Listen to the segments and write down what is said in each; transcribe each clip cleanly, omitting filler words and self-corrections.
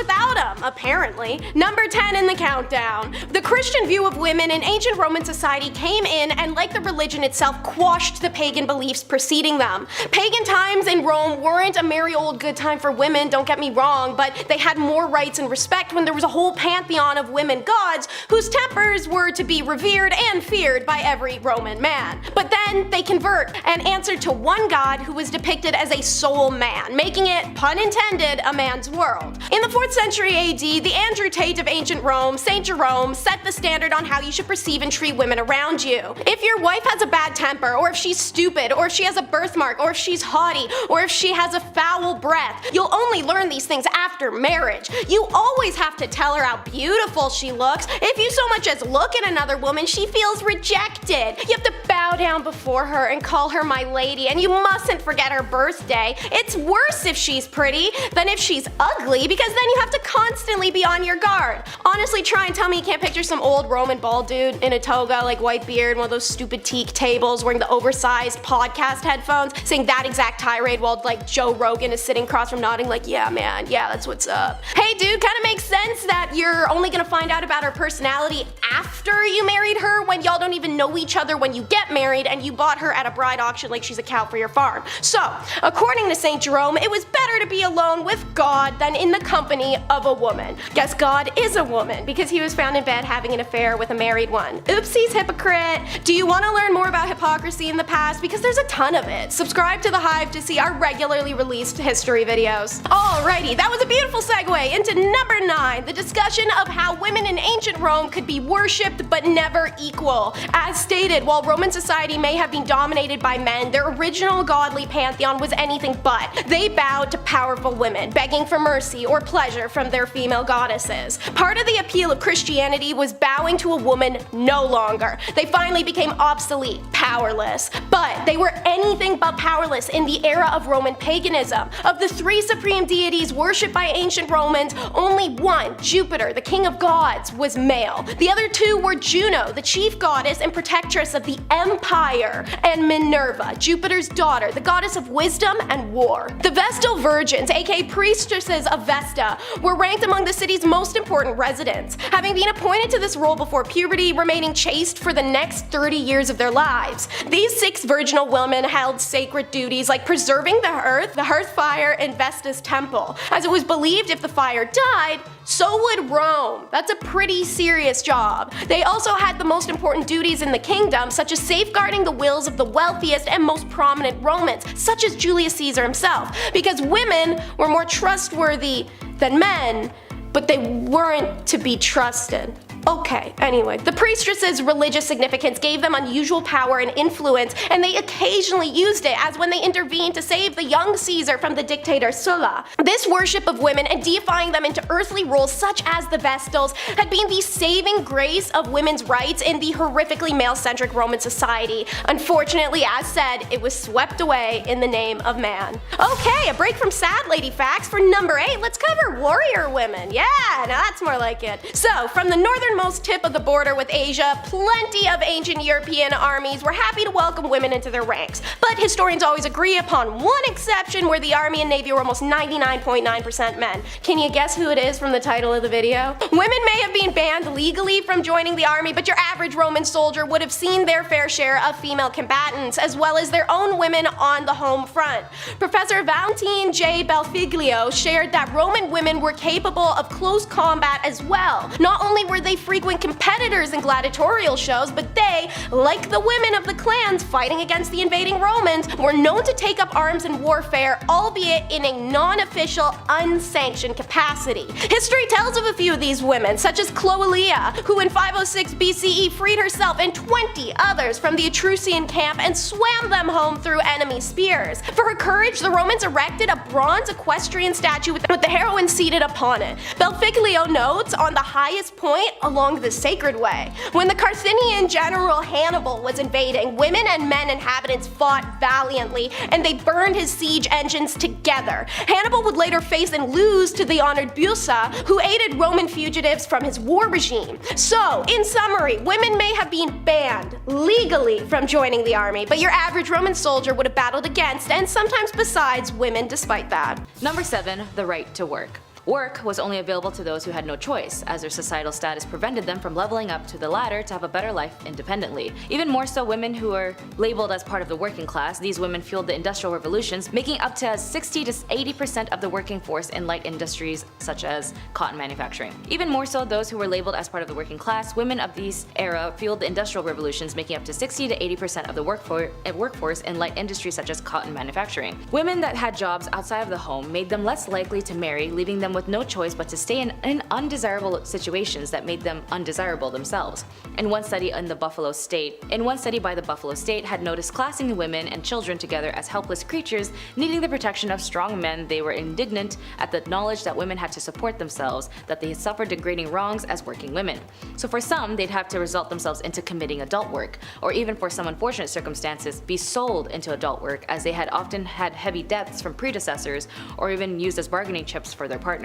without them, apparently. Number 10 in the countdown. The Christian view of women in ancient Roman society came in and, like the religion itself, quashed the pagan beliefs preceding them. Pagan times in Rome weren't a merry old good time for women, don't get me wrong, but they had more rights and respect when there was a whole pantheon of women gods whose tempers were to be revered and feared by every Roman man. But then they convert and answer to one god who was depicted as a soul man, making it, pun intended, a man's world. In the 4th century AD, the Andrew Tate of ancient Rome, St. Jerome, set the standard on how you should perceive and treat women around you. If your wife has a bad temper, or if she's stupid, or if she has a birthmark, or if she's haughty, or if she has a foul breath, you'll only learn these things after marriage. You always have to tell her how beautiful she looks. If you so much as look at another woman, she feels rejected. You have to bow down before her and call her my lady, and you mustn't forget her birthday. It's worse if she's pretty than if she's ugly, because then you have to constantly be on your guard. Honestly, try and tell me you can't picture some old Roman bald dude in a toga, like white beard, one of those stupid teak tables, wearing the oversized podcast headphones, saying that exact tirade while like Joe Rogan is sitting across from nodding like, yeah man, yeah, that's what's up. Hey dude, kinda makes sense that you're only gonna find out about her personality after you married her, when y'all don't even know each other when you get married and you bought her at a bride auction like she's a cow for your farm. So, according to St. Jerome, it was better to be alone with God than in the company of a woman. Guess God is a woman, because he was found in bed having an affair with a married one. Oopsies, hypocrite. Do you want to learn more about hypocrisy in the past? Because there's a ton of it. Subscribe to The Hive to see our regularly released history videos. Alrighty, that was a beautiful segue into number 9, the discussion of how women in ancient Rome could be worshipped but never equal. As stated, while Roman society may have been dominated by men, their original godly pantheon was anything but. They bowed to powerful women, begging for mercy or pleasure from their female goddesses. Part of the appeal of Christianity was bowing to a woman no longer. They finally became obsolete, powerless. But they were anything but powerless in the era of Roman paganism. Of the 3 supreme deities worshipped by ancient Romans, only one, Jupiter, the king of gods, was male. The other 2 were Juno, the chief goddess and protectress of the empire, and Minerva, Jupiter's daughter, the goddess of wisdom and war. The Vestal Virgins, aka priestesses of Vesta, were ranked among the city's most important residents, having been appointed to this role before puberty, remaining chaste for the next 30 years of their lives. These 6 virginal women held sacred duties like preserving the hearth fire, and Vesta's temple, as it was believed if the fire died, so would Rome. That's a pretty serious job. They also had the most important duties in the kingdom, such as safeguarding the wills of the wealthiest and most prominent Romans, such as Julius Caesar himself, because women were more trustworthy than men, but they weren't to be trusted. Okay, anyway, the priestesses' religious significance gave them unusual power and influence, and they occasionally used it, as when they intervened to save the young Caesar from the dictator Sulla. This worship of women and deifying them into earthly roles such as the Vestals had been the saving grace of women's rights in the horrifically male-centric Roman society. Unfortunately, as said, it was swept away in the name of man. Okay, a break from sad lady facts. For number 8, let's cover warrior women. Yeah, now that's more like it. So, from the northernmost tip of the border with Asia, plenty of ancient European armies were happy to welcome women into their ranks. But historians always agree upon one exception, where the army and navy were almost 99.9% men. Can you guess who it is from the title of the video? Women may have been banned legally from joining the army, but your average Roman soldier would have seen their fair share of female combatants, as well as their own women on the home front. Professor Valentine J. Belfiglio shared that Roman women were capable of close combat as well. Not only were they frequent competitors in gladiatorial shows, but they, like the women of the clans fighting against the invading Romans, were known to take up arms in warfare, albeit in a non-official, unsanctioned capacity. History tells of a few of these women, such as Cloelia, who in 506 BCE freed herself and 20 others from the Etruscan camp and swam them home through enemy spears. For her courage, the Romans erected a bronze equestrian statue with the heroine seated upon it. Belfiglio notes, on the highest point along the sacred way. When the Carthaginian general Hannibal was invading, women and men inhabitants fought valiantly, and they burned his siege engines together. Hannibal would later face and lose to the honored Busa, who aided Roman fugitives from his war regime. So, in summary, women may have been banned legally from joining the army, but your average Roman soldier would have battled against, and sometimes besides, women despite that. Number 7, the right to work. Work was only available to those who had no choice, as their societal status prevented them from leveling up to the ladder to have a better life independently. Even more so, women who were labeled as part of the working class, these women fueled the industrial revolutions, making up to 60 to 80% of the working force in light industries such as cotton manufacturing. Even more so, those who were labeled as part of the working class, women of this era fueled the industrial revolutions, making up to 60 to 80% of the workforce in light industries such as cotton manufacturing. Women that had jobs outside of the home made them less likely to marry, leaving them with no choice but to stay in undesirable situations that made them undesirable themselves. In one study by the Buffalo State had noticed classing women and children together as helpless creatures needing the protection of strong men. They were indignant at the knowledge that women had to support themselves, that they had suffered degrading wrongs as working women. So for some, they'd have to result themselves into committing adult work, or even for some unfortunate circumstances, be sold into adult work, as they had often had heavy debts from predecessors or even used as bargaining chips for their partners.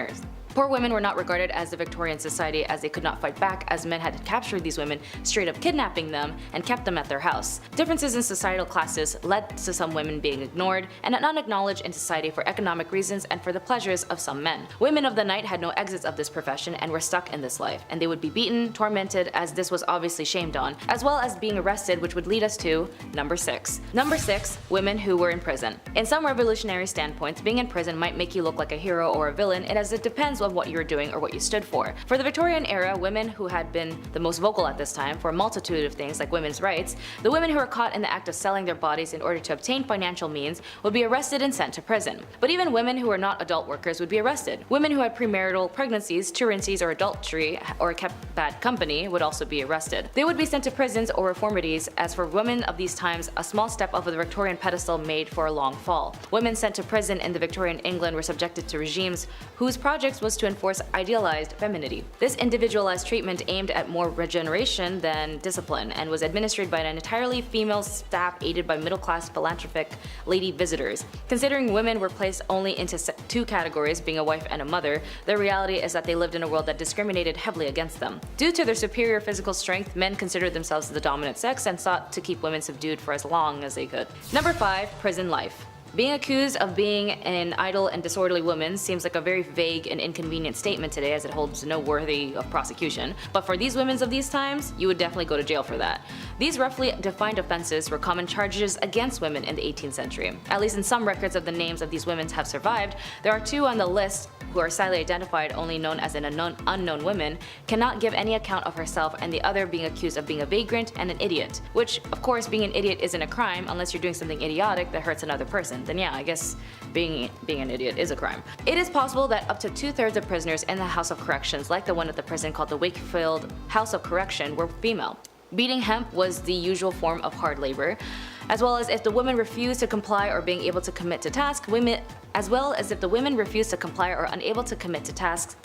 Poor women were not regarded as the Victorian society, as they could not fight back, as men had captured these women, straight up kidnapping them and kept them at their house. Differences in societal classes led to some women being ignored and unacknowledged in society for economic reasons and for the pleasures of some men. Women of the night had no exits of this profession and were stuck in this life, and they would be beaten, tormented, as this was obviously shamed on, as well as being arrested, which would lead us to number 6. Number 6, women who were in prison. In some revolutionary standpoints, being in prison might make you look like a hero or a villain, as it depends on what you were doing or what you stood for. For the Victorian era, women who had been the most vocal at this time for a multitude of things like women's rights, the women who were caught in the act of selling their bodies in order to obtain financial means would be arrested and sent to prison. But even women who were not adult workers would be arrested. Women who had premarital pregnancies, truancies, or adultery, or kept bad company would also be arrested. They would be sent to prisons or reformatories, as for women of these times, a small step off of the Victorian pedestal made for a long fall. Women sent to prison in the Victorian England were subjected to regimes whose project was to enforce idealized femininity. This individualized treatment aimed at more regeneration than discipline, and was administered by an entirely female staff aided by middle-class philanthropic lady visitors. Considering women were placed only into two categories, being a wife and a mother, the reality is that they lived in a world that discriminated heavily against them. Due to their superior physical strength, men considered themselves the dominant sex and sought to keep women subdued for as long as they could. Number 5, prison life. Being accused of being an idle and disorderly woman seems like a very vague and inconvenient statement today, as it holds no worthy of prosecution, but for these women of these times, you would definitely go to jail for that. These roughly defined offenses were common charges against women in the 18th century. At least in some records of the names of these women have survived, there are 2 on the list who are silently identified, only known as an unknown woman, cannot give any account of herself, and the other being accused of being a vagrant and an idiot. Which, of course, being an idiot isn't a crime unless you're doing something idiotic that hurts another person. Then yeah, I guess being an idiot is a crime. It is possible that up to 2/3 of prisoners in the House of Corrections, like the one at the prison called the Wakefield House of Correction, were female. Beating hemp was the usual form of hard labor, as well as if the women refused to comply or being able to commit to tasks,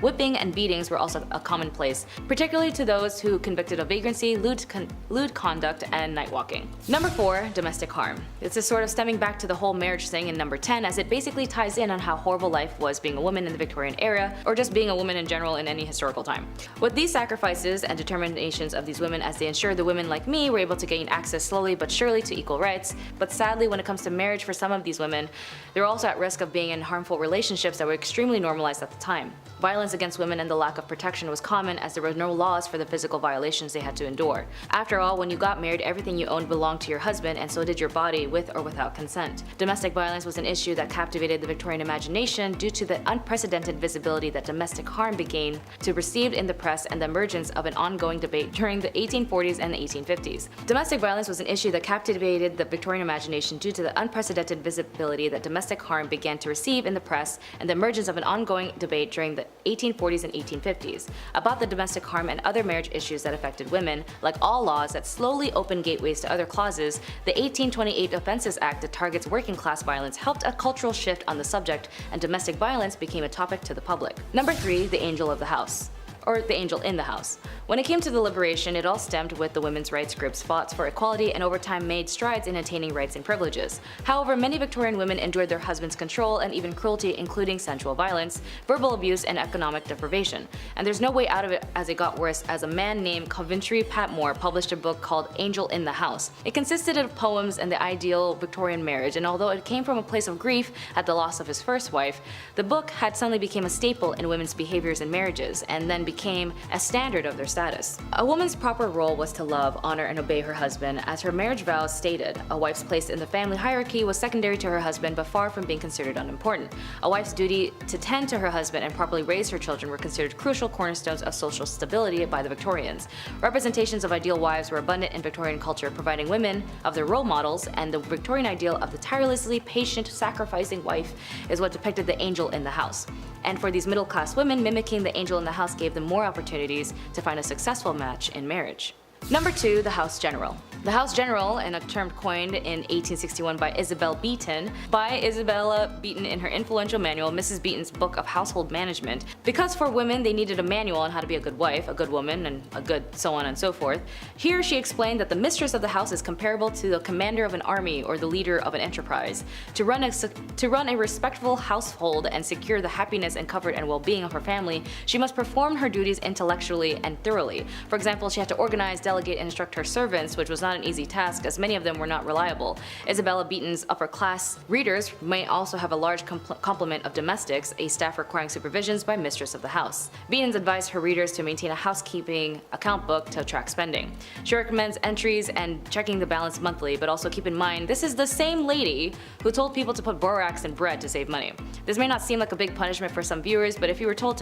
whipping and beatings were also a commonplace, particularly to those who convicted of vagrancy, lewd conduct, and night walking. Number 4, domestic harm. This is sort of stemming back to the whole marriage thing in number 10, as it basically ties in on how horrible life was being a woman in the Victorian era, or just being a woman in general in any historical time. With these sacrifices and determinations of these women, as they ensured the women like me were able to gain access slowly but surely to equal rights, but sadly when it comes to marriage for some of these women, they're also at risk of being in harmful relationships that were extremely normalized at the time. Violence against women and the lack of protection was common, as there were no laws for the physical violations they had to endure. After all, when you got married, everything you owned belonged to your husband, and so did your body, with or without consent. Domestic violence was an issue that captivated the Victorian imagination due to the unprecedented visibility that domestic harm began to receive in the press and the emergence of an ongoing debate during the 1840s and the 1850s. Domestic violence was an issue that captivated the Victorian imagination due to the unprecedented visibility that domestic harm began to receive in the press and the emergence of an ongoing debate during the 1840s and 1850s about the domestic harm and other marriage issues that affected women. Like all laws that slowly opened gateways to other clauses, the 1828 Offences Act that targets working class violence helped a cultural shift on the subject, and domestic violence became a topic to the public. Number 3, the angel of the house. Or the angel in the house. When it came to the liberation, it all stemmed with the women's rights groups fought for equality and over time made strides in attaining rights and privileges. However, many Victorian women endured their husband's control and even cruelty, including sensual violence, verbal abuse, and economic deprivation. And there's no way out of it as it got worse, as a man named Coventry Patmore published a book called Angel in the House. It consisted of poems and the ideal Victorian marriage, and although it came from a place of grief at the loss of his first wife, the book had suddenly become a staple in women's behaviors in marriages, and then became a standard of their status. A woman's proper role was to love, honor, and obey her husband, as her marriage vows stated. A wife's place in the family hierarchy was secondary to her husband, but far from being considered unimportant. A wife's duty to tend to her husband and properly raise her children were considered crucial cornerstones of social stability by the Victorians. Representations of ideal wives were abundant in Victorian culture, providing women of their role models, and the Victorian ideal of the tirelessly patient, sacrificing wife is what depicted the angel in the house. And for these middle-class women, mimicking the angel in the house gave them more opportunities to find a successful match in marriage. Number 2, the House General. The House General, in a term coined in 1861 by Isabella Beeton in her influential manual, Mrs. Beeton's Book of Household Management. Because for women they needed a manual on how to be a good wife, a good woman, and a good so on and so forth, here she explained that the mistress of the house is comparable to the commander of an army or the leader of an enterprise. To run a respectable household and secure the happiness and comfort and well-being of her family, she must perform her duties intellectually and thoroughly. For example, she had to organize, delegate, and instruct her servants, which was not an easy task as many of them were not reliable. Isabella Beeton's upper-class readers may also have a large complement of domestics, a staff requiring supervisions by mistress of the house. Beeton's advised her readers to maintain a housekeeping account book to track spending. She recommends entries and checking the balance monthly, but also keep in mind this is the same lady who told people to put borax in bread to save money. This may not seem like a big punishment for some viewers, but if you were told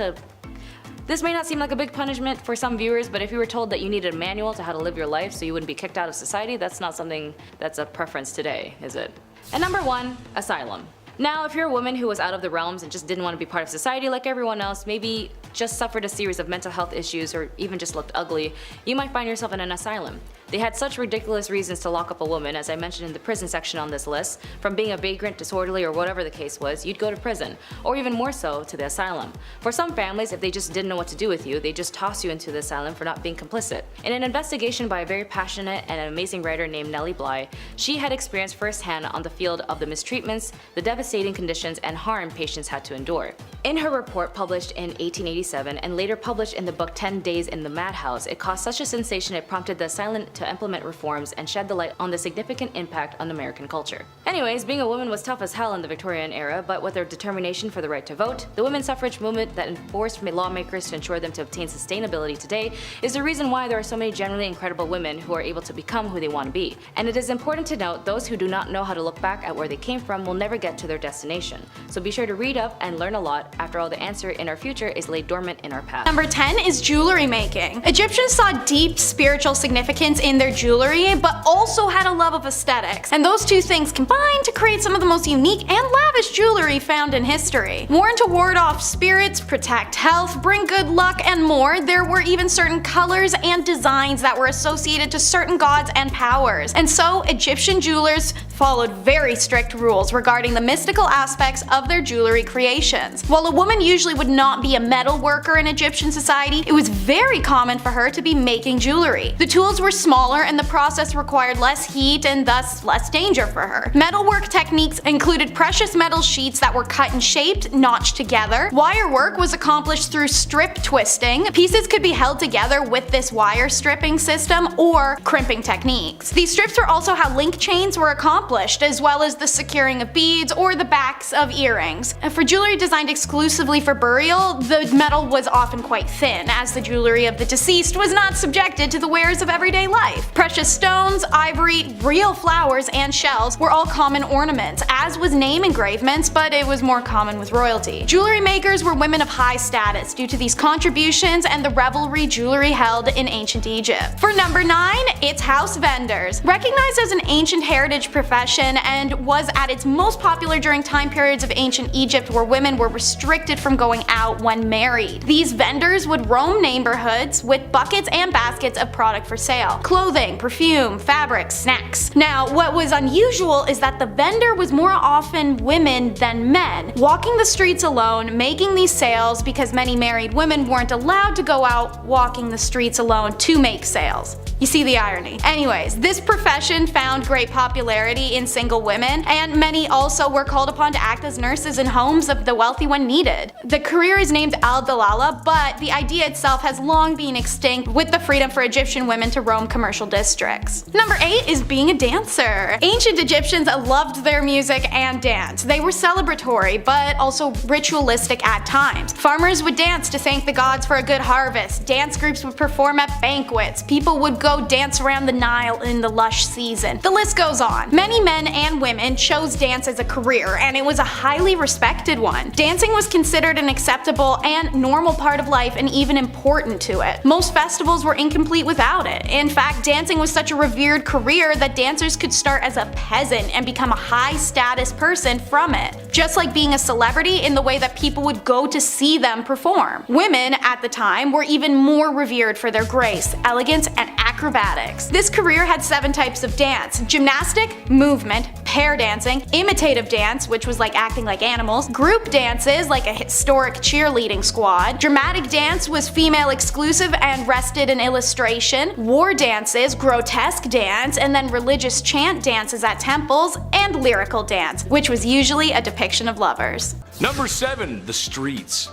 that you needed a manual to how to live your life so you wouldn't be kicked out of society, that's not something that's a preference today, is it? And number 1, asylum. Now, if you're a woman who was out of the realms and just didn't want to be part of society like everyone else, maybe just suffered a series of mental health issues or even just looked ugly, you might find yourself in an asylum. They had such ridiculous reasons to lock up a woman, as I mentioned in the prison section on this list. From being a vagrant, disorderly, or whatever the case was, you'd go to prison, or even more so, to the asylum. For some families, if they just didn't know what to do with you, they just toss you into the asylum for not being complicit. In an investigation by a very passionate and amazing writer named Nellie Bly, she had experienced firsthand on the field of the mistreatments, the devastating conditions, and harm patients had to endure. In her report published in 1887 and later published in the book 10 Days in the Madhouse, it caused such a sensation it prompted the asylum to implement reforms and shed the light on the significant impact on American culture. Anyways, being a woman was tough as hell in the Victorian era, but with their determination for the right to vote, the women's suffrage movement that enforced lawmakers to ensure them to obtain sustainability today is the reason why there are so many genuinely incredible women who are able to become who they want to be. And it is important to note those who do not know how to look back at where they came from will never get to their destination. So be sure to read up and learn a lot. After all, the answer in our future is laid dormant in our past. Number 10 is jewelry making. Egyptians saw deep spiritual significance in their jewelry, but also had a love of aesthetics. And those two things combined to create some of the most unique and lavish jewelry found in history. Worn to ward off spirits, protect health, bring good luck, and more, there were even certain colors and designs that were associated to certain gods and powers. And so, Egyptian jewelers followed very strict rules regarding the mystical aspects of their jewelry creations. While a woman usually would not be a metal worker in Egyptian society, it was very common for her to be making jewelry. The tools were smaller and the process required less heat and thus less danger for her. Metalwork techniques included precious metal sheets that were cut and shaped, notched together. Wire work was accomplished through strip twisting. Pieces could be held together with this wire stripping system or crimping techniques. These strips were also how link chains were accomplished, as well as the securing of beads or the backs of earrings. For jewelry designed exclusively for burial, the metal was often quite thin, as the jewelry of the deceased was not subjected to the wares of everyday life. Precious stones, ivory, real flowers, and shells were all common ornaments, as was name engravements, but it was more common with royalty. Jewelry makers were women of high status due to these contributions and the revelry jewelry held in ancient Egypt. For number 9, it's house vendors. Recognized as an ancient heritage profession and was at its most popular during time periods of ancient Egypt where women were restricted from going out when married. These vendors would roam neighborhoods with buckets and baskets of product for sale. clothing, perfume, fabrics, snacks. Now, what was unusual is that the vendor was more often women than men, walking the streets alone, making these sales because many married women weren't allowed to go out walking the streets alone to make sales. You see the irony. Anyways, this profession found great popularity in single women, and many also were called upon to act as nurses in homes of the wealthy when needed. The career is named al-Dalala, but the idea itself has long been extinct with the freedom for Egyptian women to roam commercial districts. Number 8 is being a dancer. Ancient Egyptians loved their music and dance. They were celebratory, but also ritualistic at times. Farmers would dance to thank the gods for a good harvest. Dance groups would perform at banquets. People would go dance around the Nile in the lush season. The list goes on. Many men and women chose dance as a career, and it was a highly respected one. Dancing was considered an acceptable and normal part of life, and even important to it. Most festivals were incomplete without it. In fact, dancing was such a revered career that dancers could start as a peasant and become a high status person from it, just like being a celebrity in the way that people would go to see them perform. Women at the time were even more revered for their grace, elegance, and acrobatics. This career had 7 types of dance: gymnastic, movement, pair dancing, imitative dance, which was like acting like animals, group dances like a historic cheerleading squad, dramatic dance was female exclusive and rested in illustration, war dances, grotesque dance, and then religious chant dances at temples, and lyrical dance, which was usually a depiction of lovers. Number 7. The streets.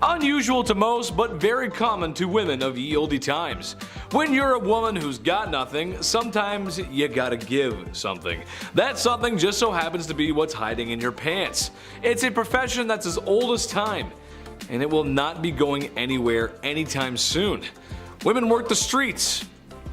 Unusual to most, but very common to women of ye olde times. When you're a woman who's got nothing, sometimes you gotta give something. That something just so happens to be what's hiding in your pants. It's a profession that's as old as time, and it will not be going anywhere anytime soon. Women work the streets.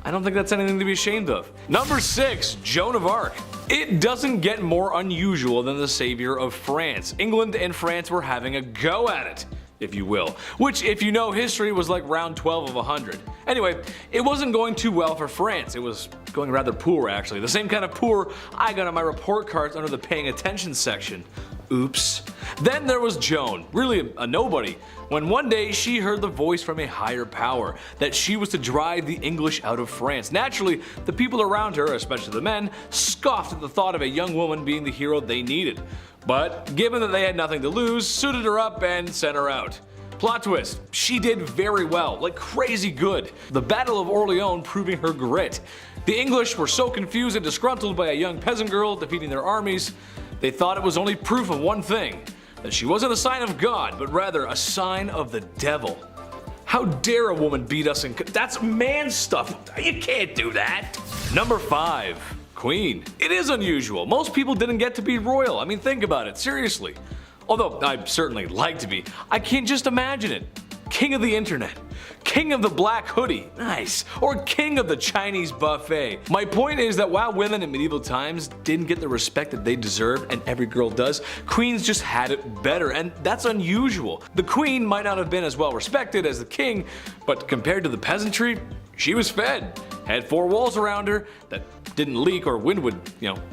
I don't think that's anything to be ashamed of. Number 6. Joan of Arc. It doesn't get more unusual than the savior of France. England and France were having a go at it, if you will, which, if you know history, was like round 12 of 100. Anyway, it wasn't going too well for France. It was going rather poor, actually. The same kind of poor I got on my report cards under the paying attention section. Oops. Then there was Joan, really a nobody, when one day she heard the voice from a higher power that she was to drive the English out of France. Naturally, the people around her, especially the men, scoffed at the thought of a young woman being the hero they needed. But given that they had nothing to lose, suited her up and sent her out. Plot twist, she did very well, like crazy good. The Battle of Orleans proving her grit. The English were so confused and disgruntled by a young peasant girl defeating their armies, they thought it was only proof of one thing, that she wasn't a sign of God, but rather a sign of the devil. How dare a woman beat us in that's man stuff, you can't do that. Number 5. Queen. It is unusual. Most people didn't get to be royal. I mean, think about it, seriously. Although I'd certainly like to be, I can't just imagine it. King of the internet, king of the black hoodie, nice, or king of the Chinese buffet. My point is that while women in medieval times didn't get the respect that they deserved, and every girl does, queens just had it better, and that's unusual. The queen might not have been as well respected as the king, but compared to the peasantry, she was fed, had 4 walls around her that didn't leak or wind would,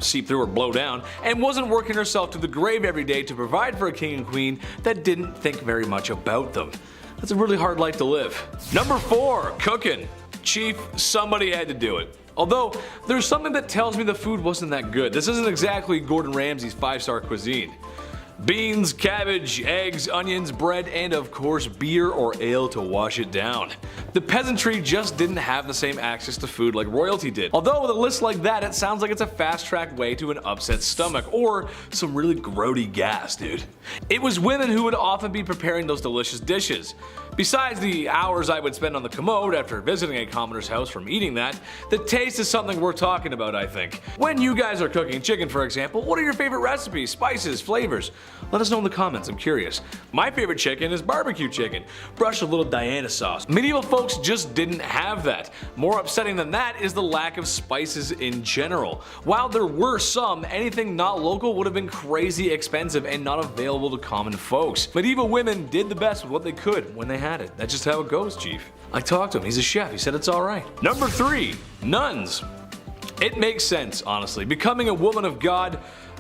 seep through or blow down, and wasn't working herself to the grave every day to provide for a king and queen that didn't think very much about them. That's a really hard life to live. Number 4, cooking. Chief, somebody had to do it. Although, there's something that tells me the food wasn't that good. This isn't exactly Gordon Ramsay's 5-star cuisine. Beans, cabbage, eggs, onions, bread, and of course beer or ale to wash it down. The peasantry just didn't have the same access to food like royalty did. Although with a list like that, it sounds like it's a fast-track way to an upset stomach or some really grody gas, dude. It was women who would often be preparing those delicious dishes. Besides the hours I would spend on the commode after visiting a commoner's house from eating that, the taste is something worth talking about, I think. When you guys are cooking chicken, for example, what are your favorite recipes, spices, flavors? Let us know in the comments, I'm curious. My favorite chicken is barbecue chicken. Brush a little Diana sauce. Medieval folks just didn't have that. More upsetting than that is the lack of spices in general. While there were some, anything not local would have been crazy expensive and not available to common folks. Medieval women did the best with what they could when they had it. That's just how it goes, Chief. I talked to him, he's a chef, he said it's alright. Number 3, nuns. It makes sense, honestly. Becoming a woman of God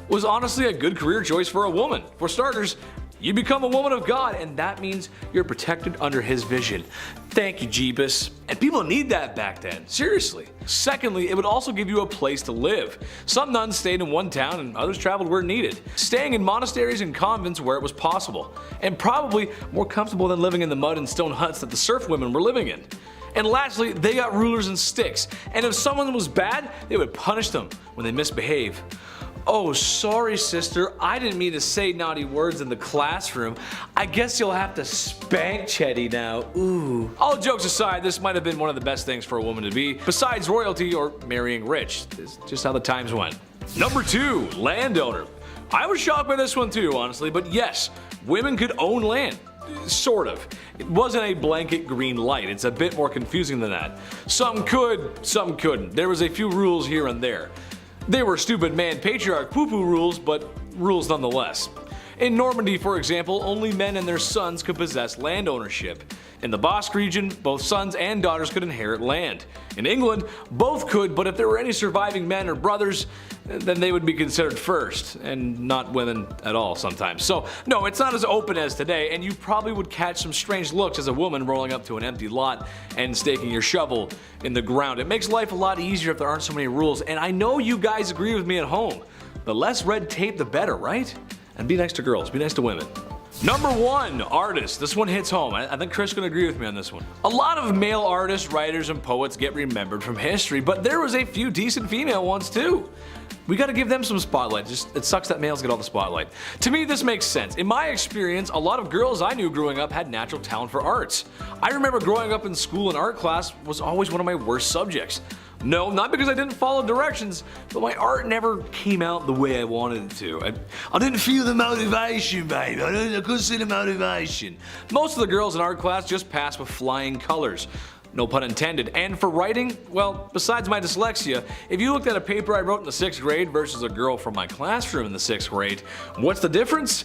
was honestly a good career choice for a woman. For starters, You become a woman of God, and that means you're protected under His vision. Thank you, Jeebus. And people need that back then, seriously. Secondly, it would also give you a place to live. Some nuns stayed in one town and others traveled where needed, staying in monasteries and convents where it was possible, and probably more comfortable than living in the mud and stone huts that the serf women were living in. And lastly, they got rulers and sticks, and if someone was bad, they would punish them when they misbehave. Oh, sorry sister, I didn't mean to say naughty words in the classroom. I guess you'll have to spank Chetty now, ooh. All jokes aside, this might have been one of the best things for a woman to be, besides royalty or marrying rich. It's just how the times went. Number 2, landowner. I was shocked by this one too, honestly, but yes, women could own land. Sort of. It wasn't a blanket green light, it's a bit more confusing than that. Some could, some couldn't. There was a few rules here and there. They were stupid man patriarch poo-poo rules, but rules nonetheless. In Normandy, for example, only men and their sons could possess land ownership. In the Basque region, both sons and daughters could inherit land. In England, both could, but if there were any surviving men or brothers, then they would be considered first, and not women at all sometimes. So no, it's not as open as today, and you probably would catch some strange looks as a woman rolling up to an empty lot and staking your shovel in the ground. It makes life a lot easier if there aren't so many rules, and I know you guys agree with me at home. The less red tape, the better, right? And be nice to girls, be nice to women. Number 1, artists. This one hits home. I think Chris can agree with me on this one. A lot of male artists, writers, and poets get remembered from history, but there was a few decent female ones too. We gotta give them some spotlight. Just, it sucks that males get all the spotlight. To me, this makes sense. In my experience, a lot of girls I knew growing up had natural talent for arts. I remember growing up in school, and art class was always one of my worst subjects. No, not because I didn't follow directions, but my art never came out the way I wanted it to. I didn't feel the motivation, babe. I couldn't see the motivation. Most of the girls in art class just passed with flying colors. No pun intended. And for writing, well, besides my dyslexia, if you looked at a paper I wrote in the 6th grade versus a girl from my classroom in the 6th grade, what's the difference?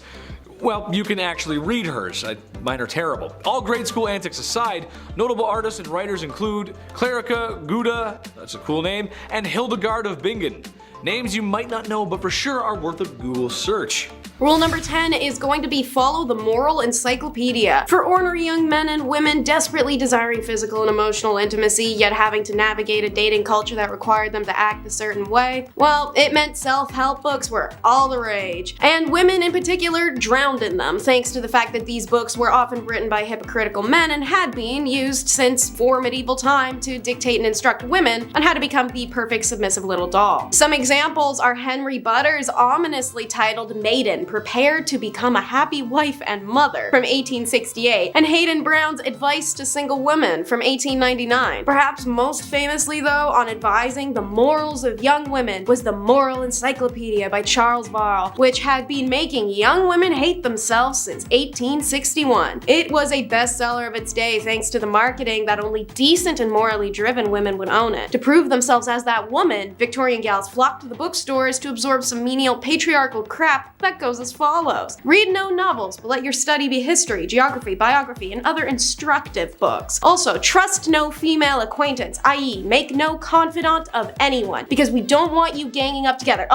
Well, you can actually read hers. Mine are terrible. All grade school antics aside, notable artists and writers include Clarica Gouda, that's a cool name, and Hildegard of Bingen. Names you might not know, but for sure are worth a Google search. Rule number 10 is going to be follow the moral encyclopedia. For ornery young men and women desperately desiring physical and emotional intimacy, yet having to navigate a dating culture that required them to act a certain way, well, it meant self-help books were all the rage. And women in particular drowned in them, thanks to the fact that these books were often written by hypocritical men and had been used since before medieval time to dictate and instruct women on how to become the perfect submissive little doll. Some examples are Henry Butter's ominously titled Maiden, Prepare to Become a Happy Wife and Mother from 1868, and Hayden Brown's Advice to Single Women from 1899. Perhaps most famously though, on advising the morals of young women was the Moral Encyclopedia by Charles Varl, which had been making young women hate themselves since 1861. It was a bestseller of its day thanks to the marketing that only decent and morally driven women would own it. To prove themselves as that woman, Victorian gals flocked to the bookstores to absorb some menial patriarchal crap that goes as follows. Read no novels, but let your study be history, geography, biography, and other instructive books. Also, trust no female acquaintance, i.e. make no confidant of anyone, because we don't want you ganging up together.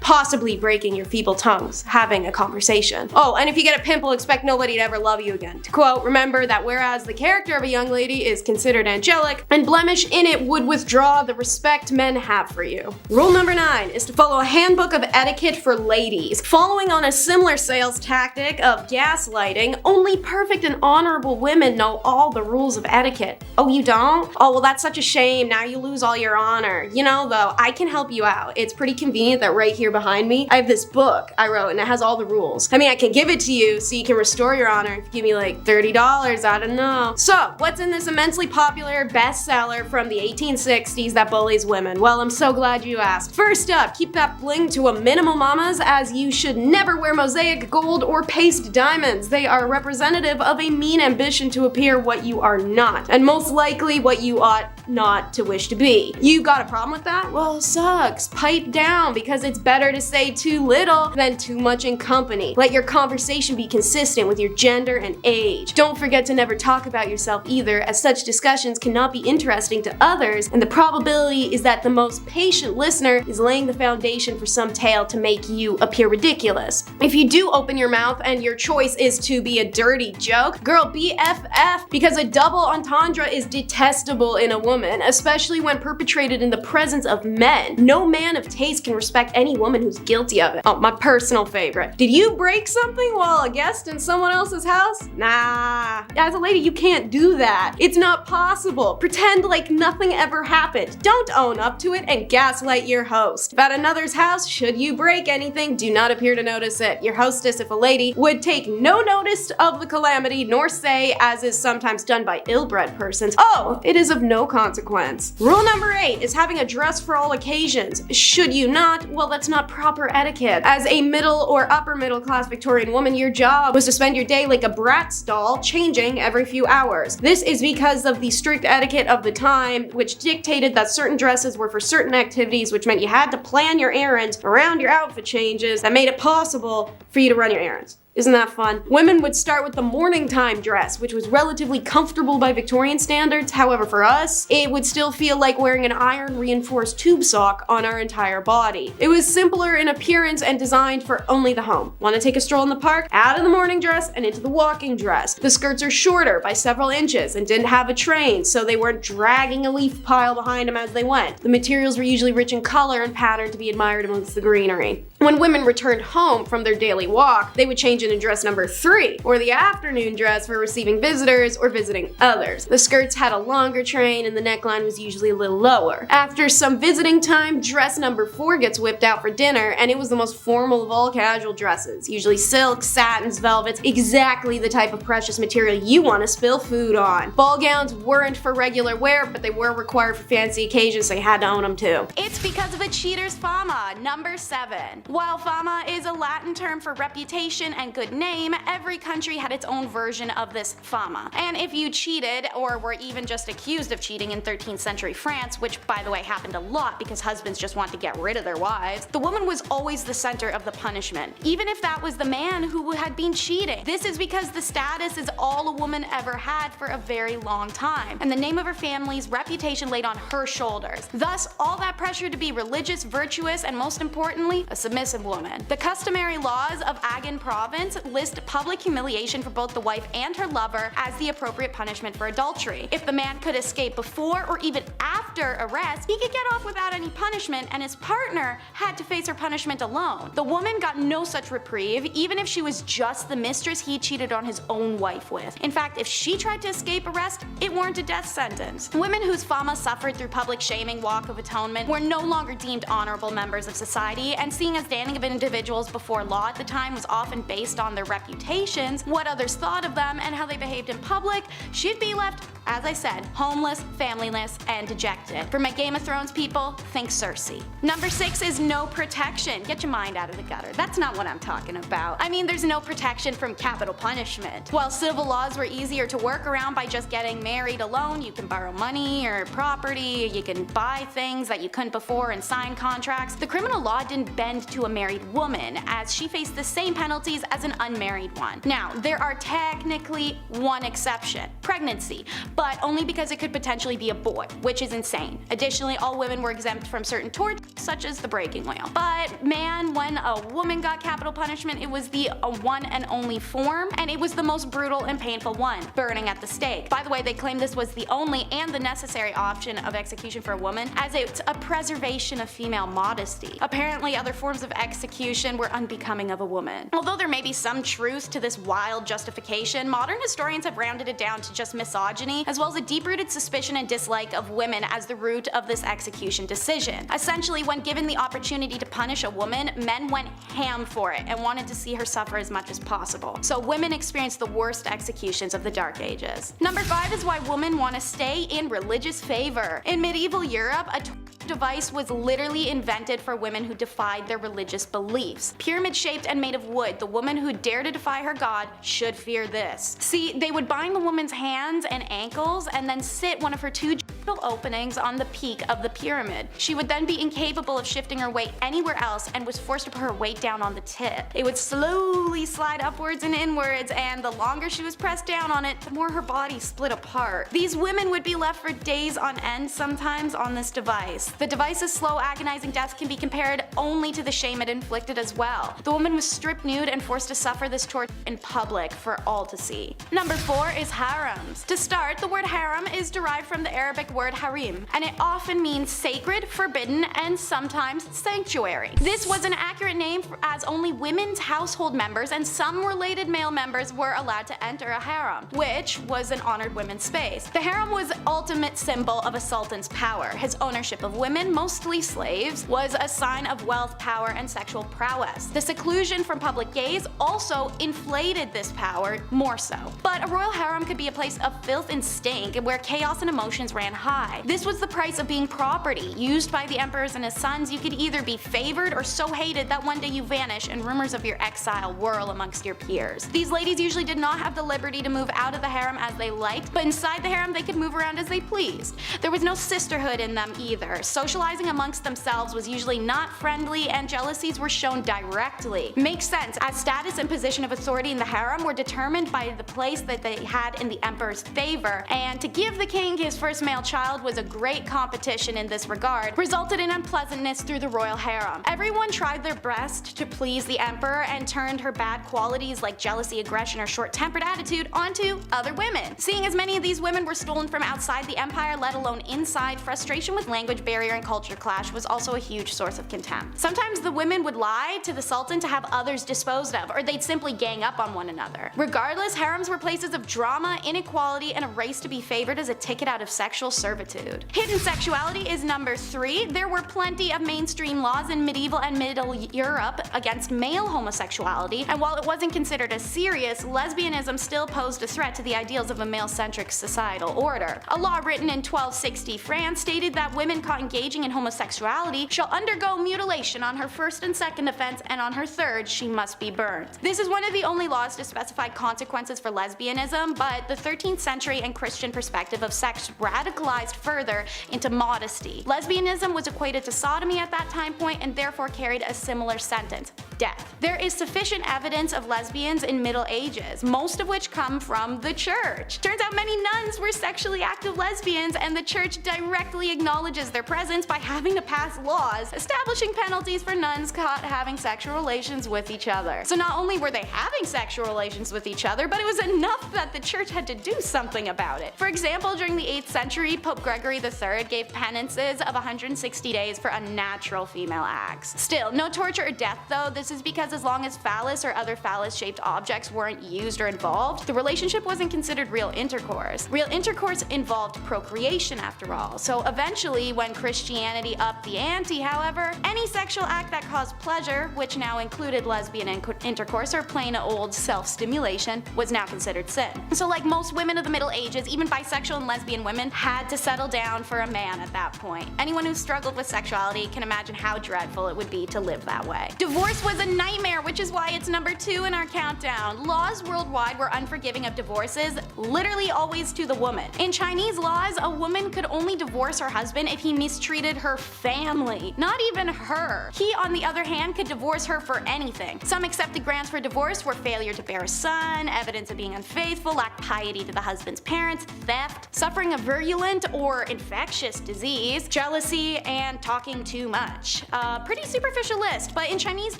Possibly breaking your feeble tongues, having a conversation. Oh, and if you get a pimple, expect nobody to ever love you again. To quote, remember that whereas the character of a young lady is considered angelic, and blemish in it would withdraw the respect men have for you. Rule number 9 is to follow a handbook of etiquette for ladies. Following on a similar sales tactic of gaslighting, only perfect and honorable women know all the rules of etiquette. Oh, you don't? Oh, well, that's such a shame. Now you lose all your honor. You know, though, I can help you out. It's pretty convenient that right here behind me, I have this book I wrote and it has all the rules. I mean, I can give it to you so you can restore your honor if you give me like $30, I don't know. So, what's in this immensely popular bestseller from the 1860s that bullies women? Well, I'm so glad you asked. First up, keep that bling to a minimum, mamas, as you should never wear mosaic gold or paste diamonds. They are representative of a mean ambition to appear what you are not, and most likely what you ought not to wish to be. You got a problem with that? Well, sucks. Pipe down, because it's better to say too little than too much in company. Let your conversation be consistent with your gender and age. Don't forget to never talk about yourself either, as such discussions cannot be interesting to others, and the probability is that the most patient listener is laying the foundation for some tale to make you appear ridiculous. If you do open your mouth and your choice is to be a dirty joke, girl, BFF, because a double entendre is detestable in a woman, especially when perpetrated in the presence of men. No man of taste can respect any woman who's guilty of it. Oh, my personal favorite. Did you break something while a guest in someone else's house? Nah. As a lady, you can't do that. It's not possible. Pretend like nothing ever happened. Don't own up to it and gaslight your host. If at another's house, should you break anything, do not appear to notice it. Your hostess, if a lady, would take no notice of the calamity, nor say, as is sometimes done by ill-bred persons, "Oh, it is of no consequence." Rule number 8 is having a dress for all occasions. Should you not? Well, that's not proper etiquette. As a middle or upper middle class Victorian woman, your job was to spend your day like a Bratz doll, changing every few hours. This is because of the strict etiquette of the time, which dictated that certain dresses were for certain activities, which meant you had to plan your errands around your outfit changes that made it possible for you to run your errands. Isn't that fun? Women would start with the morning time dress, which was relatively comfortable by Victorian standards. However, for us, it would still feel like wearing an iron reinforced tube sock on our entire body. It was simpler in appearance and designed for only the home. Want to take a stroll in the park? Out of the morning dress and into the walking dress. The skirts are shorter by several inches and didn't have a train, so they weren't dragging a leaf pile behind them as they went. The materials were usually rich in color and pattern to be admired amongst the greenery. When women returned home from their daily walk, they would change into dress number 3, or the afternoon dress for receiving visitors or visiting others. The skirts had a longer train and the neckline was usually a little lower. After some visiting time, dress number 4 gets whipped out for dinner, and it was the most formal of all casual dresses. Usually silks, satins, velvets, exactly the type of precious material you want to spill food on. Ball gowns weren't for regular wear, but they were required for fancy occasions, so you had to own them too. It's because of a cheater's fama. Number 7. While fama is a Latin term for reputation and good name, every country had its own version of this fama. And if you cheated, or were even just accused of cheating in 13th century France, which by the way happened a lot because husbands just want to get rid of their wives, the woman was always the center of the punishment, even if that was the man who had been cheating. This is because the status is all a woman ever had for a very long time, and the name of her family's reputation laid on her shoulders. Thus, all that pressure to be religious, virtuous, and most importantly, a submissive woman. The customary laws of Agen province list public humiliation for both the wife and her lover as the appropriate punishment for adultery. If the man could escape before or even after arrest, he could get off without any punishment, and his partner had to face her punishment alone. The woman got no such reprieve, even if she was just the mistress he cheated on his own wife with. In fact, if she tried to escape arrest, it warranted a death sentence. Women whose fama suffered through public shaming, walk of atonement, were no longer deemed honorable members of society, and seeing as standing of individuals before law at the time was often based on their reputations, what others thought of them, and how they behaved in public, she'd be left, as I said, homeless, familyless, and dejected. For my Game of Thrones people, think Cersei. Number 6 is no protection. Get your mind out of the gutter. That's not what I'm talking about. I mean, there's no protection from capital punishment. While civil laws were easier to work around by just getting married alone, you can borrow money or property, you can buy things that you couldn't before and sign contracts, the criminal law didn't bend to a married woman, as she faced the same penalties as an unmarried one. Now, there are technically one exception: pregnancy, but only because it could potentially be a boy, which is insane. Additionally, all women were exempt from certain torts, such as the breaking wheel. But man, when a woman got capital punishment, it was the one and only form, and it was the most brutal and painful one: burning at the stake. By the way, they claim this was the only and the necessary option of execution for a woman, as it's a preservation of female modesty. Apparently, other forms of execution were unbecoming of a woman. Although there may be some truth to this wild justification, modern historians have rounded it down to just misogyny, as well as a deep-rooted suspicion and dislike of women as the root of this execution decision. Essentially, when given the opportunity to punish a woman, men went ham for it and wanted to see her suffer as much as possible. So women experienced the worst executions of the Dark Ages. Number 5 is why women want to stay in religious favor. In medieval Europe, a device was literally invented for women who defied their religious beliefs. Pyramid-shaped and made of wood, the woman who dared to defy her god should fear this. See, they would bind the woman's hands and ankles and then sit one of her two openings on the peak of the pyramid. She would then be incapable of shifting her weight anywhere else and was forced to put her weight down on the tip. It would slowly slide upwards and inwards, and the longer she was pressed down on it, the more her body split apart. These women would be left for days on end sometimes on this device. The device's slow, agonizing death can be compared only to the shame it inflicted as well. The woman was stripped nude and forced to suffer this torture in public for all to see. Number 4 is harems. To start, the word harem is derived from the Arabic word harim, and it often means sacred, forbidden, and sometimes sanctuary. This was an accurate name as only women's household members and some related male members were allowed to enter a harem, which was an honored women's space. The harem was the ultimate symbol of a sultan's power. His ownership of women, mostly slaves, was a sign of wealth, power, and sexual prowess. The seclusion from public gaze also inflated this power more so. But a royal harem could be a place of filth and stink where chaos and emotions ran high. This was the price of being property, used by the emperors and his sons. You could either be favored or so hated that one day you vanish and rumors of your exile whirl amongst your peers. These ladies usually did not have the liberty to move out of the harem as they liked, but inside the harem they could move around as they pleased. There was no sisterhood in them either. Socializing amongst themselves was usually not friendly, and jealousies were shown directly. Makes sense, as status and position of authority in the harem were determined by the place that they had in the emperor's favor, and to give the king his first male child was a great competition in this regard, resulted in unpleasantness through the royal harem. Everyone tried their best to please the emperor and turned her bad qualities like jealousy, aggression, or short-tempered attitude onto other women. Seeing as many of these women were stolen from outside the empire, let alone inside, frustration with language barrier and culture clash was also a huge source of contempt. Sometimes the women would lie to the sultan to have others disposed of, or they'd simply gang up on one another. Regardless, harems were places of drama, inequality, and a race to be favored as a ticket out of sexual servitude. Hidden sexuality is number 3. There were plenty of mainstream laws in medieval and Middle Europe against male homosexuality, and while it wasn't considered as serious, lesbianism still posed a threat to the ideals of a male-centric societal order. A law written in 1260 France stated that women caught engaging in homosexuality shall undergo mutilation on her first and second offense, and on her third she must be burned. This is one of the only laws to specify consequences for lesbianism, but the 13th century and Christian perspective of sex radicalized further into modesty. Lesbianism was equated to sodomy at that time point and therefore carried a similar sentence: death. There is sufficient evidence of lesbians in Middle Ages, most of which come from the church. Turns out many nuns were sexually active lesbians, and the church directly acknowledges their presence by having to pass laws establishing penalties for nuns caught having sexual relations with each other. So not only were they having sexual relations with each other, but it was enough that the church had to do something about it. For example, during the 8th century, Pope Gregory III gave penances of 160 days for unnatural female acts. Still, no torture or death though. This is because as long as phallus or other phallus-shaped objects weren't used or involved, the relationship wasn't considered real intercourse. Real intercourse involved procreation after all. So eventually, when Christianity upped the ante, however, any sexual act that caused pleasure, which now included lesbian intercourse or plain old self-stimulation, was now considered sin. So like most women of the Middle Ages, even bisexual and lesbian women had to settle down for a man at that point. Anyone who struggled with sexuality can imagine how dreadful it would be to live that way. Divorce was a nightmare, which is why it's number 2 in our countdown. Laws worldwide were unforgiving of divorces, literally always to the woman. In Chinese laws, a woman could only divorce her husband if he mistreated her family, not even her. He, on the other hand, could divorce her for anything. Some accepted grounds for divorce were failure to bear a son, evidence of being unfaithful, lack piety to the husband's parents, theft, suffering a virulent or infectious disease, jealousy, and talking too much. A pretty superficial list, but in Chinese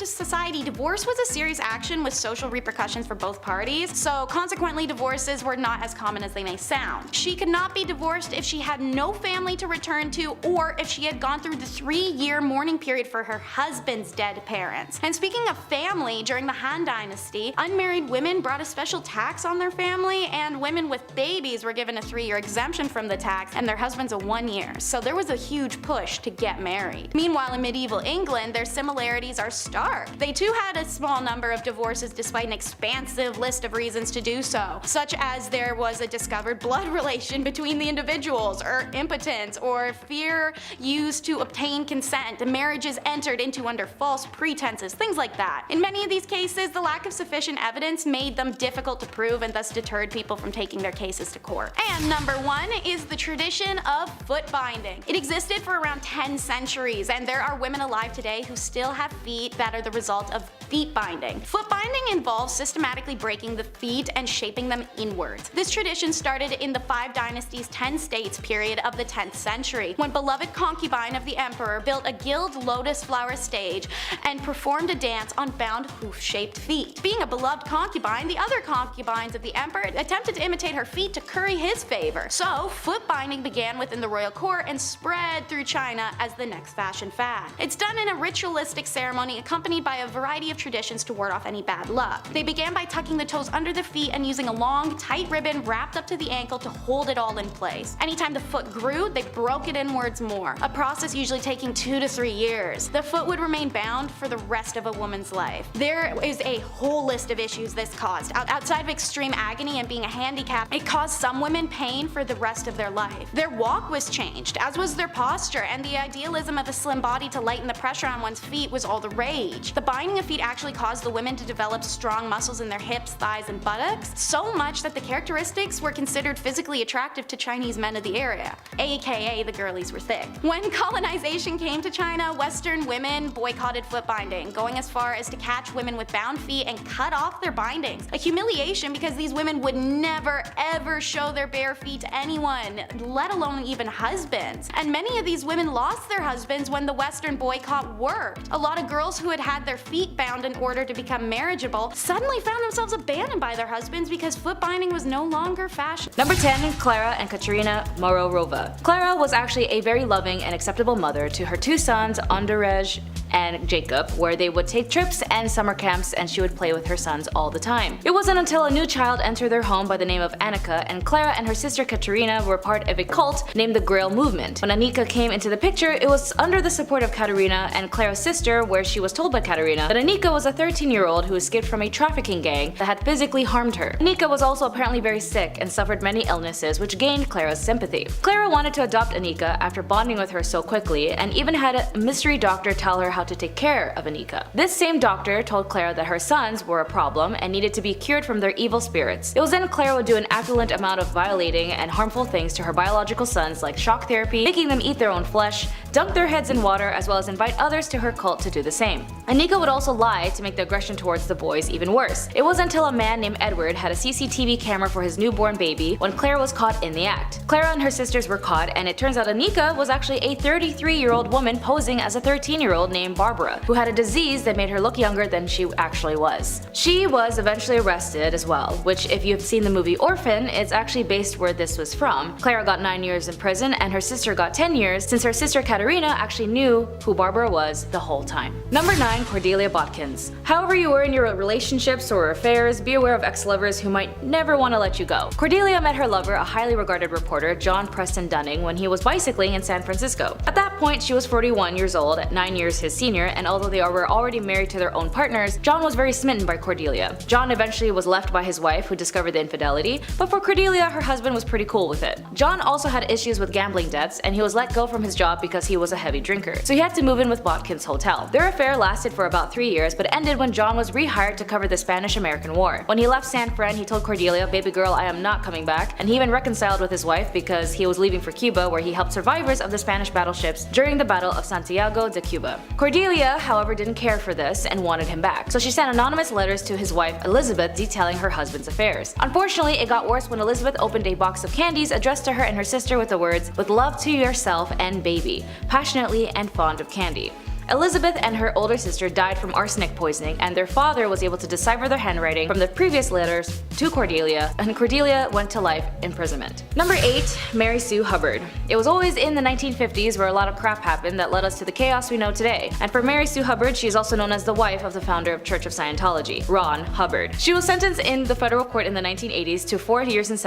society, divorce was a serious action with social repercussions for both parties, so consequently divorces were not as common as they may sound. She could not be divorced if she had no family to return to, or if she had gone through the 3-year mourning period for her husband's dead parents. And speaking of family, during the Han Dynasty, unmarried women brought a special tax on their family, and women with babies were given a 3-year exemption from the tax, and their husbands a 1 year. So there was a huge push to get married. Meanwhile, in medieval England, their similarities are stark. They too had a small number of divorces despite an expansive list of reasons to do so, such as there was a discovered blood relation between the individuals, or impotence, or fear used to obtain consent, marriages entered into under false pretenses, things like that. In many of these cases, the lack of sufficient evidence made them difficult to prove and thus deterred people from taking their cases to court. And number 1 is the tradition of foot binding. It existed for around 10 centuries, and there are women alive today who still have feet that are the result of feet binding. Foot binding involves systematically breaking the feet and shaping them inwards. This tradition started in the Five Dynasties 10 states period of the 10th century, when beloved concubine of the emperor built a gilded lotus flower stage and performed a dance on bound hoof-shaped feet. Being a beloved concubine, the other concubines of the emperor attempted to imitate her feet to curry his favor. So, foot binding began within the royal court and spread through China as the next fashion fad. It's done in a ritualistic ceremony accompanied by a variety of traditions to ward off any bad luck. They began by tucking the toes under the feet and using a long, tight ribbon wrapped up to the ankle to hold it all in place. Anytime the foot grew, they broke it inwards more, a process usually taking 2 to 3 years. The foot would remain bound for the rest of a woman's life. There is a whole list of issues this caused. Outside of extreme agony and being a handicap, it caused some women pain for the rest of their life. Their walk was changed, as was their posture, and the idealism of a slim body to lighten the pressure on one's feet was all the rage. The binding of feet actually caused the women to develop strong muscles in their hips, thighs, and buttocks, so much that the characteristics were considered physically attractive to Chinese men of the area, aka the girlies were thick. When colonization came to China, Western women boycotted foot binding, going as far as to catch women with bound feet and cut off their bindings. A humiliation because these women would never ever show their bare feet to anyone, let alone even husbands. And many of these women lost their husbands when the Western boycott worked. A lot of girls who had had their feet bound in order to become marriageable suddenly found themselves abandoned by their husbands because foot binding was no longer fashion. Number 10. Clara and Katerina Mororova. Clara was actually a very loving and acceptable mother to her 2 sons, Andrzej and Jacob, where they would take trips and summer camps and she would play with her sons all the time. It wasn't until a new child entered their home by the name of Annika, and Clara and her sister Katerina were part of a cult named the Grail Movement. When Annika came into the picture, it was under the support of Katerina and Clara's sister, where she was told by Katerina that Annika was a 13-year-old who escaped from a trafficking gang that had physically harmed her. Annika was also apparently very sick and suffered many illnesses, which gained Clara's sympathy. Clara wanted to adopt Annika after bonding with her so quickly, and even had a mystery doctor tell her how to take care of Annika. This same doctor told Clara that her sons were a problem and needed to be cured from their evil spirits. It was then Clara would do an equivalent amount of violating and harmful things to her biological sons, like shock therapy, making them eat their own flesh, dunk their heads in water, as well as invite others to her cult to do the same. Annika would also lie to make the aggression towards the boys even worse. It was until a man named Edward had a CCTV camera for his newborn baby when Clara was caught in the act. Clara and her sisters were caught, and it turns out Annika was actually a 33-year-old woman posing as a 13-year-old named Barbara, who had a disease that made her look younger than she actually was. She was eventually arrested as well, which if you've seen the movie Orphan, it's actually based where this was from. Clara got 9 years in prison and her sister got 10 years, since her sister Katerina actually knew who Barbara was the whole time. Number 9. Cordelia Botkins. However you were in your relationships or affairs, be aware of ex-lovers who might never want to let you go. Cordelia met her lover, a highly regarded reporter, John Preston Dunning, when he was bicycling in San Francisco. At that point, she was 41 years old, 9 years his senior, and although they were already married to their own partners, John was very smitten by Cordelia. John eventually was left by his wife, who discovered the infidelity, but for Cordelia, her husband was pretty cool with it. John also had issues with gambling debts, and he was let go from his job because he was a heavy drinker, so he had to move in with Botkins' hotel. Their affair lasted for about 3 years, but ended when John was rehired to cover the Spanish-American War. When he left San Fran, he told Cordelia, "Baby girl, I am not coming back," and he even reconciled with his wife because he was leaving for Cuba, where he helped survivors of the Spanish battleships during the Battle of Santiago de Cuba. Cordelia, however, didn't care for this and wanted him back, so she sent anonymous letters to his wife Elizabeth detailing her husband's affairs. Unfortunately, it got worse when Elizabeth opened a box of candies addressed to her and her sister with the words, "With love to yourself and baby, passionately and fond of candy." Elizabeth and her older sister died from arsenic poisoning, and their father was able to decipher their handwriting from the previous letters to Cordelia, and Cordelia went to life imprisonment. Number 8. Mary Sue Hubbard. It was always in the 1950s where a lot of crap happened that led us to the chaos we know today. And for Mary Sue Hubbard, she is also known as the wife of the founder of Church of Scientology, Ron Hubbard. She was sentenced in the federal court in the 1980s to 4 years in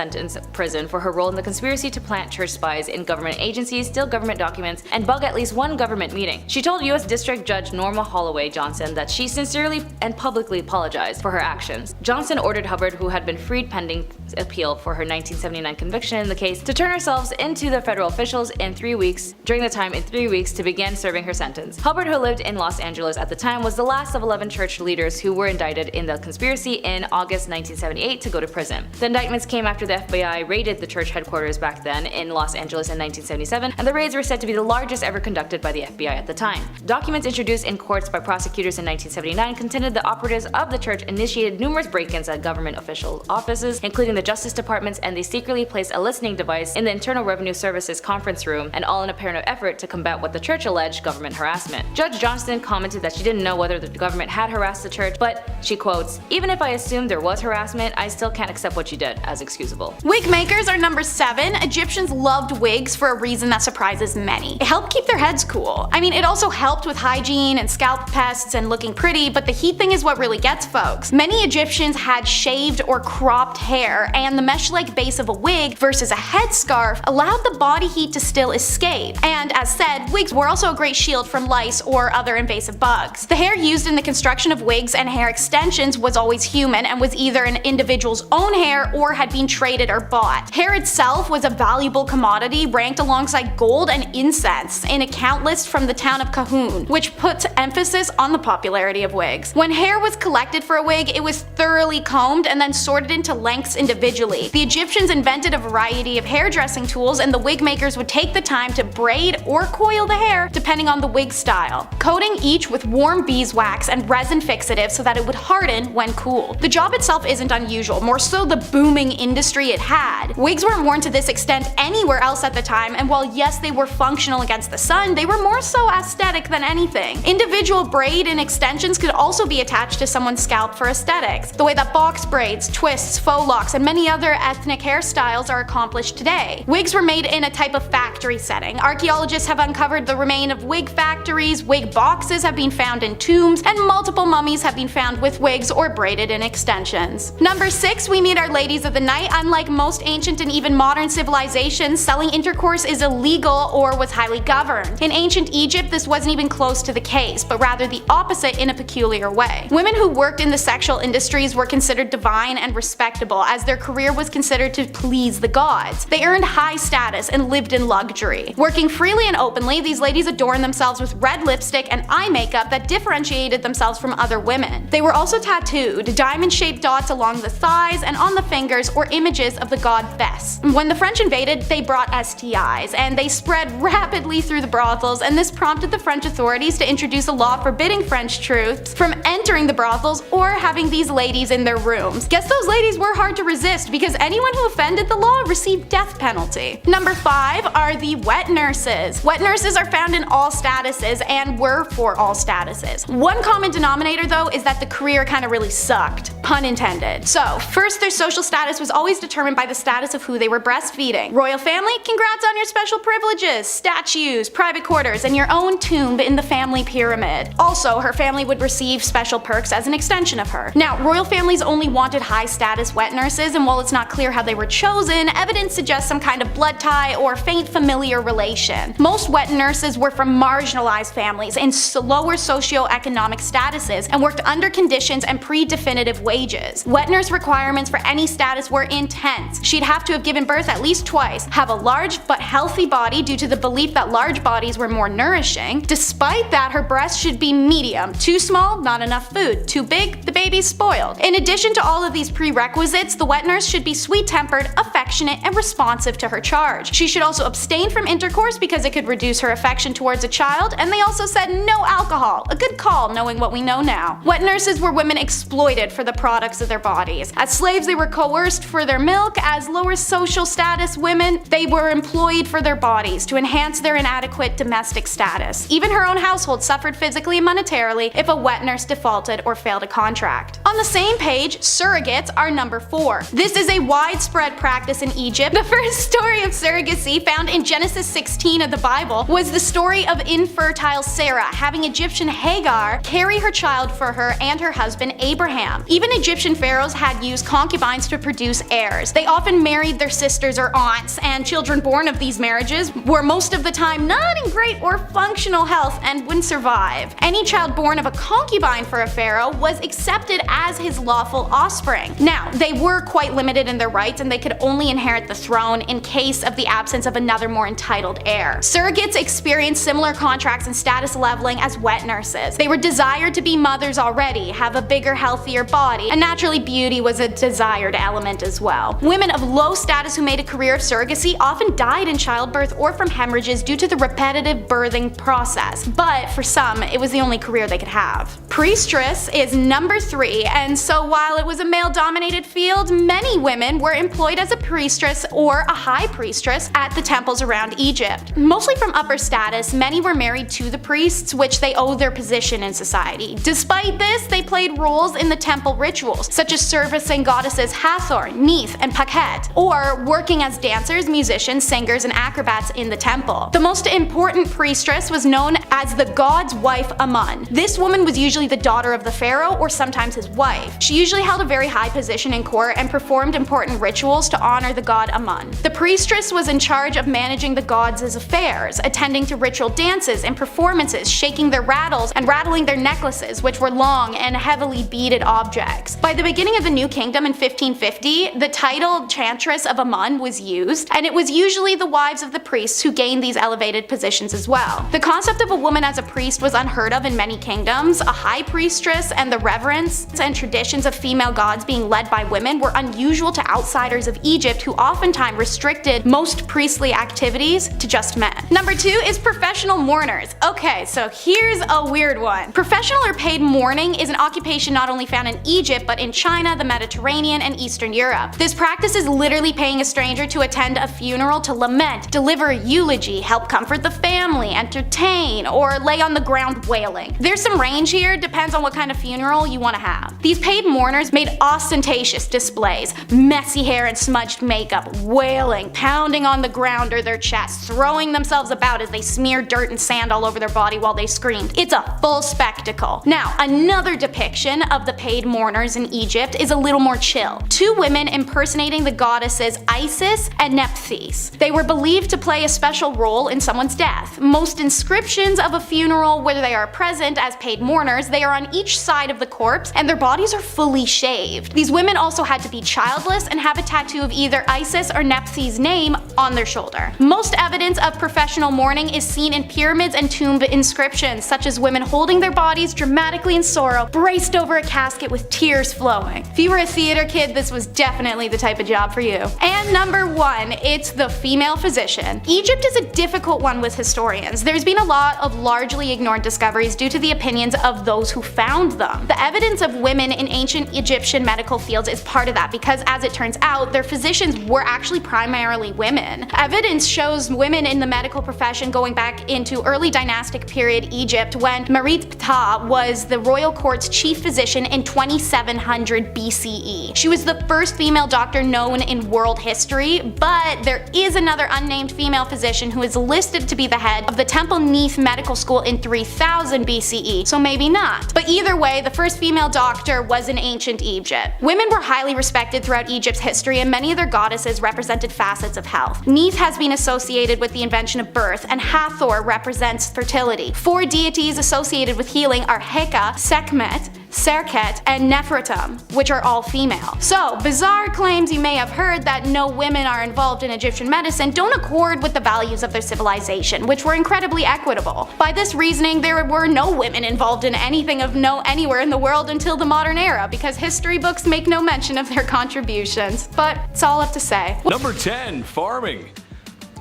prison for her role in the conspiracy to plant church spies in government agencies, steal government documents, and bug at least one government meeting. She told US District Judge Norma Holloway Johnson that she sincerely and publicly apologized for her actions. Johnson ordered Hubbard, who had been freed pending appeal for her 1979 conviction in the case, to turn herself into the federal officials in 3 weeks, during the time in 3 weeks to begin serving her sentence. Hubbard, who lived in Los Angeles at the time, was the last of 11 church leaders who were indicted in the conspiracy in August 1978 to go to prison. The indictments came after the FBI raided the church headquarters back then in Los Angeles in 1977, and the raids were said to be the largest ever conducted by the FBI at the time. Documents introduced in courts by prosecutors in 1979 contended the operatives of the church initiated numerous break-ins at government official offices, including the Justice Departments, and they secretly placed a listening device in the Internal Revenue Service's conference room, and all in a apparent effort to combat what the church alleged government harassment. Judge Johnston commented that she didn't know whether the government had harassed the church, but she quotes, "Even if I assumed there was harassment, I still can't accept what you did as excusable." Wig makers are number 7. Egyptians loved wigs for a reason that surprises many. It helped keep their heads cool. I mean, it also helped with hygiene and scalp pests and looking pretty, but the heat thing is what really gets folks. Many Egyptians had shaved or cropped hair, and the mesh-like base of a wig versus a headscarf allowed the body heat to still escape. And as said, wigs were also a great shield from lice or other invasive bugs. The hair used in the construction of wigs and hair extensions was always human and was either an individual's own hair or had been traded or bought. Hair itself was a valuable commodity ranked alongside gold and incense in a count list from the town of Kahun, which puts emphasis on the popularity of wigs. When hair was collected for a wig, it was thoroughly combed and then sorted into lengths individually. The Egyptians invented a variety of hairdressing tools, and the wig makers would take the time to braid or coil the hair depending on the wig style, coating each with warm beeswax and resin fixative so that it would harden when cooled. The job itself isn't unusual, more so the booming industry it had. Wigs weren't worn to this extent anywhere else at the time, and while yes they were functional against the sun, they were more so aesthetic than anything. Individual braid and extensions could also be attached to someone's scalp for aesthetics, the way that box braids, twists, faux locks, and many other ethnic hairstyles are accomplished today. Wigs were made in a type of factory setting. Archaeologists have uncovered the remains of wig factories, wig boxes have been found in tombs, and multiple mummies have been found with wigs or braided in extensions. Number 6, we meet our ladies of the night. Unlike most ancient and even modern civilizations, selling intercourse is illegal or was highly governed. In ancient Egypt, this wasn't even close to the case, but rather the opposite in a peculiar way. Women who worked in the sexual industries were considered divine and respectable, as their career was considered to please the gods. They earned high status and lived in luxury. Working freely and openly, these ladies adorned themselves with red lipstick and eye makeup that differentiated themselves from other women. They were also tattooed, diamond-shaped dots along the thighs and on the fingers, or images of the god Bes. When the French invaded, they brought STIs, and they spread rapidly through the brothels, and this prompted the French authorities to introduce a law forbidding French troops from entering the brothels or having these ladies in their rooms. Guess those ladies were hard to resist, because anyone who offended the law received death penalty. Number 5 are the wet nurses. Wet nurses are found in all statuses and were for all statuses. One common denominator though is that the career kinda really sucked. Pun intended. So, first, their social status was always determined by the status of who they were breastfeeding. Royal family? Congrats on your special privileges, statues, private quarters, and your own tomb in the family pyramid. Also, her family would receive special perks as an extension of her. Now, royal families only wanted high status wet nurses, and while it's not clear how they were chosen, evidence suggests some kind of blood tie or faint familiar relation. Most wet nurses were from marginalized families in lower socioeconomic statuses and worked under conditions and pre-definitive wages. Wet nurse requirements for any status were intense. She'd have to have given birth at least twice, have a large but healthy body due to the belief that large bodies were more nourishing. Despite that, her breasts should be medium. Too small, not enough food. Too big, the baby's spoiled. In addition to all of these prerequisites, the wet nurse should be sweet-tempered, affectionate, and responsive to her charge. She should also abstain from intercourse because it could reduce her affection towards a child, and they also said no alcohol. A good call, knowing what we know now. Wet nurses were women exploited for the products of their bodies. As slaves, they were coerced for their milk. As lower social status women, they were employed for their bodies to enhance their inadequate domestic status. Even her own household suffered physically and monetarily if a wet nurse defaulted or failed a contract. On the same page, surrogates are number 4. This is a widespread practice in Egypt. The first story of surrogacy, found in Genesis 16 of the Bible, was the story of infertile Sarah having Egyptian Hagar carry her child for her and her husband Abraham. Even Ancient Egyptian pharaohs had used concubines to produce heirs. They often married their sisters or aunts, and children born of these marriages were most of the time not in great or functional health and wouldn't survive. Any child born of a concubine for a pharaoh was accepted as his lawful offspring. Now, they were quite limited in their rights, and they could only inherit the throne in case of the absence of another more entitled heir. Surrogates experienced similar contracts and status leveling as wet nurses. They were desired to be mothers already, have a bigger, healthier body, and naturally beauty was a desired element as well. Women of low status who made a career of surrogacy often died in childbirth or from hemorrhages due to the repetitive birthing process, but for some, it was the only career they could have. Priestess is number 3, and so while it was a male-dominated field, many women were employed as a priestess or a high priestess at the temples around Egypt. Mostly from upper status, many were married to the priests, which they owed their position in society. Despite this, they played roles in the temple rituals, such as servicing goddesses Hathor, Neith, and Pakhet, or working as dancers, musicians, singers, and acrobats in the temple. The most important priestess was known as the god's wife Amun. This woman was usually the daughter of the pharaoh or sometimes his wife. She usually held a very high position in court and performed important rituals to honor the god Amun. The priestess was in charge of managing the gods' affairs, attending to ritual dances and performances, shaking their rattles and rattling their necklaces, which were long and heavily beaded objects. By the beginning of the New Kingdom in 1550, the title Chantress of Amun was used, and it was usually the wives of the priests who gained these elevated positions as well. The concept of a woman as a priest was unheard of in many kingdoms. A high priestess and the reverence and traditions of female gods being led by women were unusual to outsiders of Egypt, who oftentimes restricted most priestly activities to just men. Number 2 is professional mourners. Okay, so here's a weird one. Professional or paid mourning is an occupation not only found in Egypt, but in China, the Mediterranean, and Eastern Europe. This practice is literally paying a stranger to attend a funeral to lament, deliver a eulogy, help comfort the family, entertain, or lay on the ground wailing. There's some range here, depends on what kind of funeral you want to have. These paid mourners made ostentatious displays, messy hair and smudged makeup, wailing, pounding on the ground or their chests, throwing themselves about as they smeared dirt and sand all over their body while they screamed. It's a full spectacle. Now, another depiction of the paid mourners in Egypt is a little more chill. 2 women impersonating the goddesses Isis and Nephthys. They were believed to play a special role in someone's death. Most inscriptions of a funeral where they are present as paid mourners, they are on each side of the corpse and their bodies are fully shaved. These women also had to be childless and have a tattoo of either Isis or Nephthys' name on their shoulder. Most evidence of professional mourning is seen in pyramids and tomb inscriptions, such as women holding their bodies dramatically in sorrow, braced over a casket with tears flowing. If you were a theater kid, this was definitely the type of job for you. And number 1, it's the female physician. Egypt is a difficult one with historians. There's been a lot of largely ignored discoveries due to the opinions of those who found them. The evidence of women in ancient Egyptian medical fields is part of that because, as it turns out, their physicians were actually primarily women. Evidence shows women in the medical profession going back into early dynastic period Egypt when Merit Ptah was the royal court's chief physician in 2700 BCE. She was the first female doctor known in world history, but there is another unnamed female physician who is listed to be the head of the Temple Neith Medical School in 3000 BCE, so maybe not. But either way, the first female doctor was in ancient Egypt. Women were highly respected throughout Egypt's history, and many of their goddesses represented facets of health. Neith has been associated with the invention of birth, and Hathor represents fertility. 4 deities associated with healing are Heka, Sekhmet, Serket, and Nefertum, which are all female. So, bizarre claims you may have heard that no women are involved in Egyptian medicine don't accord with the values of their civilization, which were incredibly equitable. By this reasoning, there were no women involved in anything of note anywhere in the world until the modern era, because history books make no mention of their contributions. But it's all up to say. Number 10, farming.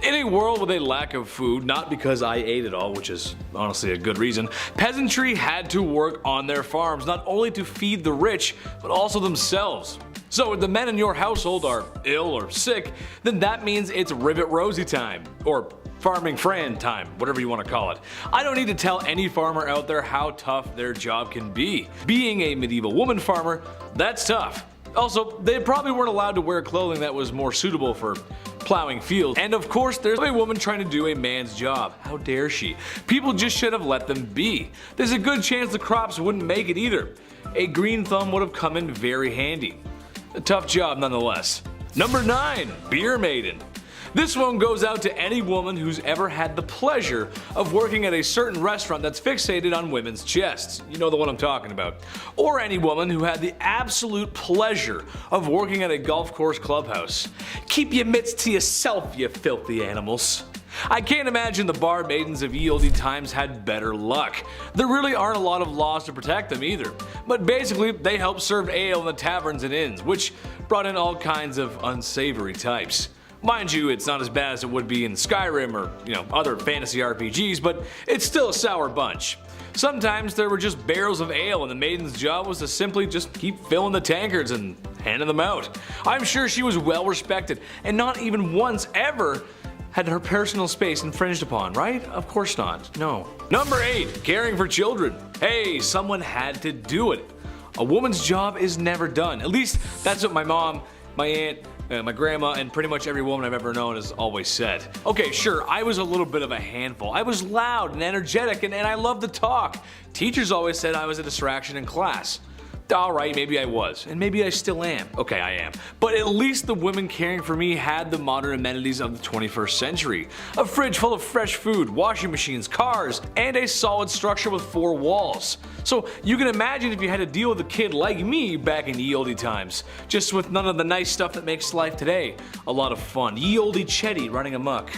In a world with a lack of food, not because I ate it all, which is honestly a good reason, peasantry had to work on their farms not only to feed the rich, but also themselves. So if the men in your household are ill or sick, then that means it's Rivet Rosie time, or Farming Fran time, whatever you want to call it. I don't need to tell any farmer out there how tough their job can be. Being a medieval woman farmer, that's tough. Also, they probably weren't allowed to wear clothing that was more suitable for plowing fields. And of course, there's a woman trying to do a man's job. How dare she? People just should have let them be. There's a good chance the crops wouldn't make it either. a green thumb would have come in very handy. A tough job nonetheless. Number 9. Beer Maiden. This one goes out to any woman who's ever had the pleasure of working at a certain restaurant that's fixated on women's chests. You know the one I'm talking about. Or any woman who had the absolute pleasure of working at a golf course clubhouse. Keep your mitts to yourself, you filthy animals. I can't imagine the bar maidens of ye olde times had better luck. There really aren't a lot of laws to protect them either. But basically, they helped serve ale in the taverns and inns, which brought in all kinds of unsavory types. Mind you, it's not as bad as it would be in Skyrim or, other fantasy RPGs, but it's still a sour bunch. Sometimes there were just barrels of ale and the maiden's job was to simply just keep filling the tankards and handing them out. I'm sure she was well respected and not even once ever had her personal space infringed upon, right? Of course not, no. Number 8, caring for children. Hey, someone had to do it. A woman's job is never done. At least that's what my mom, my aunt, my grandma, and pretty much every woman I've ever known has always said. Okay, sure, I was a little bit of a handful. I was loud and energetic and I loved to talk. Teachers always said I was a distraction in class. Alright, maybe I was, and maybe I still am. Okay, I am. But at least the women caring for me had the modern amenities of the 21st century. A fridge full of fresh food, washing machines, cars, and a solid structure with 4 walls. So you can imagine if you had to deal with a kid like me back in ye olde times, just with none of the nice stuff that makes life today a lot of fun. Ye olde Chetty running amok.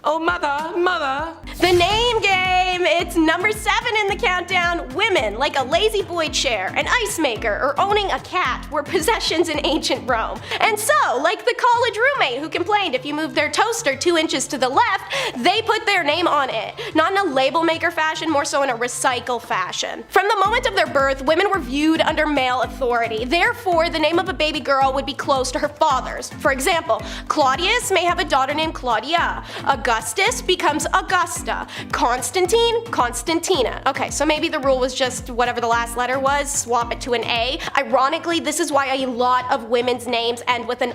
Oh mother, mother! The name game! It's number 7 in the countdown. Women, like a lazy boy chair, an ice maker, or owning a cat, were possessions in ancient Rome. And so, like the college roommate who complained if you moved their toaster 2 inches to the left, they put their name on it. Not in a label maker fashion, more so in a recycle fashion. From the moment of their birth, women were viewed under male authority. Therefore, the name of a baby girl would be close to her father's. For example, Claudius may have a daughter named Claudia. Augustus becomes Augusta. Constantine, Constantina. Okay, so maybe the rule was just whatever the last letter was, swap it to an A. Ironically, this is why a lot of women's names end with an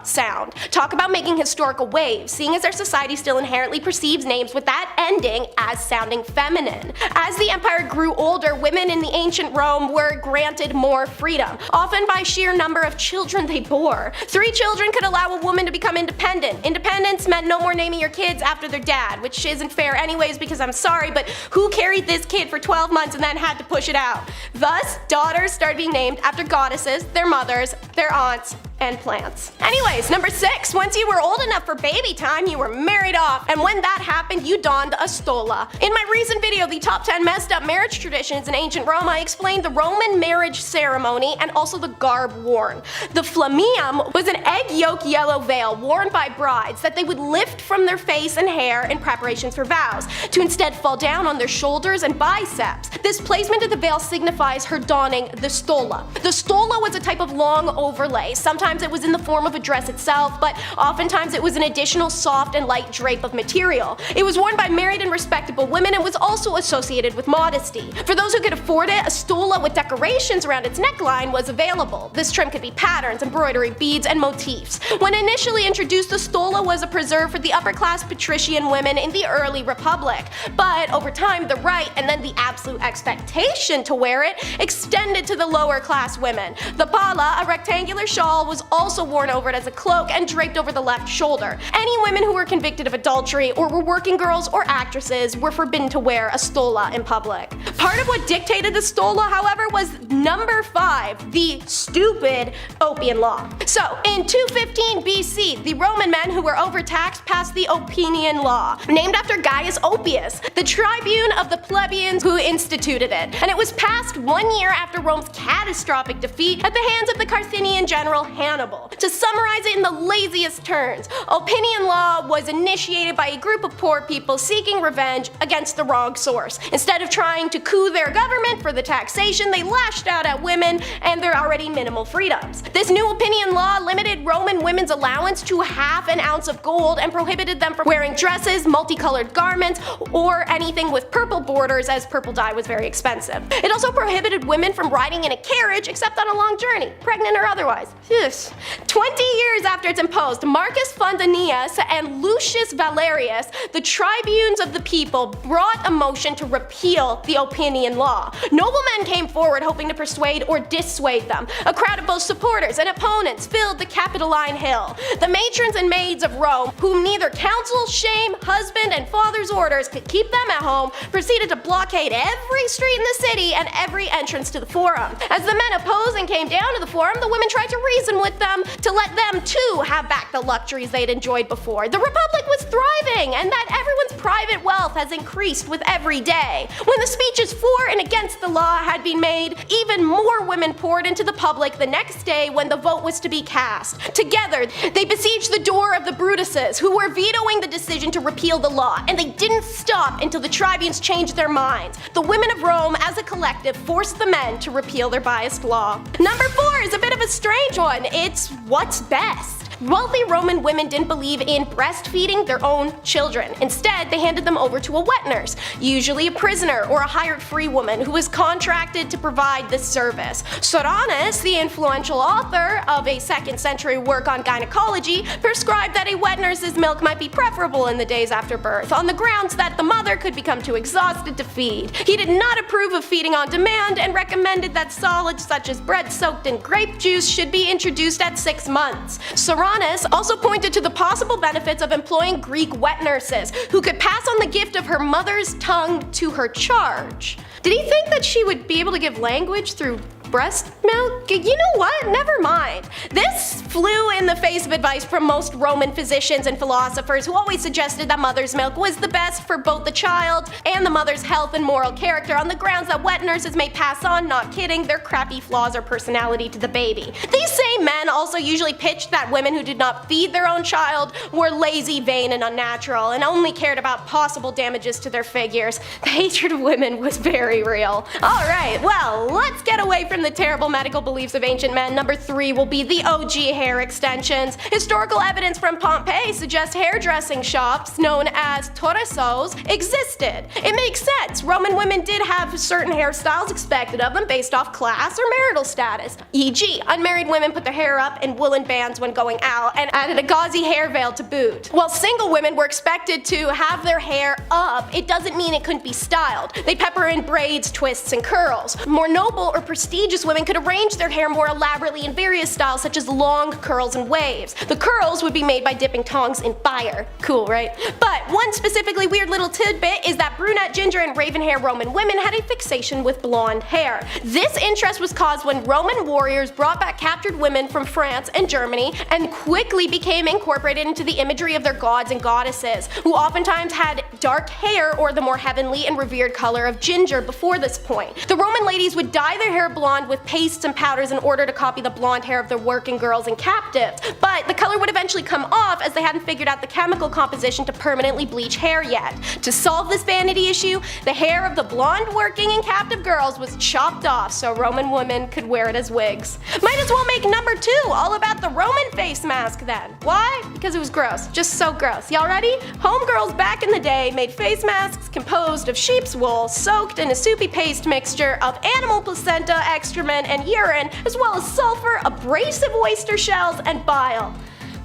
sound. Talk about making historical waves, seeing as our society still inherently perceives names with that ending as sounding feminine. As the empire grew older, women in the ancient Rome were granted more freedom, often by sheer number of children they bore. 3 children could allow a woman to become independent. Independence meant no more naming your kids after their dad, which isn't fair anyways because I'm sorry, but who carried this kid for 12 months and then had to push it out? Thus, daughters started being named after goddesses, their mothers, their aunts, and plants. Anyways, number 6, once you were old enough for baby time, you were married off, and when that happened, you donned a stola. In my recent video, the top 10 messed up marriage traditions in ancient Rome, I explained the Roman marriage ceremony and also the garb worn. The flammeum was an egg yolk yellow veil worn by brides that they would lift from their face and hair in preparations for vows, to instead fall down on their shoulders and biceps. This placement of the veil signifies her donning the stola. The stola was a type of long overlay. Sometimes it was in the form of a dress itself, but oftentimes it was an additional soft and light drape of material. It was worn by married and respectable women and was also associated with modesty. For those who could afford it, a stola with decorations around its neckline was available. This trim could be patterns, embroidery, beads, and motifs. When initially introduced, the stola was a preserve for the upper-class patrician women in the early republic. But over time, the right and then the absolute expectation to wear it extended to the lower-class women. The palla, a rectangular shawl, was also worn over it as a cloak and draped over the left shoulder. Any women who were convicted of adultery or were working girls or actresses were forbidden to wear a stola in public. Part of what dictated the stola, however, was number 5, the stupid Oppian Law. So, in 215 BC, the Roman men who were overtaxed passed the Oppian Law, named after Gaius Oppius, the tribune of the plebeians who instituted it. And it was passed 1 year after Rome's catastrophic defeat at the hands of the Carthaginian general Hannibal. To summarize it in the laziest terms, Oppian Law was initiated by a group of poor people seeking revenge against the wrong source. Instead of trying to coup their government for the taxation, they lashed out at women and their already minimal freedoms. This new Oppian Law limited Roman women's allowance to ½ an ounce of gold and prohibited them from wearing dresses, multicolored garments, or anything with purple borders, as purple dye was very expensive. It also prohibited women from riding in a carriage except on a long journey, pregnant or otherwise. years. 20 years after it's imposed, Marcus Fundanius and Lucius Valerius, the tribunes of the people, brought a motion to repeal the Opinion Law. Noblemen came forward hoping to persuade or dissuade them. A crowd of both supporters and opponents filled the Capitoline Hill. The matrons and maids of Rome, whom neither council, shame, husband, and father's orders could keep them at home, proceeded to blockade every street in the city and every entrance to the forum. As the men opposing came down to the forum, the women tried to reason with them to let them too have back the luxuries they'd enjoyed before. The Republic was thriving, and that everyone's private wealth has increased with every day. When the speeches for and against the law had been made, even more women poured into the public the next day when the vote was to be cast. Together, they besieged the door of the Brutuses, who were vetoing the decision to repeal the law, and they didn't stop until the tribunes changed their minds. The women of Rome, as a collective, forced the men to repeal their biased law. Number 4 is a bit of a strange one. It's what's best. Wealthy Roman women didn't believe in breastfeeding their own children. Instead, they handed them over to a wet nurse, usually a prisoner or a hired free woman who was contracted to provide this service. Soranus, the influential author of a 2nd century work on gynecology, prescribed that a wet nurse's milk might be preferable in the days after birth, on the grounds that the mother could become too exhausted to feed. He did not approve of feeding on demand and recommended that solids such as bread soaked in grape juice should be introduced at 6 months. Soranus also pointed to the possible benefits of employing Greek wet nurses, who could pass on the gift of her mother's tongue to her charge. Did he think that she would be able to give language through breast milk? You know what? Never mind. This flew in the face of advice from most Roman physicians and philosophers who always suggested that mother's milk was the best for both the child and the mother's health and moral character, on the grounds that wet nurses may pass on, not kidding, their crappy flaws or personality to the baby. These same men also usually pitched that women who did not feed their own child were lazy, vain, and unnatural, and only cared about possible damages to their figures. The hatred of women was very real. Alright, well, let's get away from the terrible medical beliefs of ancient men. Number 3 will be the OG hair extensions. Historical evidence from Pompeii suggests hairdressing shops, known as torresos, existed. It makes sense. Roman women did have certain hairstyles expected of them based off class or marital status. E.g., unmarried women put their hair up in woolen bands when going out and added a gauzy hair veil to boot. While single women were expected to have their hair up, it doesn't mean it couldn't be styled. They pepper in braids, twists, and curls. More noble or prestigious women could arrange their hair more elaborately in various styles such as long curls and waves. The curls would be made by dipping tongs in fire. Cool, right? But one specifically weird little tidbit is that brunette, ginger, and raven hair Roman women had a fixation with blonde hair. This interest was caused when Roman warriors brought back captured women from France and Germany and quickly became incorporated into the imagery of their gods and goddesses, who oftentimes had dark hair or the more heavenly and revered color of ginger before this point. The Roman ladies would dye their hair blonde with pastes and powders in order to copy the blonde hair of their working girls and captives, but the color would eventually come off as they hadn't figured out the chemical composition to permanently bleach hair yet. To solve this vanity issue, the hair of the blonde working and captive girls was chopped off so Roman women could wear it as wigs. Might as well make number 2 all about the Roman face mask then. Why? Because it was gross. Just so gross. Y'all ready? Homegirls back in the day made face masks composed of sheep's wool soaked in a soupy paste mixture of animal placenta, excrement, and urine, as well as sulfur, abrasive oyster shells, and bile.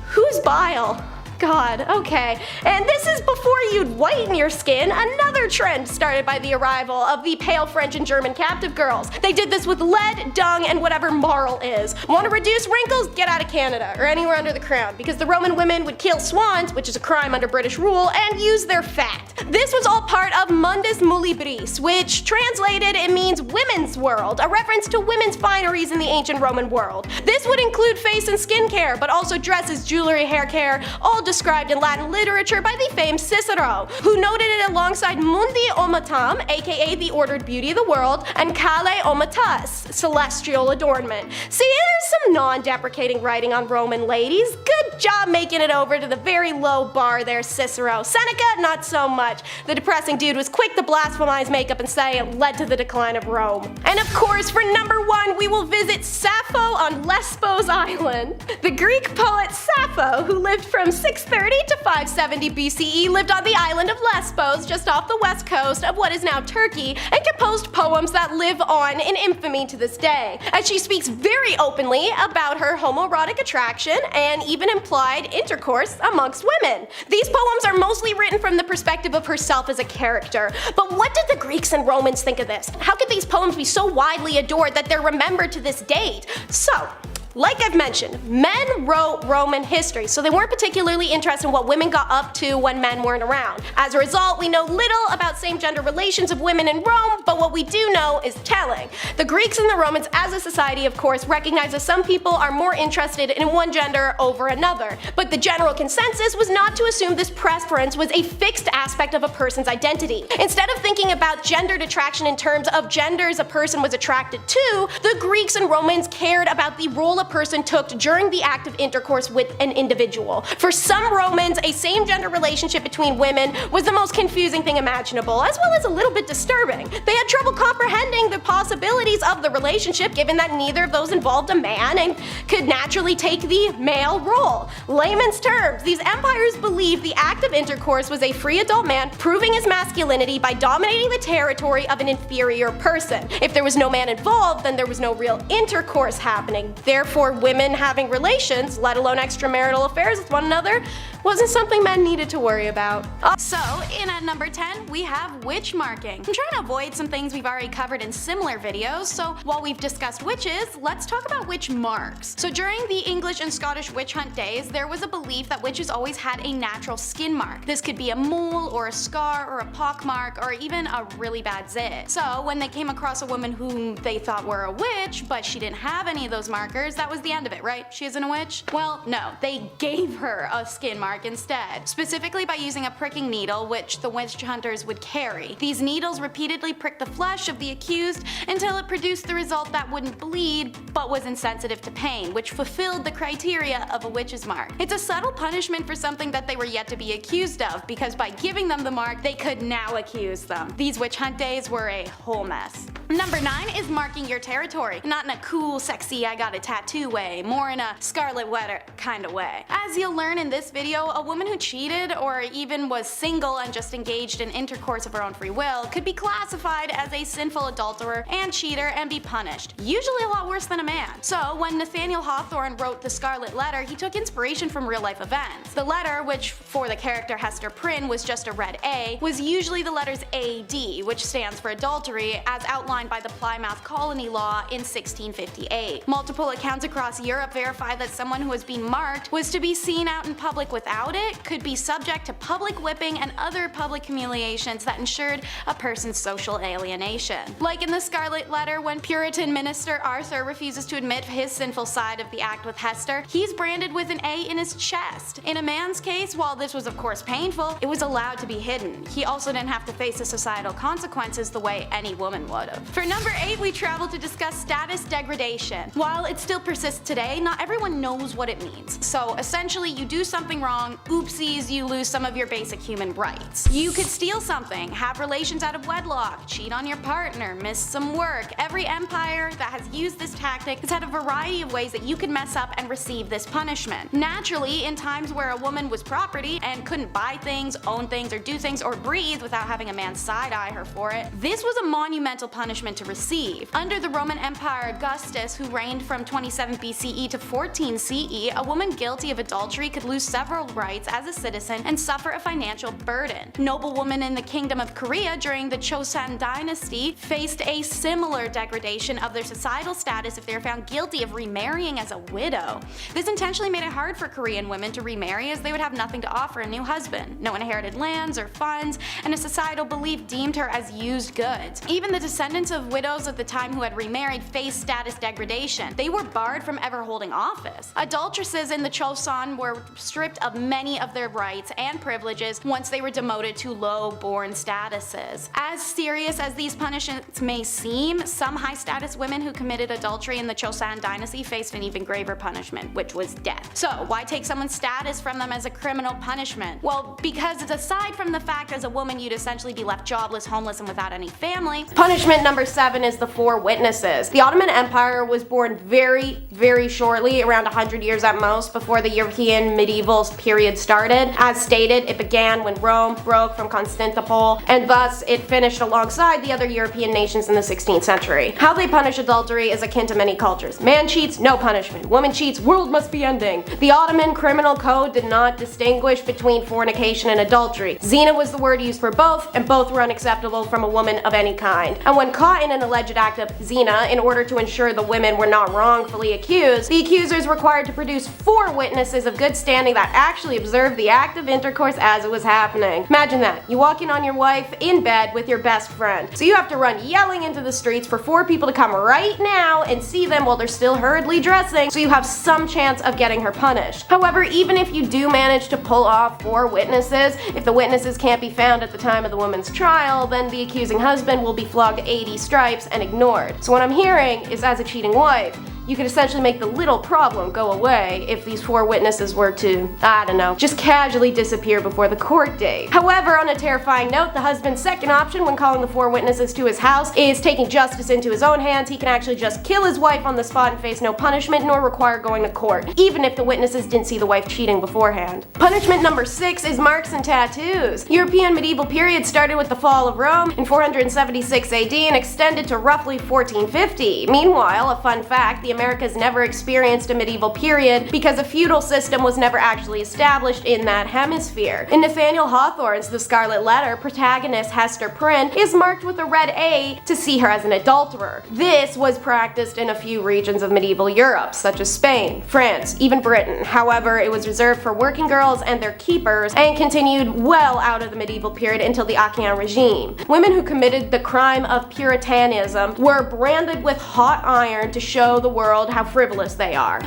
Who's bile? God, okay. And this is before you'd whiten your skin, another trend started by the arrival of the pale French and German captive girls. They did this with lead, dung, and whatever marl is. Want to reduce wrinkles? Get out of Canada, or anywhere under the crown, because the Roman women would kill swans, which is a crime under British rule, and use their fat. This was all part of Mundus Muliebris, which translated it means women's world, a reference to women's fineries in the ancient Roman world. This would include face and skin care, but also dresses, jewelry, hair care, all described in Latin literature by the famed Cicero, who noted it alongside Mundi Omatum, aka the ordered beauty of the world, and Cale Omatus, celestial adornment. See, there's some non-deprecating writing on Roman ladies. Good job making it over to the very low bar there, Cicero. Seneca, not so much. The depressing dude was quick to blasphemize makeup and say it led to the decline of Rome. And of course, for number 1, we will visit Sappho on Lesbos Island. The Greek poet Sappho, who lived from 6 630 to 570 BCE lived on the island of Lesbos, just off the west coast of what is now Turkey, and composed poems that live on in infamy to this day, as she speaks very openly about her homoerotic attraction and even implied intercourse amongst women. These poems are mostly written from the perspective of herself as a character, but what did the Greeks and Romans think of this? How could these poems be so widely adored that they're remembered to this date? So, like I've mentioned, men wrote Roman history, so they weren't particularly interested in what women got up to when men weren't around. As a result, we know little about same-gender relations of women in Rome, but what we do know is telling. The Greeks and the Romans as a society, of course, recognize that some people are more interested in one gender over another, but the general consensus was not to assume this preference was a fixed aspect of a person's identity. Instead of thinking about gendered attraction in terms of genders a person was attracted to, the Greeks and Romans cared about the role a person took during the act of intercourse with an individual. For some Romans, a same-gender relationship between women was the most confusing thing imaginable, as well as a little bit disturbing. They had trouble comprehending the possibilities of the relationship given that neither of those involved a man and could naturally take the male role. Layman's terms, these empires believed the act of intercourse was a free adult man proving his masculinity by dominating the territory of an inferior person. If there was no man involved, then there was no real intercourse happening. Therefore, women having relations, let alone extramarital affairs with one another, wasn't something men needed to worry about. So, in at number 10, we have witch marking. I'm trying to avoid some things we've already covered in similar videos, so while we've discussed witches, let's talk about witch marks. So during the English and Scottish witch hunt days, there was a belief that witches always had a natural skin mark. This could be a mole or a scar or a pock mark or even a really bad zit. So when they came across a woman whom they thought were a witch, but she didn't have any of those markers, that was the end of it, right? She isn't a witch? Well, no, they gave her a skin mark instead, specifically by using a pricking needle which the witch hunters would carry. These needles repeatedly pricked the flesh of the accused until it produced the result that wouldn't bleed but was insensitive to pain, which fulfilled the criteria of a witch's mark. It's a subtle punishment for something that they were yet to be accused of, because by giving them the mark, they could now accuse them. These witch hunt days were a whole mess. Number 9 is marking your territory. Not in a cool, sexy, I got a tattoo way, more in a Scarlet Letter kind of way. As you'll learn in this video, a woman who cheated or even was single and just engaged in intercourse of her own free will could be classified as a sinful adulterer and cheater and be punished, usually a lot worse than a man. So when Nathaniel Hawthorne wrote the Scarlet Letter, he took inspiration from real life events. The letter, which for the character Hester Prynne was just a red A, was usually the letters AD, which stands for adultery, as outlined by the Plymouth Colony Law in 1658. Multiple accounts across Europe verify that someone who was being marked was to be seen out in public without it, could be subject to public whipping and other public humiliations that ensured a person's social alienation. Like in the Scarlet Letter, when Puritan minister Arthur refuses to admit his sinful side of the act with Hester, he's branded with an A in his chest. In a man's case, while this was of course painful, it was allowed to be hidden. He also didn't have to face the societal consequences the way any woman would have. For number 8, we travel to discuss status degradation. While it still persists today, not everyone knows what it means. So essentially, you do something wrong, oopsies, you lose some of your basic human rights. You could steal something, have relations out of wedlock, cheat on your partner, miss some work. Every empire that has used this tactic has had a variety of ways that you could mess up and receive this punishment. Naturally, in times where a woman was property and couldn't buy things, own things, or do things, or breathe without having a man side-eye her for it, this was a monumental punishment to receive. Under the Roman Empire Augustus, who reigned from 27 BCE to 14 CE, a woman guilty of adultery could lose several rights as a citizen and suffer a financial burden. Noblewomen in the Kingdom of Korea during the Chosun dynasty faced a similar degradation of their societal status if they were found guilty of remarrying as a widow. This intentionally made it hard for Korean women to remarry, as they would have nothing to offer a new husband, no inherited lands or funds, and a societal belief deemed her as used goods. Even the descendants of widows at the time who had remarried faced status degradation. They were barred from ever holding office. Adulteresses in the Chosun were stripped of many of their rights and privileges once they were demoted to low-born statuses. As serious as these punishments may seem, some high-status women who committed adultery in the Chosun dynasty faced an even graver punishment, which was death. So why take someone's status from them as a criminal punishment? Well, because aside from the fact as a woman you'd essentially be left jobless, homeless, and without any family. Punishment number 7 is the 4 witnesses. The Ottoman Empire was born very shortly, around 100 years at most, before the European medievals period started. As stated, it began when Rome broke from Constantinople, and thus it finished alongside the other European nations in the 16th century. How they punish adultery is akin to many cultures. Man cheats, no punishment. Woman cheats, world must be ending. The Ottoman criminal code did not distinguish between fornication and adultery. Zina was the word used for both, and both were unacceptable from a woman of any kind. And when caught in an alleged act of zina, in order to ensure the women were not wrongfully accused, the accusers required to produce 4 witnesses of good standing that actually observed the act of intercourse as it was happening. Imagine that. You walk in on your wife in bed with your best friend. So you have to run yelling into the streets for 4 people to come right now and see them while they're still hurriedly dressing, so you have some chance of getting her punished. However, even if you do manage to pull off 4 witnesses, if the witnesses can't be found at the time of the woman's trial, then the accusing husband will be flogged 80 stripes and ignored. So what I'm hearing is, as a cheating wife, you could essentially make the little problem go away if these 4 witnesses were to, I don't know, just casually disappear before the court date. However, on a terrifying note, the husband's second option when calling the 4 witnesses to his house is taking justice into his own hands. He can actually just kill his wife on the spot and face no punishment, nor require going to court, even if the witnesses didn't see the wife cheating beforehand. Punishment number 6 is marks and tattoos. European medieval period started with the fall of Rome in 476 AD and extended to roughly 1450. Meanwhile, a fun fact, the Americas never experienced a medieval period because a feudal system was never actually established in that hemisphere. In Nathaniel Hawthorne's The Scarlet Letter, protagonist Hester Prynne is marked with a red A to see her as an adulterer. This was practiced in a few regions of medieval Europe, such as Spain, France, even Britain. However, it was reserved for working girls and their keepers and continued well out of the medieval period until the Ancien regime. Women who committed the crime of Puritanism were branded with hot iron to show the world how frivolous they are.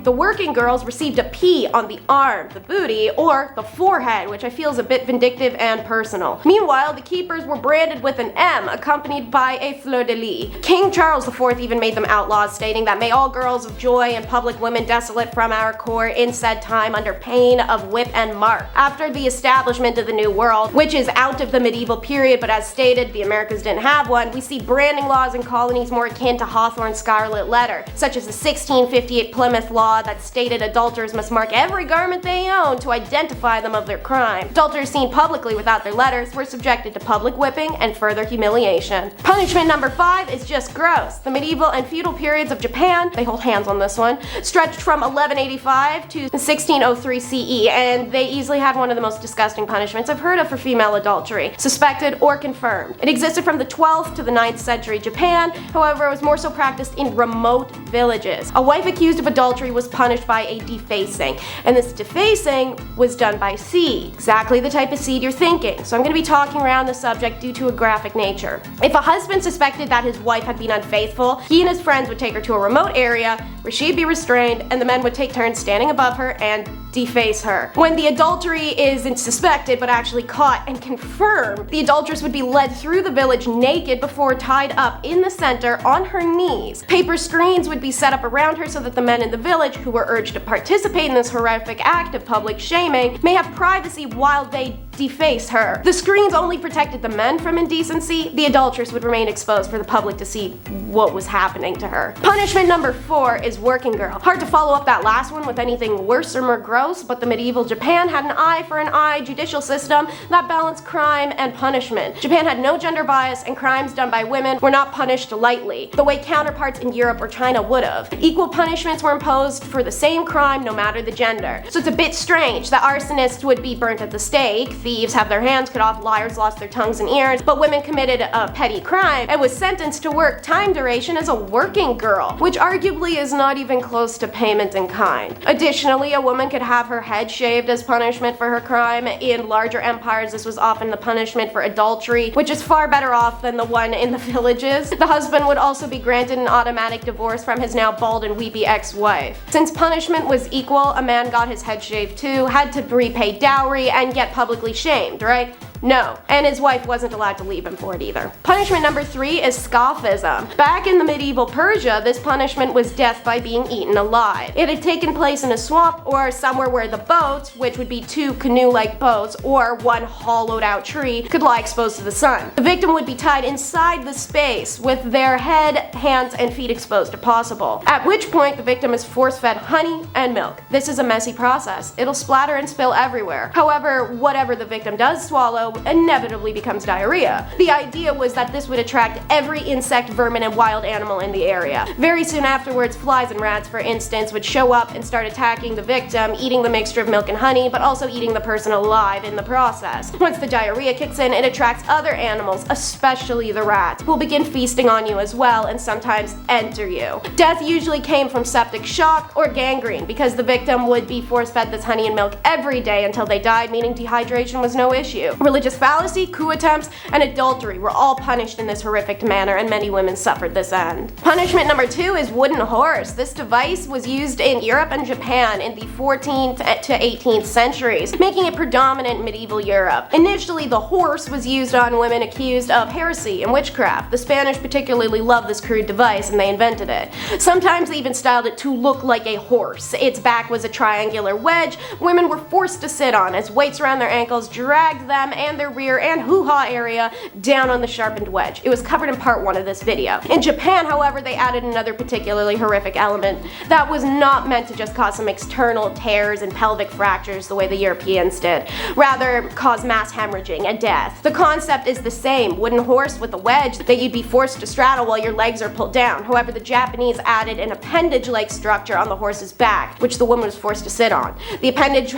The working girls received a P on the arm, the booty, or the forehead, which I feel is a bit vindictive and personal. Meanwhile, the keepers were branded with an M, accompanied by a fleur-de-lis. King Charles IV even made them outlaws, stating that may all girls of joy and public women desolate from our court in said time under pain of whip and mark. After the establishment of the New World, which is out of the medieval period, but as stated, the Americas didn't have one, we see branding laws in colonies more akin to Hawthorne's Scarlet Letter, such as the 1658 Plymouth Law that stated adulterers must mark every garment they own to identify them of their crime. Adulterers seen publicly without their letters were subjected to public whipping and further humiliation. Punishment number 5 is just gross. The medieval and feudal periods of Japan, they hold hands on this one, stretched from 1185 to 1603 CE, and they easily had one of the most disgusting punishments I've heard of for female adultery, suspected or confirmed. It existed from the 12th to the 9th century Japan, however it was more so practiced in remote villages. A wife accused of adultery was punished by a defacing, and this defacing was done by seed, exactly the type of seed you're thinking, so I'm going to be talking around the subject due to a graphic nature. If a husband suspected that his wife had been unfaithful, he and his friends would take her to a remote area where she'd be restrained, and the men would take turns standing above her and deface her. When the adultery isn't suspected but actually caught and confirmed, the adulteress would be led through the village naked before tied up in the center on her knees. Paper screens would be set up around her so that the men in the village who were urged to participate in this horrific act of public shaming may have privacy while they deface her. The screens only protected the men from indecency. The adulteress would remain exposed for the public to see what was happening to her. Punishment number 4 is working girl. Hard to follow up that last one with anything worse or more gross, but the medieval Japan had an eye for an eye judicial system that balanced crime and punishment. Japan had no gender bias, and crimes done by women were not punished lightly, the way counterparts in Europe or China would have. Equal punishments were imposed for the same crime no matter the gender. So it's a bit strange that arsonists would be burnt at the stake, thieves have their hands cut off, liars lost their tongues and ears, but women committed a petty crime and was sentenced to work time duration as a working girl, which arguably is not even close to payment in kind. Additionally, a woman could have her head shaved as punishment for her crime. In larger empires, this was often the punishment for adultery, which is far better off than the one in the villages. The husband would also be granted an automatic divorce from his now bald and weepy ex-wife. Since punishment was equal, a man got his head shaved too, had to repay dowry, and get publicly shamed, right? No, and his wife wasn't allowed to leave him for it either. Punishment number 3 is scaphism. Back in the medieval Persia, this punishment was death by being eaten alive. It had taken place in a swamp or somewhere where the boats, which would be 2 canoe-like boats or 1 hollowed out tree, could lie exposed to the sun. The victim would be tied inside the space with their head, hands, and feet exposed if possible, at which point the victim is force-fed honey and milk. This is a messy process. It'll splatter and spill everywhere. However, whatever the victim does swallow inevitably becomes diarrhea. The idea was that this would attract every insect, vermin, and wild animal in the area. Very soon afterwards, flies and rats, for instance, would show up and start attacking the victim, eating the mixture of milk and honey, but also eating the person alive in the process. Once the diarrhea kicks in, it attracts other animals, especially the rats, who will begin feasting on you as well and sometimes enter you. Death usually came from septic shock or gangrene because the victim would be force-fed this honey and milk every day until they died, meaning dehydration was no issue. Religious fallacy, coup attempts, and adultery were all punished in this horrific manner, and many women suffered this end. Punishment number 2 is wooden horse. This device was used in Europe and Japan in the 14th to 18th centuries, making it predominant in medieval Europe. Initially, the horse was used on women accused of heresy and witchcraft. The Spanish particularly loved this crude device and they invented it. Sometimes they even styled it to look like a horse. Its back was a triangular wedge women were forced to sit on as weights around their ankles dragged them and their rear and hoo-ha area down on the sharpened wedge. It was covered in part 1 of this video. In Japan, however, they added another particularly horrific element that was not meant to just cause some external tears and pelvic fractures the way the Europeans did, rather cause mass hemorrhaging and death. The concept is the same, wooden horse with a wedge that you'd be forced to straddle while your legs are pulled down. However, the Japanese added an appendage-like structure on the horse's back, which the woman was forced to sit on. The appendage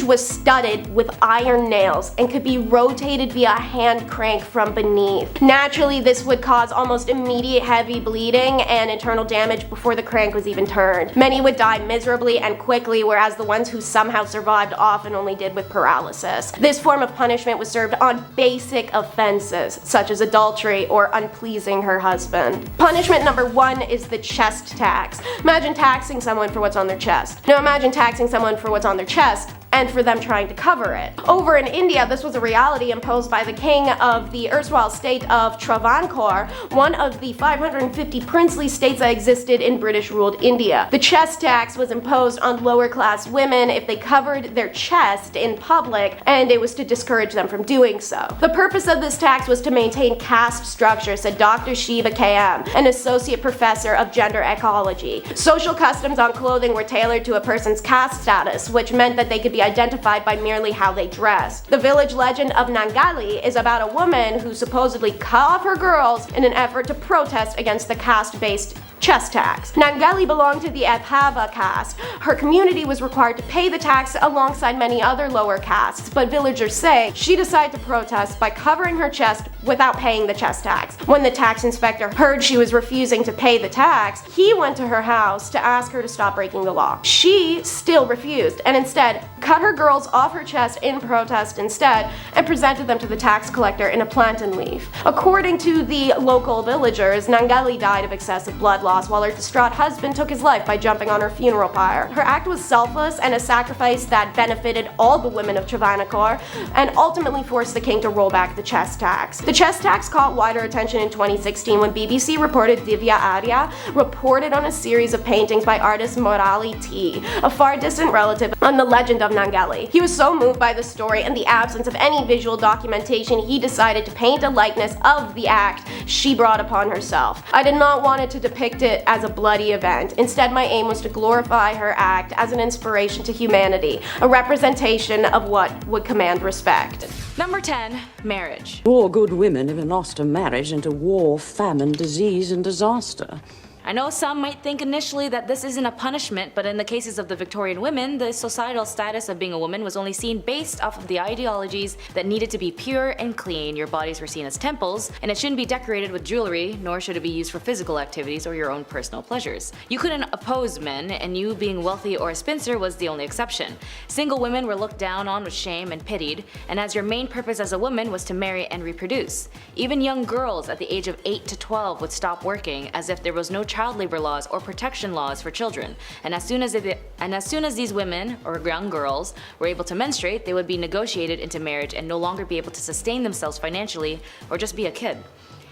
was studded with iron nails and could be rotated via a hand crank from beneath. Naturally, this would cause almost immediate heavy bleeding and internal damage before the crank was even turned. Many would die miserably and quickly, whereas the ones who somehow survived often only did with paralysis. This form of punishment was served on basic offenses, such as adultery or unpleasing her husband. Punishment number 1 is the chest tax. Imagine taxing someone for what's on their chest. Now imagine taxing someone for what's on their chest and for them trying to cover it. Over in India, this was a reality imposed by the king of the erstwhile state of Travancore, one of the 550 princely states that existed in British-ruled India. The chest tax was imposed on lower-class women if they covered their chest in public, and it was to discourage them from doing so. The purpose of this tax was to maintain caste structure, said Dr. Shiva KM, an associate professor of gender ecology. Social customs on clothing were tailored to a person's caste status, which meant that they could be identified by merely how they dressed. The village legend of Nangali is about a woman who supposedly cut off her girls in an effort to protest against the caste-based chest tax. Nangali belonged to the Abhava caste. Her community was required to pay the tax alongside many other lower castes, but villagers say she decided to protest by covering her chest without paying the chest tax. When the tax inspector heard she was refusing to pay the tax, he went to her house to ask her to stop breaking the law. She still refused and instead cut her girls off her chest in protest instead and presented them to the tax collector in a plantain leaf. According to the local villagers, Nangali died of excessive blood loss while her distraught husband took his life by jumping on her funeral pyre. Her act was selfless and a sacrifice that benefited all the women of Travancore and ultimately forced the king to roll back the chest tax. The chest tax caught wider attention in 2016 when BBC reported Divya Arya reported on a series of paintings by artist Murali T, a far distant relative on the legend of Nangali. He was so moved by the story and the absence of any visual documentation, he decided to paint a likeness of the act she brought upon herself. I did not want it to depict it as a bloody event. Instead, my aim was to glorify her act as an inspiration to humanity, a representation of what would command respect. Number 10, marriage. Poor good women have lost a marriage into war, famine, disease, and disaster. I know some might think initially that this isn't a punishment, but in the cases of the Victorian women, the societal status of being a woman was only seen based off of the ideologies that needed to be pure and clean. Your bodies were seen as temples, and it shouldn't be decorated with jewelry, nor should it be used for physical activities or your own personal pleasures. You couldn't oppose men, and you being wealthy or a spinster was the only exception. Single women were looked down on with shame and pitied, and as your main purpose as a woman was to marry and reproduce. Even young girls at the age of 8 to 12 would stop working as if there was no child child labor laws or protection laws for children, and as soon as these women, or young girls, were able to menstruate, they would be negotiated into marriage and no longer be able to sustain themselves financially or just be a kid.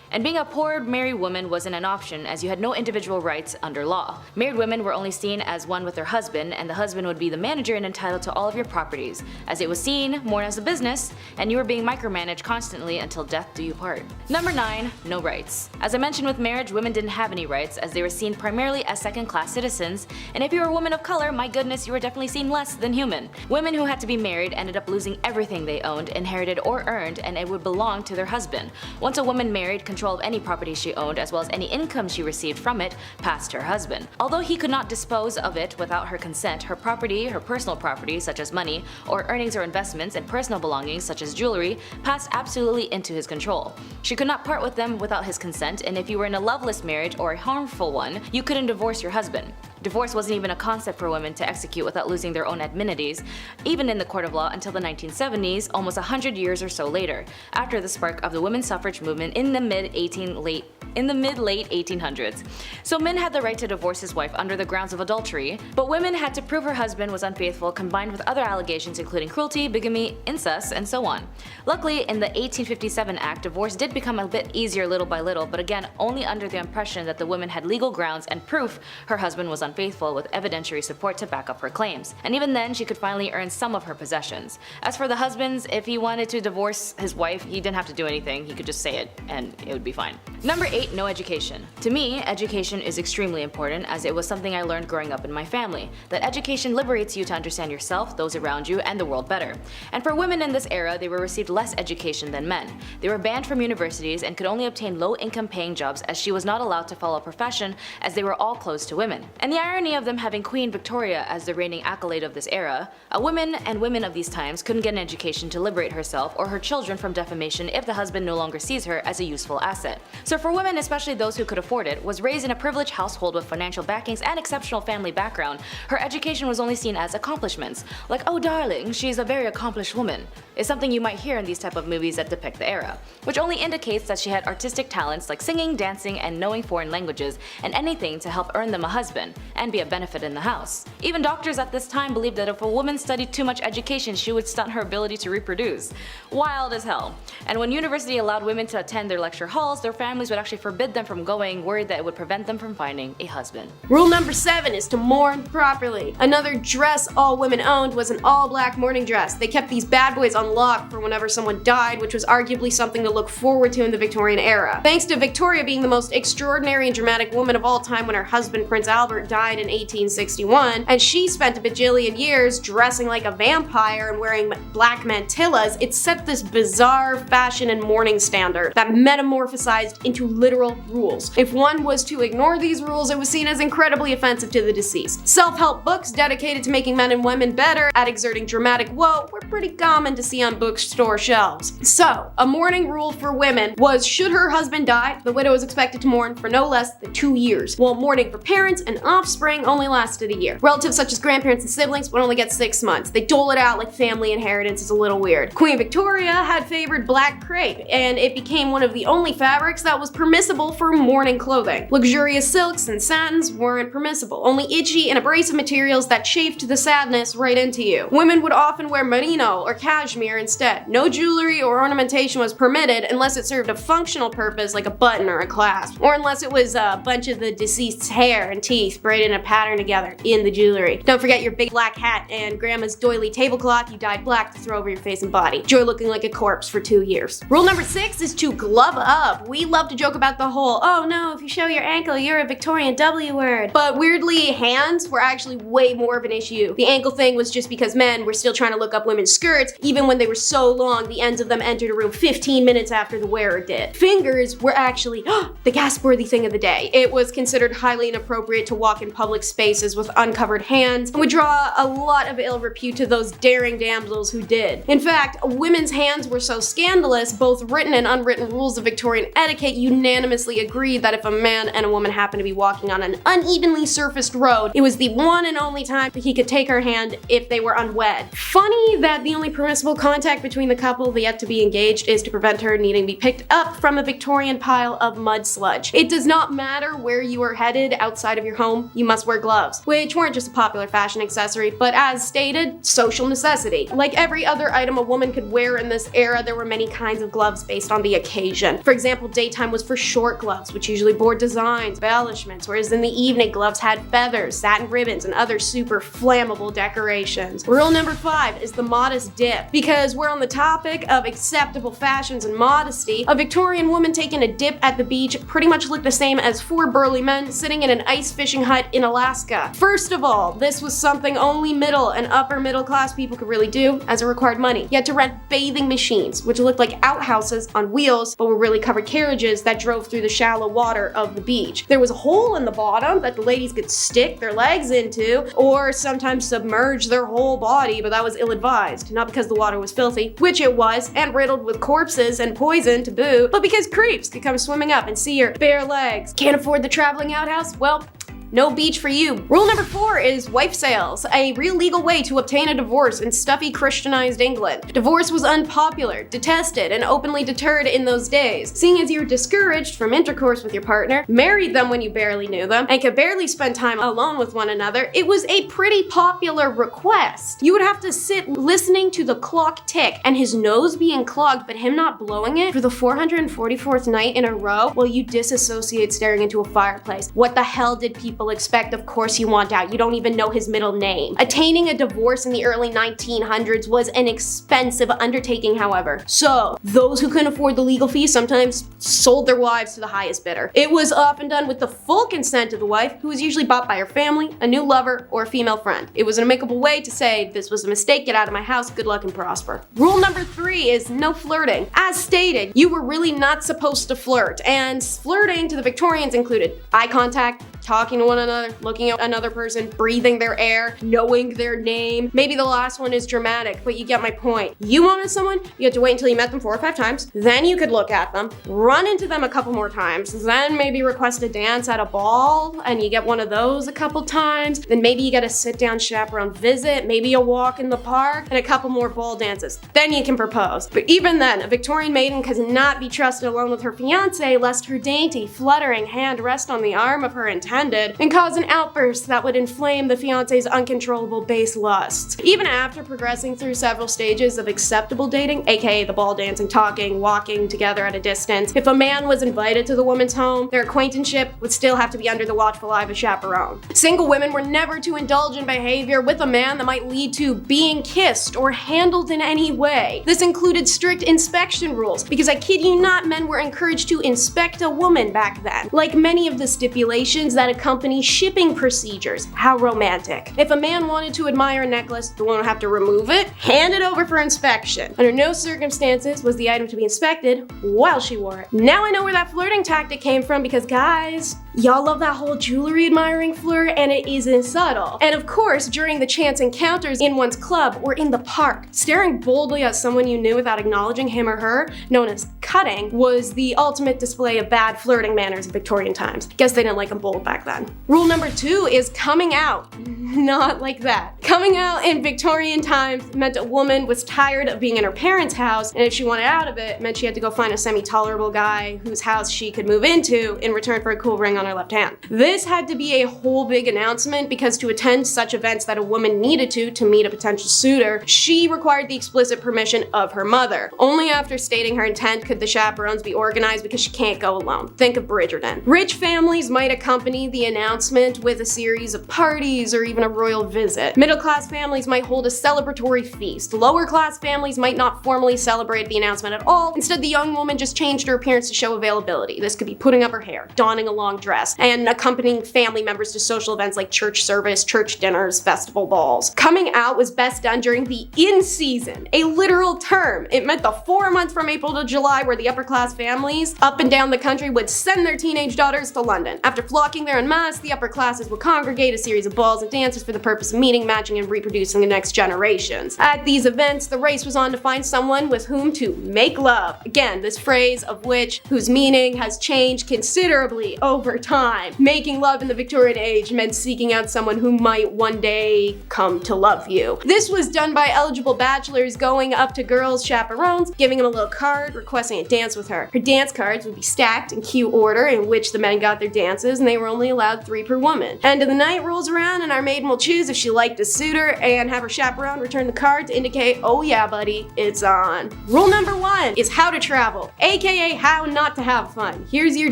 And being a poor married woman wasn't an option, as you had no individual rights under law. Married women were only seen as one with their husband, and the husband would be the manager and entitled to all of your properties, as it was seen more as a business, and you were being micromanaged constantly until death do you part. Number 9. No rights. As I mentioned with marriage, women didn't have any rights, as they were seen primarily as second-class citizens, and if you were a woman of color, my goodness, you were definitely seen less than human. Women who had to be married ended up losing everything they owned, inherited, or earned, and it would belong to their husband. Once a woman married, control of any property she owned, as well as any income she received from it, passed to her husband. Although he could not dispose of it without her consent, her property, her personal property such as money, or earnings or investments, and personal belongings such as jewelry, passed absolutely into his control. She could not part with them without his consent, and if you were in a loveless marriage or a harmful one, you couldn't divorce your husband. Divorce wasn't even a concept for women to execute without losing their own amenities, even in the court of law, until the 1970s, almost 100 years or so later, after the spark of the women's suffrage movement in the mid-late 1800s. So men had the right to divorce his wife under the grounds of adultery, but women had to prove her husband was unfaithful, combined with other allegations including cruelty, bigamy, incest, and so on. Luckily, in the 1857 Act, divorce did become a bit easier little by little, but again only under the impression that the woman had legal grounds and proof her husband was unfaithful, with evidentiary support to back up her claims. And even then, she could finally earn some of her possessions. As for the husbands, if he wanted to divorce his wife, he didn't have to do anything, he could just say it and it would be fine. Number 8. No education. To me, education is extremely important, as it was something I learned growing up in my family, that education liberates you to understand yourself, those around you, and the world better. And for women in this era, they were received less education than men. They were banned from universities and could only obtain low-income paying jobs, as she was not allowed to follow a profession, as they were all closed to women. And the irony of them having Queen Victoria as the reigning accolade of this era, a woman and women of these times couldn't get an education to liberate herself or her children from defamation if the husband no longer sees her as a useful asset. So for women, especially those who could afford it, was raised in a privileged household with financial backings and exceptional family background, her education was only seen as accomplishments. Like, oh darling, she's a very accomplished woman, is something you might hear in these type of movies that depict the era, which only indicates that she had artistic talents like singing, dancing, and knowing foreign languages, and anything to help earn them a husband, and be a benefit in the house. Even doctors at this time believed that if a woman studied too much education, she would stunt her ability to reproduce. Wild as hell. And when university allowed women to attend their lecture halls, their families would actually forbid them from going, worried that it would prevent them from finding a husband. Rule number 7 is to mourn properly. Another dress all women owned was an all-black mourning dress. They kept these bad boys on lock for whenever someone died, which was arguably something to look forward to in the Victorian era. Thanks to Victoria being the most extraordinary and dramatic woman of all time when her husband Prince Albert died in 1861, and she spent a bajillion years dressing like a vampire and wearing black mantillas, it set this bizarre fashion and mourning standard that metamorphosized into literal rules. If one was to ignore these rules, it was seen as incredibly offensive to the deceased. Self-help books dedicated to making men and women better at exerting dramatic woe were pretty common to see on bookstore shelves. So, a mourning rule for women was, should her husband die, the widow was expected to mourn for no less than 2 years, while mourning for parents and offspring only lasted a year. Relatives such as grandparents and siblings would only get 6 months. They dole it out like family inheritance. Is a little weird. Queen Victoria had favored black crepe, and it became one of the only fabrics that was permissible for mourning clothing. Luxurious silks and satins weren't permissible, only itchy and abrasive materials that chafed the sadness right into you. Women would often wear merino or cashmere instead. No jewelry or ornamentation was permitted unless it served a functional purpose like a button or a clasp, or unless it was a bunch of the deceased's hair and teeth braided in a pattern together in the jewelry. Don't forget your big black hat and grandma's doily tablecloth you dyed black to throw over your face and body. Enjoy looking like a corpse for 2 years. Rule number 6 is to glove up. We love to joke about the whole, oh no, if you show your ankle, you're a Victorian W word. But weirdly, hands were actually way more of an issue. The ankle thing was just because men were still trying to look up women's skirts, even when they were so long the ends of them entered a room 15 minutes after the wearer did. Fingers were actually the gasp-worthy thing of the day. It was considered highly inappropriate to walk in public spaces with uncovered hands, and would draw a lot of ill repute to those daring damsels who did. In fact, women's hands were so scandalous, both written and unwritten rules of Victorian Victorian etiquette unanimously agreed that if a man and a woman happened to be walking on an unevenly surfaced road, it was the one and only time that he could take her hand if they were unwed. Funny that the only permissible contact between the couple yet to be engaged is to prevent her needing to be picked up from a Victorian pile of mud sludge. It does not matter where you are headed outside of your home, you must wear gloves, which weren't just a popular fashion accessory, but as stated, social necessity. Like every other item a woman could wear in this era, there were many kinds of gloves based on the occasion. For example, daytime was for short gloves, which usually bore designs, embellishments, whereas in the evening, gloves had feathers, satin ribbons, and other super flammable decorations. Rule number 5 is the modest dip. Because we're on the topic of acceptable fashions and modesty, a Victorian woman taking a dip at the beach pretty much looked the same as 4 burly men sitting in an ice fishing hut in Alaska. First of all, this was something only middle and upper middle class people could really do, as it required money. You had to rent bathing machines, which looked like outhouses on wheels, but were really covered carriages that drove through the shallow water of the beach. There was a hole in the bottom that the ladies could stick their legs into, or sometimes submerge their whole body, but that was ill-advised. Not because the water was filthy, which it was, and riddled with corpses and poison to boot, but because creeps could come swimming up and see your bare legs. Can't afford the traveling outhouse? Well, no beach for you. Rule number 4 is wife sales, a real legal way to obtain a divorce in stuffy Christianized England. Divorce was unpopular, detested, and openly deterred in those days. Seeing as you were discouraged from intercourse with your partner, married them when you barely knew them, and could barely spend time alone with one another, it was a pretty popular request. You would have to sit listening to the clock tick and his nose being clogged but him not blowing it for the 444th night in a row while you disassociate staring into a fireplace. What the hell did people expect? Of course you want out. You don't even know his middle name. Attaining a divorce in the early 1900s was an expensive undertaking, however. So, those who couldn't afford the legal fee sometimes sold their wives to the highest bidder. It was often done with the full consent of the wife, who was usually bought by her family, a new lover, or a female friend. It was an amicable way to say, this was a mistake, get out of my house, good luck and prosper. Rule number 3 is no flirting. As stated, you were really not supposed to flirt, and flirting to the Victorians included eye contact, talking to one another, looking at another person, breathing their air, knowing their name. Maybe the last one is dramatic, but you get my point. You wanted someone, you had to wait until you met them 4 or 5 times, then you could look at them, run into them a couple more times, then maybe request a dance at a ball, and you get one of those a couple times, then maybe you get a sit-down chaperone visit, maybe a walk in the park, and a couple more ball dances. Then you can propose. But even then, a Victorian maiden could not be trusted alone with her fiancé lest her dainty, fluttering hand rest on the arm of her intended and cause an outburst that would inflame the fiancé's uncontrollable base lusts. Even after progressing through several stages of acceptable dating, aka the ball dancing, talking, walking together at a distance, if a man was invited to the woman's home, their acquaintanceship would still have to be under the watchful eye of a chaperone. Single women were never to indulge in behavior with a man that might lead to being kissed or handled in any way. This included strict inspection rules, because I kid you not, men were encouraged to inspect a woman back then. Like many of the stipulations that accompany shipping procedures. How romantic. If a man wanted to admire a necklace, the woman would have to remove it, hand it over for inspection. Under no circumstances was the item to be inspected while she wore it. Now I know where that flirting tactic came from, because guys, y'all love that whole jewelry admiring flirt, and it isn't subtle. And of course, during the chance encounters in one's club or in the park, staring boldly at someone you knew without acknowledging him or her, known as cutting, was the ultimate display of bad flirting manners in Victorian times. Guess they didn't like them bold back then. Rule number 2 is coming out. Not like that. Coming out in Victorian times meant a woman was tired of being in her parents' house, and if she wanted out of it, meant she had to go find a semi-tolerable guy whose house she could move into in return for a cool ring on her left hand. This had to be a whole big announcement, because to attend such events that a woman needed to meet a potential suitor, she required the explicit permission of her mother. Only after stating her intent could the chaperones be organized, because she can't go alone. Think of Bridgerton. Rich families might accompany the announcement with a series of parties or even a royal visit. Middle-class families might hold a celebratory feast. Lower-class families might not formally celebrate the announcement at all. Instead, the young woman just changed her appearance to show availability. This could be putting up her hair, donning a long dress, dress, and accompanying family members to social events like church service, church dinners, festival balls. Coming out was best done during the in-season, a literal term. It meant the 4 months from April to July where the upper-class families up and down the country would send their teenage daughters to London. After flocking there en masse, the upper classes would congregate a series of balls and dances for the purpose of meeting, matching, and reproducing the next generations. At these events, the race was on to find someone with whom to make love. Again, this phrase of which whose meaning has changed considerably over time. Making love in the Victorian age meant seeking out someone who might one day come to love you. This was done by eligible bachelors going up to girls' chaperones, giving them a little card, requesting a dance with her. Her dance cards would be stacked in cue order in which the men got their dances, and they were only allowed 3 per woman. End of the night rolls around and our maiden will choose if she liked a suitor and have her chaperone return the card to indicate, oh yeah buddy, it's on. Rule number 1 is how to travel, aka how not to have fun. Here's your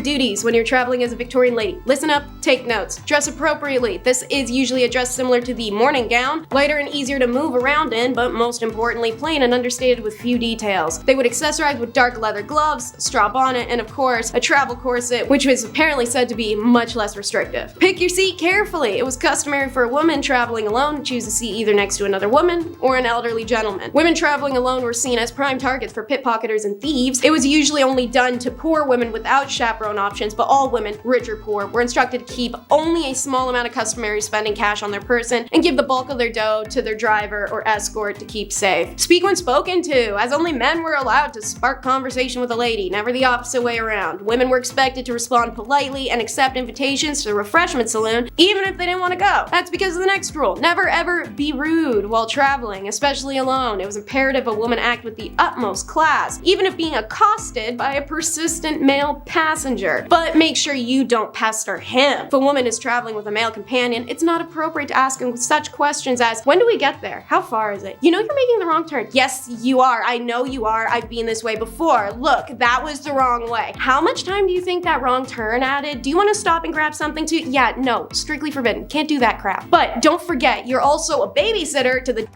duties when you're traveling as a Victorian lady. Listen up, take notes. Dress appropriately. This is usually a dress similar to the morning gown, lighter and easier to move around in, but most importantly plain and understated with few details. They would accessorize with dark leather gloves, straw bonnet, and of course a travel corset, which was apparently said to be much less restrictive. Pick your seat carefully. It was customary for a woman traveling alone to choose a seat either next to another woman or an elderly gentleman. Women traveling alone were seen as prime targets for pickpocketers and thieves. It was usually only done to poor women without chaperone options, but all women, rich or poor, were instructed to keep only a small amount of customary spending cash on their person and give the bulk of their dough to their driver or escort to keep safe. Speak when spoken to, as only men were allowed to spark conversation with a lady, never the opposite way around. Women were expected to respond politely and accept invitations to the refreshment saloon, even if they didn't want to go. That's because of the next rule. Never ever be rude while traveling, especially alone. It was imperative a woman act with the utmost class, even if being accosted by a persistent male passenger. But make sure you don't pester him. If a woman is traveling with a male companion, it's not appropriate to ask him such questions as, when do we get there? How far is it? You know you're making the wrong turn. Yes, you are. I know you are. I've been this way before. Look, that was the wrong way. How much time do you think that wrong turn added? Do you want to stop and grab something too? Yeah, no, strictly forbidden. Can't do that crap. But don't forget, you're also a babysitter to the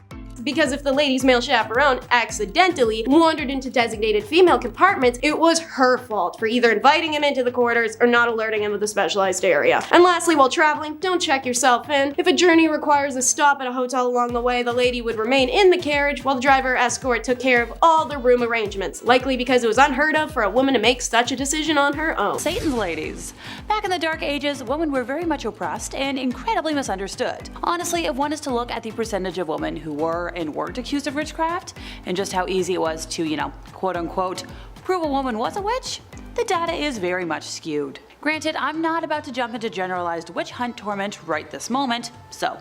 because if the lady's male chaperone accidentally wandered into designated female compartments, it was her fault for either inviting him into the quarters or not alerting him of the specialized area. And lastly, while traveling, don't check yourself in. If a journey requires a stop at a hotel along the way, the lady would remain in the carriage while the driver or escort took care of all the room arrangements, likely because it was unheard of for a woman to make such a decision on her own. Satan's ladies. Back in the Dark Ages, women were very much oppressed and incredibly misunderstood. Honestly, if one is to look at the percentage of women who were and weren't accused of witchcraft, and just how easy it was to, quote unquote, prove a woman was a witch, the data is very much skewed. Granted, I'm not about to jump into generalized witch hunt torment right this moment, so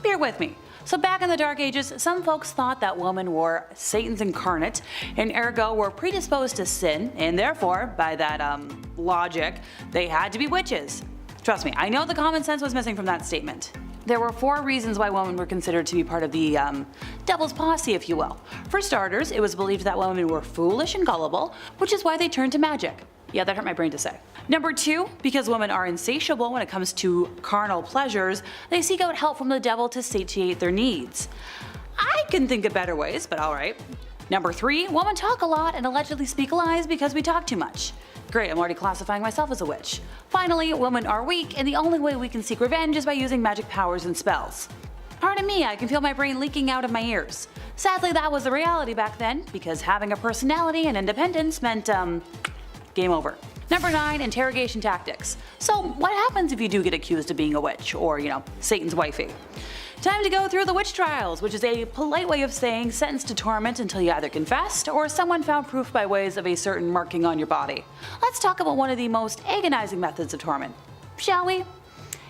bear with me. So back in the Dark Ages, some folks thought that women were Satan's incarnate, and ergo were predisposed to sin, and therefore, by that logic, they had to be witches. Trust me, I know the common sense was missing from that statement. There were 4 reasons why women were considered to be part of the devil's posse, if you will. For starters, it was believed that women were foolish and gullible, which is why they turned to magic. Yeah, that hurt my brain to say. Number 2, because women are insatiable when it comes to carnal pleasures, they seek out help from the devil to satiate their needs. I can think of better ways, but alright. Number 3, women talk a lot and allegedly speak lies because we talk too much. Great, I'm already classifying myself as a witch. Finally, women are weak, and the only way we can seek revenge is by using magic powers and spells. Pardon me, I can feel my brain leaking out of my ears. Sadly, that was the reality back then, because having a personality and independence meant, game over. Number 9, interrogation tactics. So what happens if you do get accused of being a witch, or, Satan's wifey? Time to go through the witch trials, which is a polite way of saying sentenced to torment until you either confessed or someone found proof by ways of a certain marking on your body. Let's talk about one of the most agonizing methods of torment, shall we?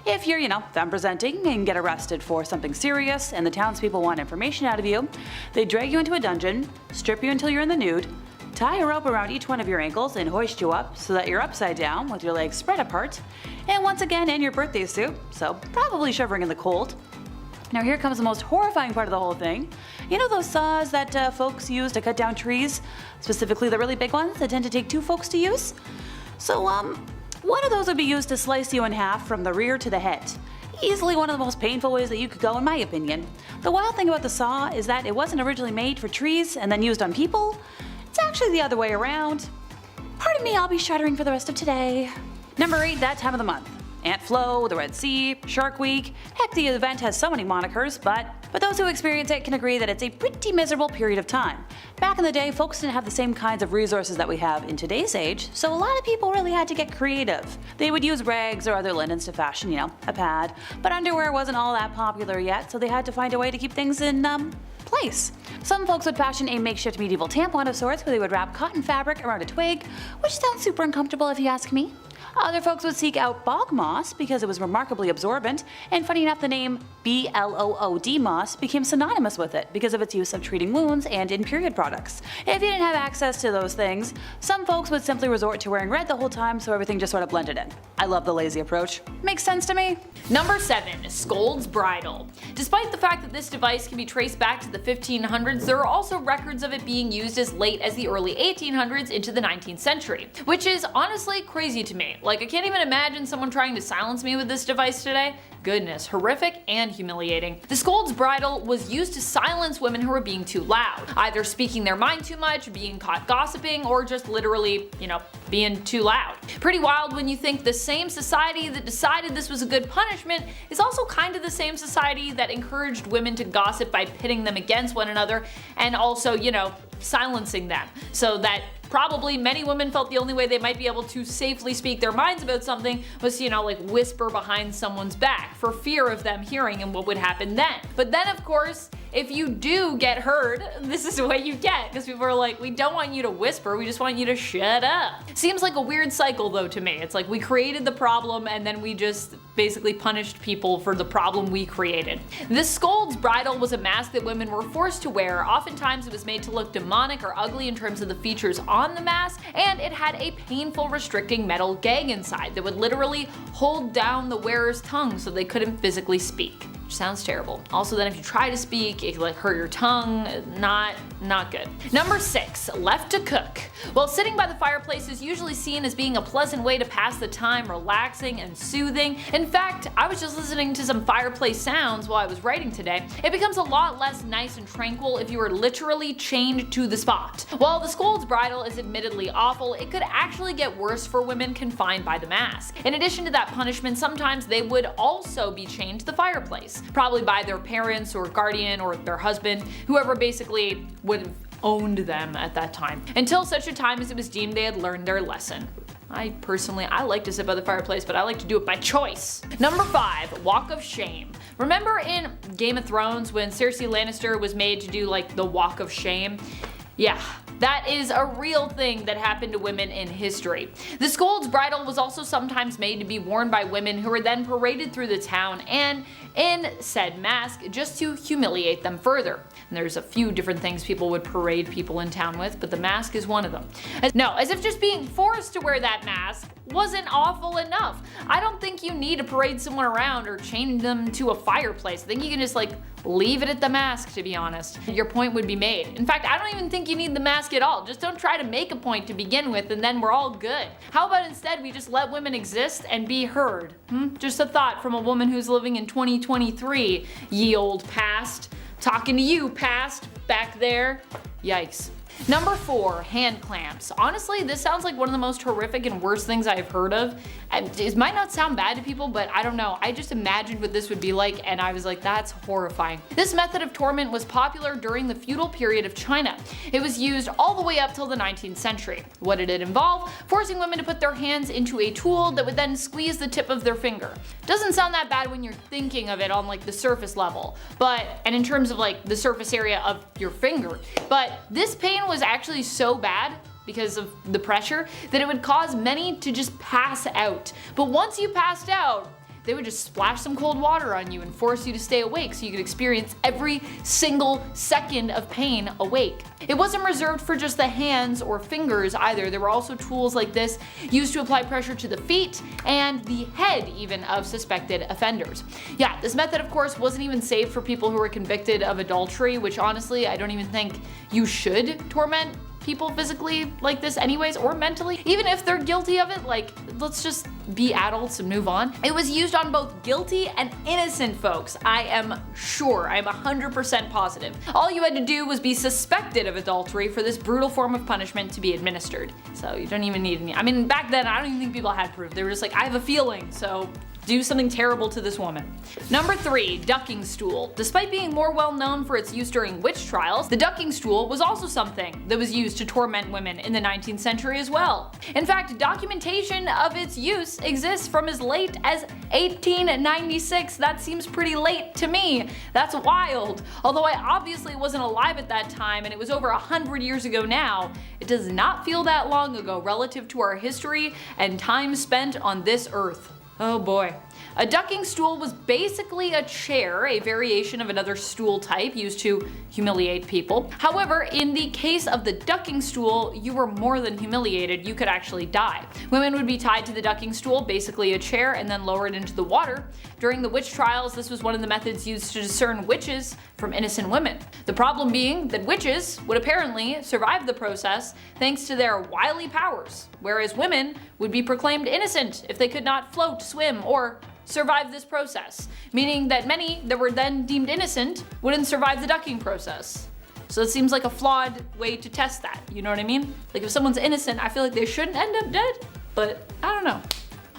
If you're, femme presenting and get arrested for something serious and the townspeople want information out of you, they drag you into a dungeon, strip you until you're in the nude, tie a rope around each one of your ankles and hoist you up so that you're upside down with your legs spread apart, and once again in your birthday suit, so probably shivering in the cold. Now here comes the most horrifying part of the whole thing. You know those saws that folks use to cut down trees? Specifically the really big ones that tend to take 2 folks to use? So one of those would be used to slice you in half from the rear to the head. Easily one of the most painful ways that you could go in my opinion. The wild thing about the saw is that it wasn't originally made for trees and then used on people. It's actually the other way around. Pardon me, I'll be shuddering for the rest of today. Number 8, that time of the month. Ant Flow, the Red Sea, Shark Week. Heck, the event has so many monikers, but those who experience it can agree that it's a pretty miserable period of time. Back in the day, folks didn't have the same kinds of resources that we have in today's age, so a lot of people really had to get creative. They would use rags or other linens to fashion, a pad, but underwear wasn't all that popular yet, so they had to find a way to keep things in, place. Some folks would fashion a makeshift medieval tampon of sorts where they would wrap cotton fabric around a twig, which sounds super uncomfortable if you ask me. Other folks would seek out bog moss because it was remarkably absorbent, and funny enough, the name BLOOD moss became synonymous with it because of its use of treating wounds and in period products. If you didn't have access to those things, some folks would simply resort to wearing red the whole time so everything just sort of blended in. I love the lazy approach. Makes sense to me. Number 7. Scold's Bridle. Despite the fact that this device can be traced back to the 1500s, there are also records of it being used as late as the early 1800s into the 19th century, which is honestly crazy to me. Like, I can't even imagine someone trying to silence me with this device today. Goodness, horrific and humiliating. The Scold's Bridle was used to silence women who were being too loud, either speaking their mind too much, being caught gossiping, or just literally, being too loud. Pretty wild when you think the same society that decided this was a good punishment is also kind of the same society that encouraged women to gossip by pitting them against one another and also, silencing them, so that probably many women felt the only way they might be able to safely speak their minds about something was to, whisper behind someone's back for fear of them hearing and what would happen then. But then, of course, if you do get heard, this is what you get, because people are like, we don't want you to whisper, we just want you to shut up. Seems like a weird cycle though to me. It's like we created the problem and then we just basically punished people for the problem we created. This Scold's Bridle was a mask that women were forced to wear. Oftentimes it was made to look demonic or ugly in terms of the features on the mask, and it had a painful restricting metal gag inside that would literally hold down the wearer's tongue so they couldn't physically speak. Sounds terrible. Also, then if you try to speak, it could hurt your tongue. Not good. Number 6, left to cook. Well, sitting by the fireplace is usually seen as being a pleasant way to pass the time, relaxing and soothing. In fact, I was just listening to some fireplace sounds while I was writing today. It becomes a lot less nice and tranquil if you are literally chained to the spot. While the Scold's Bridle is admittedly awful, it could actually get worse for women confined by the mask. In addition to that punishment, sometimes they would also be chained to the fireplace, probably by their parents or guardian or their husband, whoever basically would have owned them at that time, until such a time as it was deemed they had learned their lesson. I like to sit by the fireplace, but I like to do it by choice. Number 5, Walk of Shame. Remember in Game of Thrones when Cersei Lannister was made to do the Walk of Shame? Yeah, that is a real thing that happened to women in history. The Scold's Bridle was also sometimes made to be worn by women who were then paraded through the town and in said mask just to humiliate them further. And there's a few different things people would parade people in town with, but the mask is one of them. As if just being forced to wear that mask wasn't awful enough. I don't think you need to parade someone around or chain them to a fireplace. I think you can just leave it at the mask, to be honest. Your point would be made. In fact, I don't even think you need the mask at all. Just don't try to make a point to begin with and then we're all good. How about instead we just let women exist and be heard? Just a thought from a woman who's living in 2023, ye old past. Talking to you, past, back there. Yikes. Number 4, hand clamps. Honestly, this sounds like one of the most horrific and worst things I've heard of. It might not sound bad to people, but I don't know. I just imagined what this would be like and I was like, that's horrifying. This method of torment was popular during the feudal period of China. It was used all the way up till the 19th century. What did it involve? Forcing women to put their hands into a tool that would then squeeze the tip of their finger. Doesn't sound that bad when you're thinking of it on the surface level, and in terms of the surface area of your finger. But this pain was actually so bad because of the pressure that it would cause many to just pass out. But once you passed out, they would just splash some cold water on you and force you to stay awake so you could experience every single second of pain awake. It wasn't reserved for just the hands or fingers either. There were also tools like this used to apply pressure to the feet and the head even of suspected offenders. Yeah, this method of course wasn't even safe for people who were convicted of adultery, which honestly I don't even think you should torment people physically like this anyways, or mentally, even if they're guilty of it. Let's just be adults and move on. It was used on both guilty and innocent folks. I am sure, I'm 100% positive. All you had to do was be suspected of adultery for this brutal form of punishment to be administered. So you don't even need any, back then I don't even think people had proof. They were just like, I have a feeling, so do something terrible to this woman. Number 3, ducking stool. Despite being more well known for its use during witch trials, the ducking stool was also something that was used to torment women in the 19th century as well. In fact, documentation of its use exists from as late as 1896. That seems pretty late to me. That's wild. Although I obviously wasn't alive at that time and it was over 100 years ago now, it does not feel that long ago relative to our history and time spent on this earth. Oh boy. A ducking stool was basically a chair, a variation of another stool type used to humiliate people. However, in the case of the ducking stool, you were more than humiliated, you could actually die. Women would be tied to the ducking stool, basically a chair, and then lowered into the water. During the witch trials, this was one of the methods used to discern witches from innocent women. The problem being that witches would apparently survive the process thanks to their wily powers, whereas women would be proclaimed innocent if they could not float, swim, or survive this process, meaning that many that were then deemed innocent wouldn't survive the ducking process. So it seems like a flawed way to test that, you know what I mean? Like if someone's innocent, I feel like they shouldn't end up dead, but I don't know.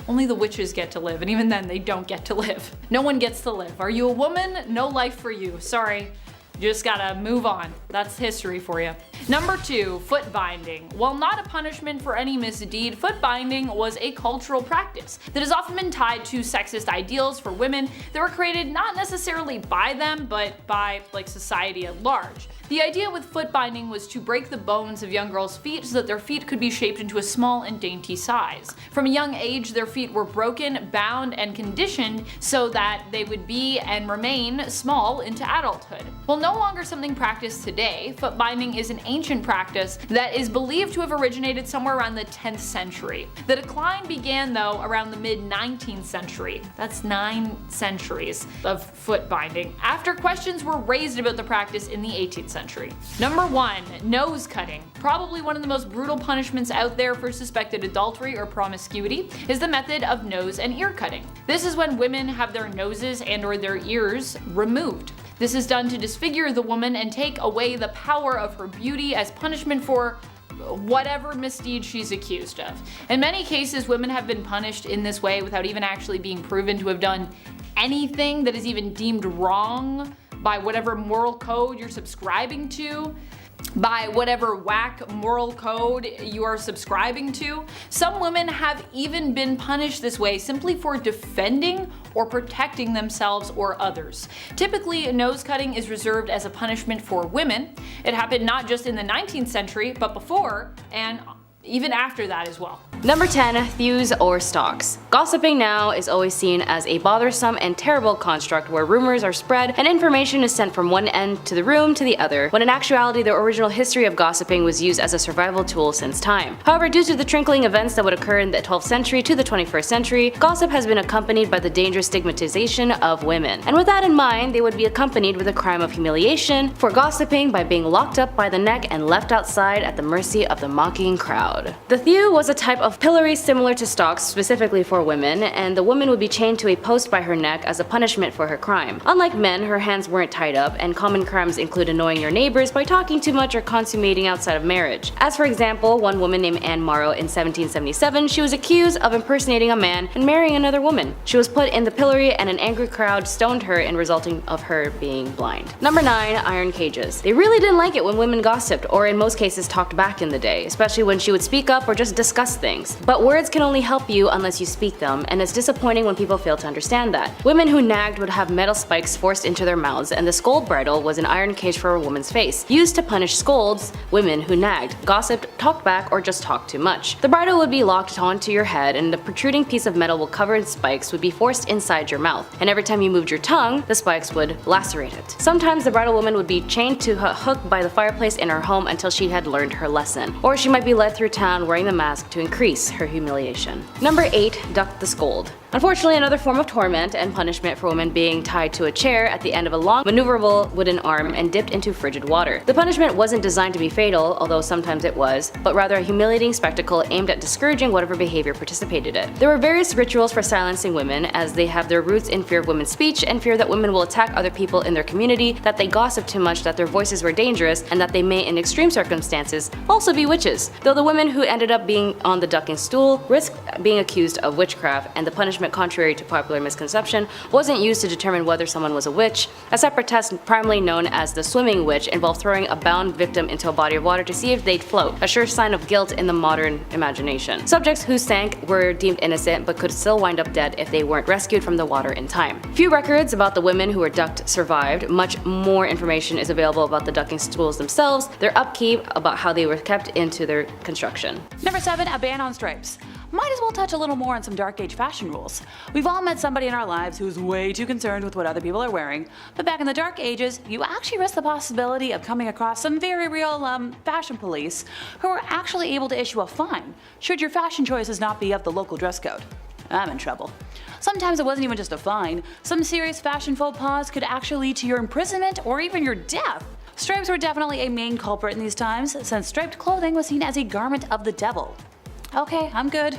Only the witches get to live, and even then they don't get to live. No one gets to live. Are you a woman? No life for you. Sorry. You just gotta move on. That's history for you. Number 2, foot binding. While not a punishment for any misdeed, foot binding was a cultural practice that has often been tied to sexist ideals for women that were created not necessarily by them, but by society at large. The idea with foot binding was to break the bones of young girls' feet so that their feet could be shaped into a small and dainty size. From a young age, their feet were broken, bound, and conditioned so that they would be and remain small into adulthood. While no longer something practiced today, foot binding is an ancient practice that is believed to have originated somewhere around the 10th century. The decline began, though, around the mid-19th century. That's 9 centuries of foot binding, after questions were raised about the practice in the 18th century. Number 1, nose cutting. Probably one of the most brutal punishments out there for suspected adultery or promiscuity is the method of nose and ear cutting. This is when women have their noses and/or their ears removed. This is done to disfigure the woman and take away the power of her beauty as punishment for whatever misdeed she's accused of. In many cases, women have been punished in this way without even actually being proven to have done anything that is even deemed wrong by whatever moral code you're subscribing to, by whatever whack moral code you are subscribing to. Some women have even been punished this way simply for defending or protecting themselves or others. Typically, nose cutting is reserved as a punishment for women. It happened not just in the 19th century, but before and even after that as well. Number 10, thews or stalks. Gossiping now is always seen as a bothersome and terrible construct where rumors are spread and information is sent from one end to the room to the other, when in actuality the original history of gossiping was used as a survival tool since time. However, due to the trickling events that would occur in the 12th century to the 21st century, gossip has been accompanied by the dangerous stigmatization of women. And with that in mind, they would be accompanied with a crime of humiliation for gossiping by being locked up by the neck and left outside at the mercy of the mocking crowd. The thew was a type of pillory similar to stocks specifically for women, and the woman would be chained to a post by her neck as a punishment for her crime. Unlike men, her hands weren't tied up, and common crimes include annoying your neighbors by talking too much or consummating outside of marriage. As for example, one woman named Anne Morrow in 1777, she was accused of impersonating a man and marrying another woman. She was put in the pillory and an angry crowd stoned her in resulting of her being blind. Number 9, iron cages. They really didn't like it when women gossiped, or in most cases talked back in the day, especially when she would speak up or just discuss things. But words can only help you unless you speak them, and it's disappointing when people fail to understand that. Women who nagged would have metal spikes forced into their mouths, and the scold bridle was an iron cage for a woman's face, used to punish scolds, women who nagged, gossiped, talked back, or just talked too much. The bridle would be locked onto your head, and the protruding piece of metal covered in spikes would be forced inside your mouth, and every time you moved your tongue, the spikes would lacerate it. Sometimes the bridal woman would be chained to a hook by the fireplace in her home until she had learned her lesson, or she might be led through town wearing the mask to increase her humiliation. Number 8, duck the scold. Unfortunately, another form of torment and punishment for women being tied to a chair at the end of a long, maneuverable wooden arm and dipped into frigid water. The punishment wasn't designed to be fatal, although sometimes it was, but rather a humiliating spectacle aimed at discouraging whatever behavior participated in it. There were various rituals for silencing women, as they have their roots in fear of women's speech and fear that women will attack other people in their community, that they gossip too much, that their voices were dangerous, and that they may, in extreme circumstances, also be witches. Though the women who ended up being on the ducking stool risked being accused of witchcraft, and the punishment punishment, contrary to popular misconception, wasn't used to determine whether someone was a witch. A separate test, primarily known as the swimming witch, involved throwing a bound victim into a body of water to see if they'd float, a sure sign of guilt in the modern imagination. Subjects who sank were deemed innocent but could still wind up dead if they weren't rescued from the water in time. Few records about the women who were ducked survived. Much more information is available about the ducking schools themselves, their upkeep, about how they were kept into their construction. Number 7, a ban on stripes. Might as well touch a little more on some dark age fashion rules. We've all met somebody in our lives who's way too concerned with what other people are wearing, but back in the dark ages, you actually risk the possibility of coming across some very real fashion police who are actually able to issue a fine should your fashion choices not be of the local dress code. I'm in trouble. Sometimes it wasn't even just a fine. Some serious fashion faux pas could actually lead to your imprisonment or even your death. Stripes were definitely a main culprit in these times, since striped clothing was seen as a garment of the devil. Okay, I'm good.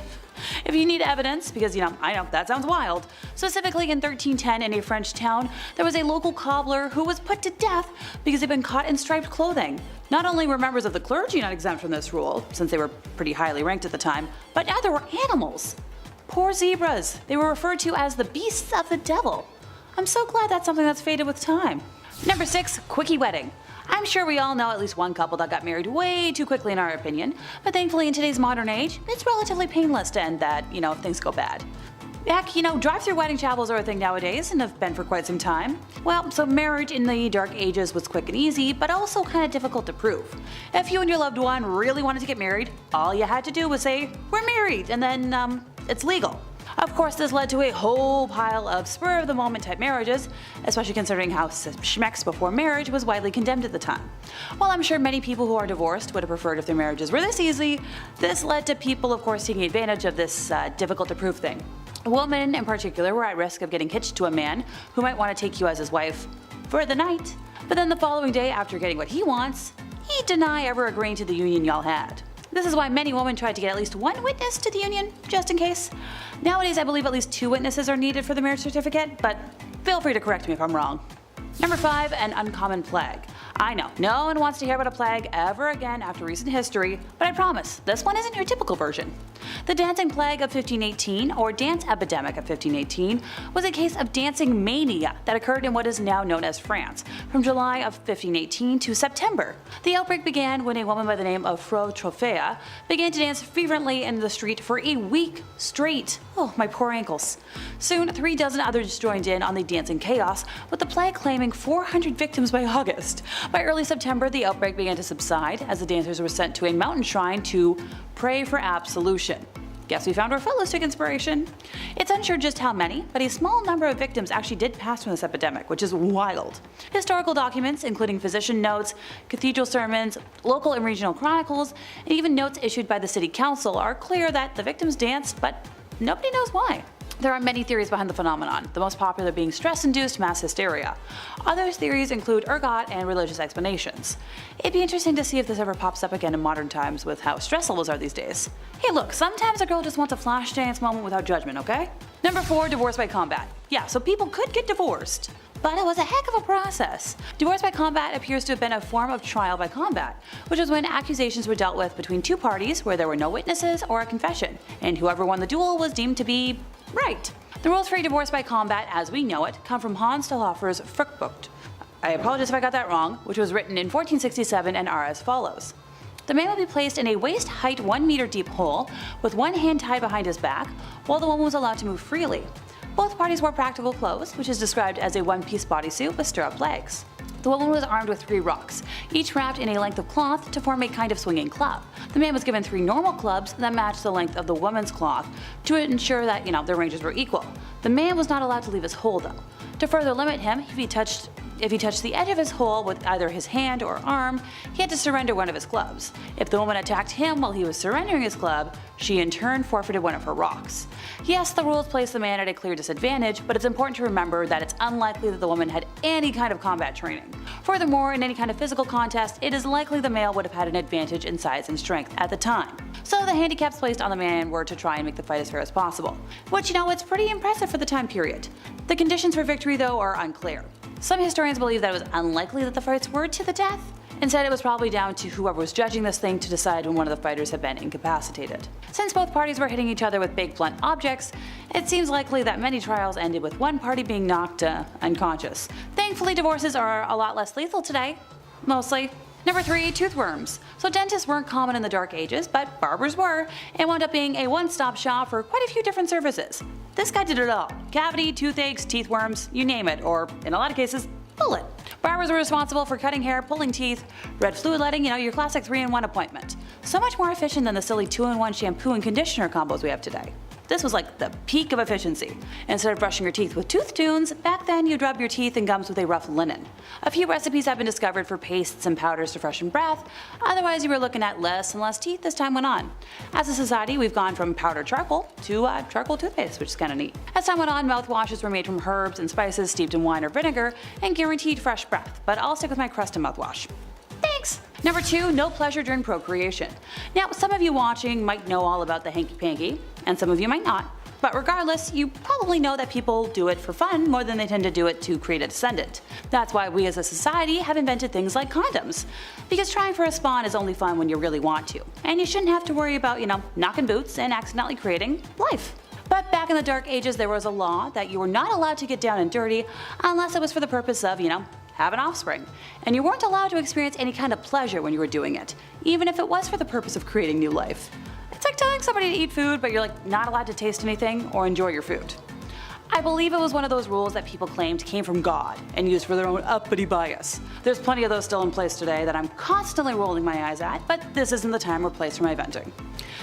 If you need evidence, because I know that sounds wild. Specifically in 1310 in a French town, there was a local cobbler who was put to death because he'd been caught in striped clothing. Not only were members of the clergy not exempt from this rule, since they were pretty highly ranked at the time, but neither were animals. Poor zebras. They were referred to as the beasts of the devil. I'm so glad that's something that's faded with time. Number 6, quickie wedding. I'm sure we all know at least one couple that got married way too quickly in our opinion, but thankfully in today's modern age, it's relatively painless to end that, if things go bad. Heck, drive-through wedding chapels are a thing nowadays and have been for quite some time. Well, so marriage in the dark ages was quick and easy, but also kind of difficult to prove. If you and your loved one really wanted to get married, all you had to do was say, "We're married," and then, it's legal. Of course, this led to a whole pile of spur-of-the-moment type marriages, especially considering how schmex before marriage was widely condemned at the time. While I'm sure many people who are divorced would have preferred if their marriages were this easy, this led to people, of course, taking advantage of this difficult-to-prove thing. Women, in particular, were at risk of getting hitched to a man who might want to take you as his wife for the night, but then the following day, after getting what he wants, he'd deny ever agreeing to the union y'all had. This is why many women tried to get at least one witness to the union, just in case. Nowadays, I believe at least 2 witnesses are needed for the marriage certificate, but feel free to correct me if I'm wrong. Number 5, an uncommon plague. I know, no one wants to hear about a plague ever again after recent history, but I promise, this one isn't your typical version. The dancing plague of 1518, or dance epidemic of 1518, was a case of dancing mania that occurred in what is now known as France, from July of 1518 to September. The outbreak began when a woman by the name of Fro Trophea began to dance fervently in the street for a week straight. Oh, my poor ankles. Soon, 3 dozen others joined in on the dancing chaos, with the plague claiming 400 victims by August. By early September, the outbreak began to subside as the dancers were sent to a mountain shrine to pray for absolution. Guess we found where fellows took inspiration. It's unsure just how many, but a small number of victims actually did pass from this epidemic, which is wild. Historical documents, including physician notes, cathedral sermons, local and regional chronicles, and even notes issued by the city council are clear that the victims danced, but nobody knows why. There are many theories behind the phenomenon, the most popular being stress-induced mass hysteria. Other theories include ergot and religious explanations. It'd be interesting to see if this ever pops up again in modern times with how stress levels are these days. Hey look, sometimes a girl just wants a flash dance moment without judgment, okay? Number 4, divorce by combat. Yeah, so people could get divorced, but it was a heck of a process. Divorce by combat appears to have been a form of trial by combat, which was when accusations were dealt with between 2 parties where there were no witnesses or a confession, and whoever won the duel was deemed to be right. The rules for divorce by combat, as we know it, come from Hans Stauffer's Fruchtbucht. I apologize if I got that wrong, which was written in 1467 and are as follows. The man would be placed in a waist-height 1 meter deep hole with one hand tied behind his back, while the woman was allowed to move freely. Both parties wore practical clothes, which is described as a one-piece bodysuit with stirrup legs. The woman was armed with 3 rocks, each wrapped in a length of cloth to form a kind of swinging club. The man was given 3 normal clubs that matched the length of the woman's cloth to ensure that, their ranges were equal. The man was not allowed to leave his hole though. To further limit him, if he touched the edge of his hole with either his hand or arm, he had to surrender one of his clubs. If the woman attacked him while he was surrendering his club, she in turn forfeited one of her rocks. Yes, the rules place the man at a clear disadvantage, but it's important to remember that it's unlikely that the woman had any kind of combat training. Furthermore, in any kind of physical contest, it is likely the male would have had an advantage in size and strength at the time. So the handicaps placed on the man were to try and make the fight as fair as possible. Which, it's pretty impressive for the time period. The conditions for victory, though, are unclear. Some historians believe that it was unlikely that the fights were to the death, Instead, it was probably down to whoever was judging this thing to decide when one of the fighters had been incapacitated. Since both parties were hitting each other with big blunt objects, it seems likely that many trials ended with one party being knocked unconscious. Thankfully, divorces are a lot less lethal today. Mostly. Number 3, toothworms. So dentists weren't common in the Dark Ages, but barbers were, and wound up being a one-stop shop for quite a few different services. This guy did it all. Cavity, toothaches, teethworms, you name it, or in a lot of cases, bullet. Barbers were responsible for cutting hair, pulling teeth, red fluid letting, your classic 3-in-1 appointment. So much more efficient than the silly 2-in-1 shampoo and conditioner combos we have today. This was like the peak of efficiency. Instead of brushing your teeth with tooth tunes, back then you'd rub your teeth and gums with a rough linen. A few recipes have been discovered for pastes and powders to freshen breath, otherwise you were looking at less and less teeth as time went on. As a society, we've gone from powdered charcoal to charcoal toothpaste, which is kinda neat. As time went on, mouthwashes were made from herbs and spices steeped in wine or vinegar and guaranteed fresh breath, but I'll stick with my Crest mouthwash. Thanks! Number 2, no pleasure during procreation. Now, some of you watching might know all about the hanky-panky, and some of you might not. But regardless, you probably know that people do it for fun more than they tend to do it to create a descendant. That's why we as a society have invented things like condoms. Because trying for a spawn is only fun when you really want to. And you shouldn't have to worry about, knocking boots and accidentally creating life. But back in the Dark Ages, there was a law that you were not allowed to get down and dirty unless it was for the purpose of, have an offspring. And you weren't allowed to experience any kind of pleasure when you were doing it, even if it was for the purpose of creating new life. It's like telling somebody to eat food, but you're not allowed to taste anything or enjoy your food. I believe it was one of those rules that people claimed came from God and used for their own uppity bias. There's plenty of those still in place today that I'm constantly rolling my eyes at, but this isn't the time or place for my venting.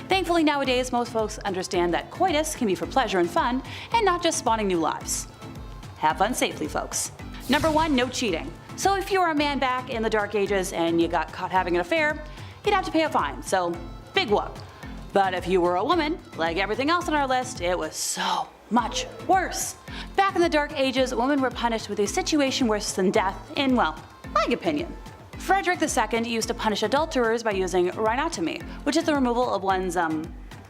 Thankfully nowadays, most folks understand that coitus can be for pleasure and fun, and not just spawning new lives. Have fun safely, folks. Number 1, no cheating. So if you were a man back in the Dark Ages and you got caught having an affair, you'd have to pay a fine, so big whoop. But if you were a woman, like everything else on our list, it was so much worse. Back in the Dark Ages, women were punished with a situation worse than death in, my opinion. Frederick II used to punish adulterers by using rhinotomy, which is the removal of one's,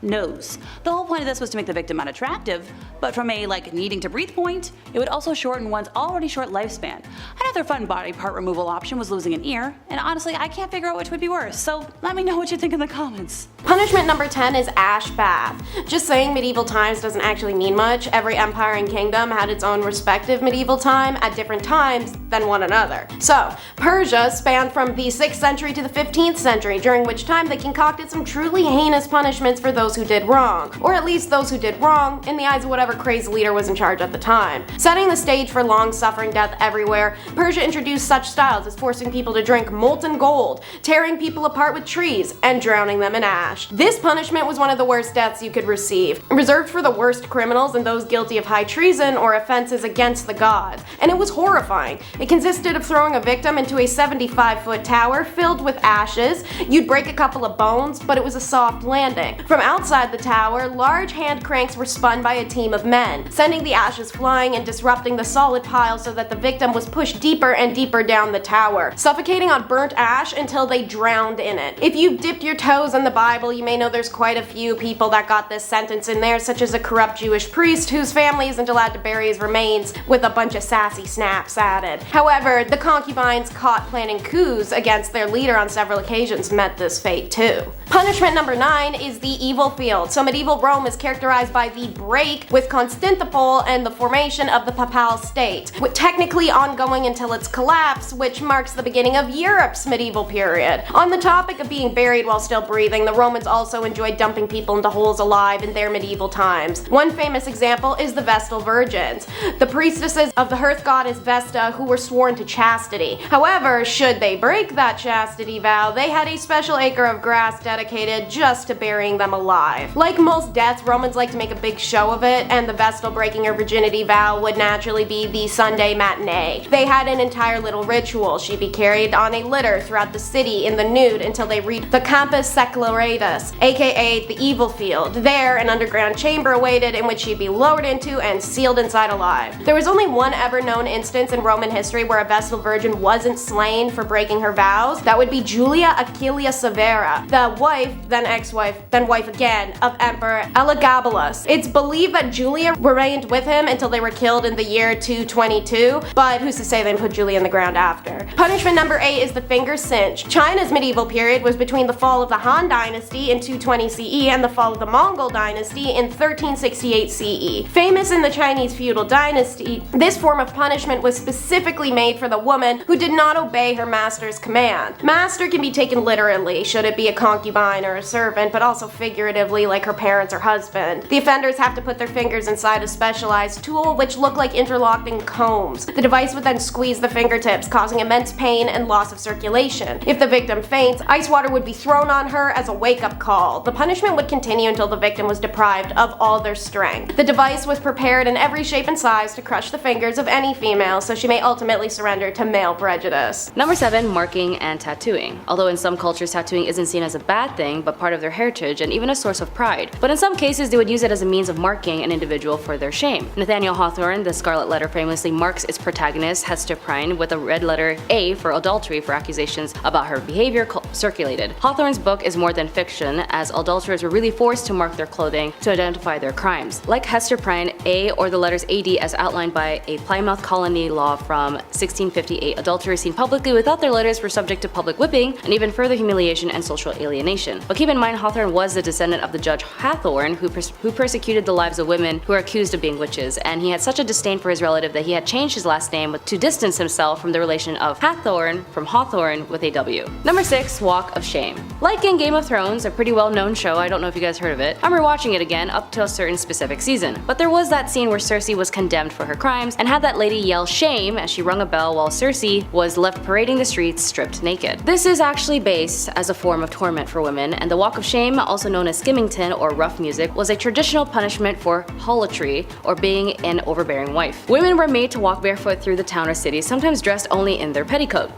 nose. The whole point of this was to make the victim unattractive, but from a needing to breathe point, it would also shorten one's already short lifespan. Another fun body part removal option was losing an ear, and honestly I can't figure out which would be worse, so let me know what you think in the comments. Punishment number 10 is ash bath. Just saying medieval times doesn't actually mean much. Every empire and kingdom had its own respective medieval time at different times than one another. So, Persia spanned from the 6th century to the 15th century, during which time they concocted some truly heinous punishments for those who did wrong, or at least those who did wrong in the eyes of whatever crazy leader was in charge at the time. Setting the stage for long-suffering death everywhere, Persia introduced such styles as forcing people to drink molten gold, tearing people apart with trees, and drowning them in ash. This punishment was one of the worst deaths you could receive, reserved for the worst criminals and those guilty of high treason or offenses against the gods, and it was horrifying. It consisted of throwing a victim into a 75-foot tower filled with ashes. You'd break a couple of bones, but it was a soft landing. From outside the tower, large hand cranks were spun by a team of men, sending the ashes flying and disrupting the solid pile so that the victim was pushed deeper and deeper down the tower, suffocating on burnt ash until they drowned in it. If you've dipped your toes in the Bible, you may know there's quite a few people that got this sentence in there, such as a corrupt Jewish priest whose family isn't allowed to bury his remains with a bunch of sassy snaps added. However, the concubines caught planning coups against their leader on several occasions met this fate too. Punishment number 9 is the evil field. So medieval Rome is characterized by the break with Constantinople and the formation of the Papal State, with technically ongoing until its collapse, which marks the beginning of Europe's medieval period. On the topic of being buried while still breathing, the Romans also enjoyed dumping people into holes alive in their medieval times. One famous example is the Vestal Virgins, the priestesses of the hearth goddess Vesta who were sworn to chastity. However, should they break that chastity vow, they had a special acre of grass dedicated just to burying them alive. Like most deaths, Romans like to make a big show of it, and the Vestal breaking her virginity vow would naturally be the Sunday matinee. They had an entire little ritual. She'd be carried on a litter throughout the city in the nude until they reached the Campus Seculatus, aka the evil field. There, an underground chamber awaited in which she'd be lowered into and sealed inside alive. There was only one ever known instance in Roman history where a Vestal Virgin wasn't slain for breaking her vows. That would be Julia Aquilia Severa, the wife, then ex-wife, then wife again again of Emperor Elagabalus. It's believed that Julia remained with him until they were killed in the year 222, but who's to say they put Julia in the ground after. Punishment number 8 is the finger cinch. China's medieval period was between the fall of the Han Dynasty in 220 CE and the fall of the Mongol Dynasty in 1368 CE. Famous in the Chinese feudal dynasty, this form of punishment was specifically made for the woman who did not obey her master's command. Master can be taken literally, should it be a concubine or a servant, but also figuratively like her parents or husband. The offenders have to put their fingers inside a specialized tool which look like interlocking combs. The device would then squeeze the fingertips, causing immense pain and loss of circulation. If the victim faints, ice water would be thrown on her as a wake-up call. The punishment would continue until the victim was deprived of all their strength. The device was prepared in every shape and size to crush the fingers of any female, so she may ultimately surrender to male prejudice. Number 7, marking and tattooing. Although in some cultures tattooing isn't seen as a bad thing, but part of their heritage and even a source of pride. But in some cases they would use it as a means of marking an individual for their shame. Nathaniel Hawthorne, The Scarlet Letter, famously marks its protagonist, Hester Prynne, with a red letter A for adultery for accusations about her behavior circulated. Hawthorne's book is more than fiction, as adulterers were really forced to mark their clothing to identify their crimes. Like Hester Prynne, A or the letters AD as outlined by a Plymouth colony law from 1658, adulterers seen publicly without their letters were subject to public whipping and even further humiliation and social alienation. But keep in mind, Hawthorne was the descendant of the Judge Hathorne who persecuted the lives of women who were accused of being witches, and he had such a disdain for his relative that he had changed his last name to distance himself from the relation of Hathorne from Hawthorne with a W. Number 6, Walk of Shame. Like in Game of Thrones, a pretty well-known show, I don't know if you guys heard of it, I'm rewatching it again up to a certain specific season. But there was that scene where Cersei was condemned for her crimes and had that lady yell shame as she rung a bell while Cersei was left parading the streets stripped naked. This is actually based as a form of torment for women, and the Walk of Shame, also known as skimmington or rough music, was a traditional punishment for harlotry or being an overbearing wife. Women were made to walk barefoot through the town or city, sometimes dressed only in their petticoat.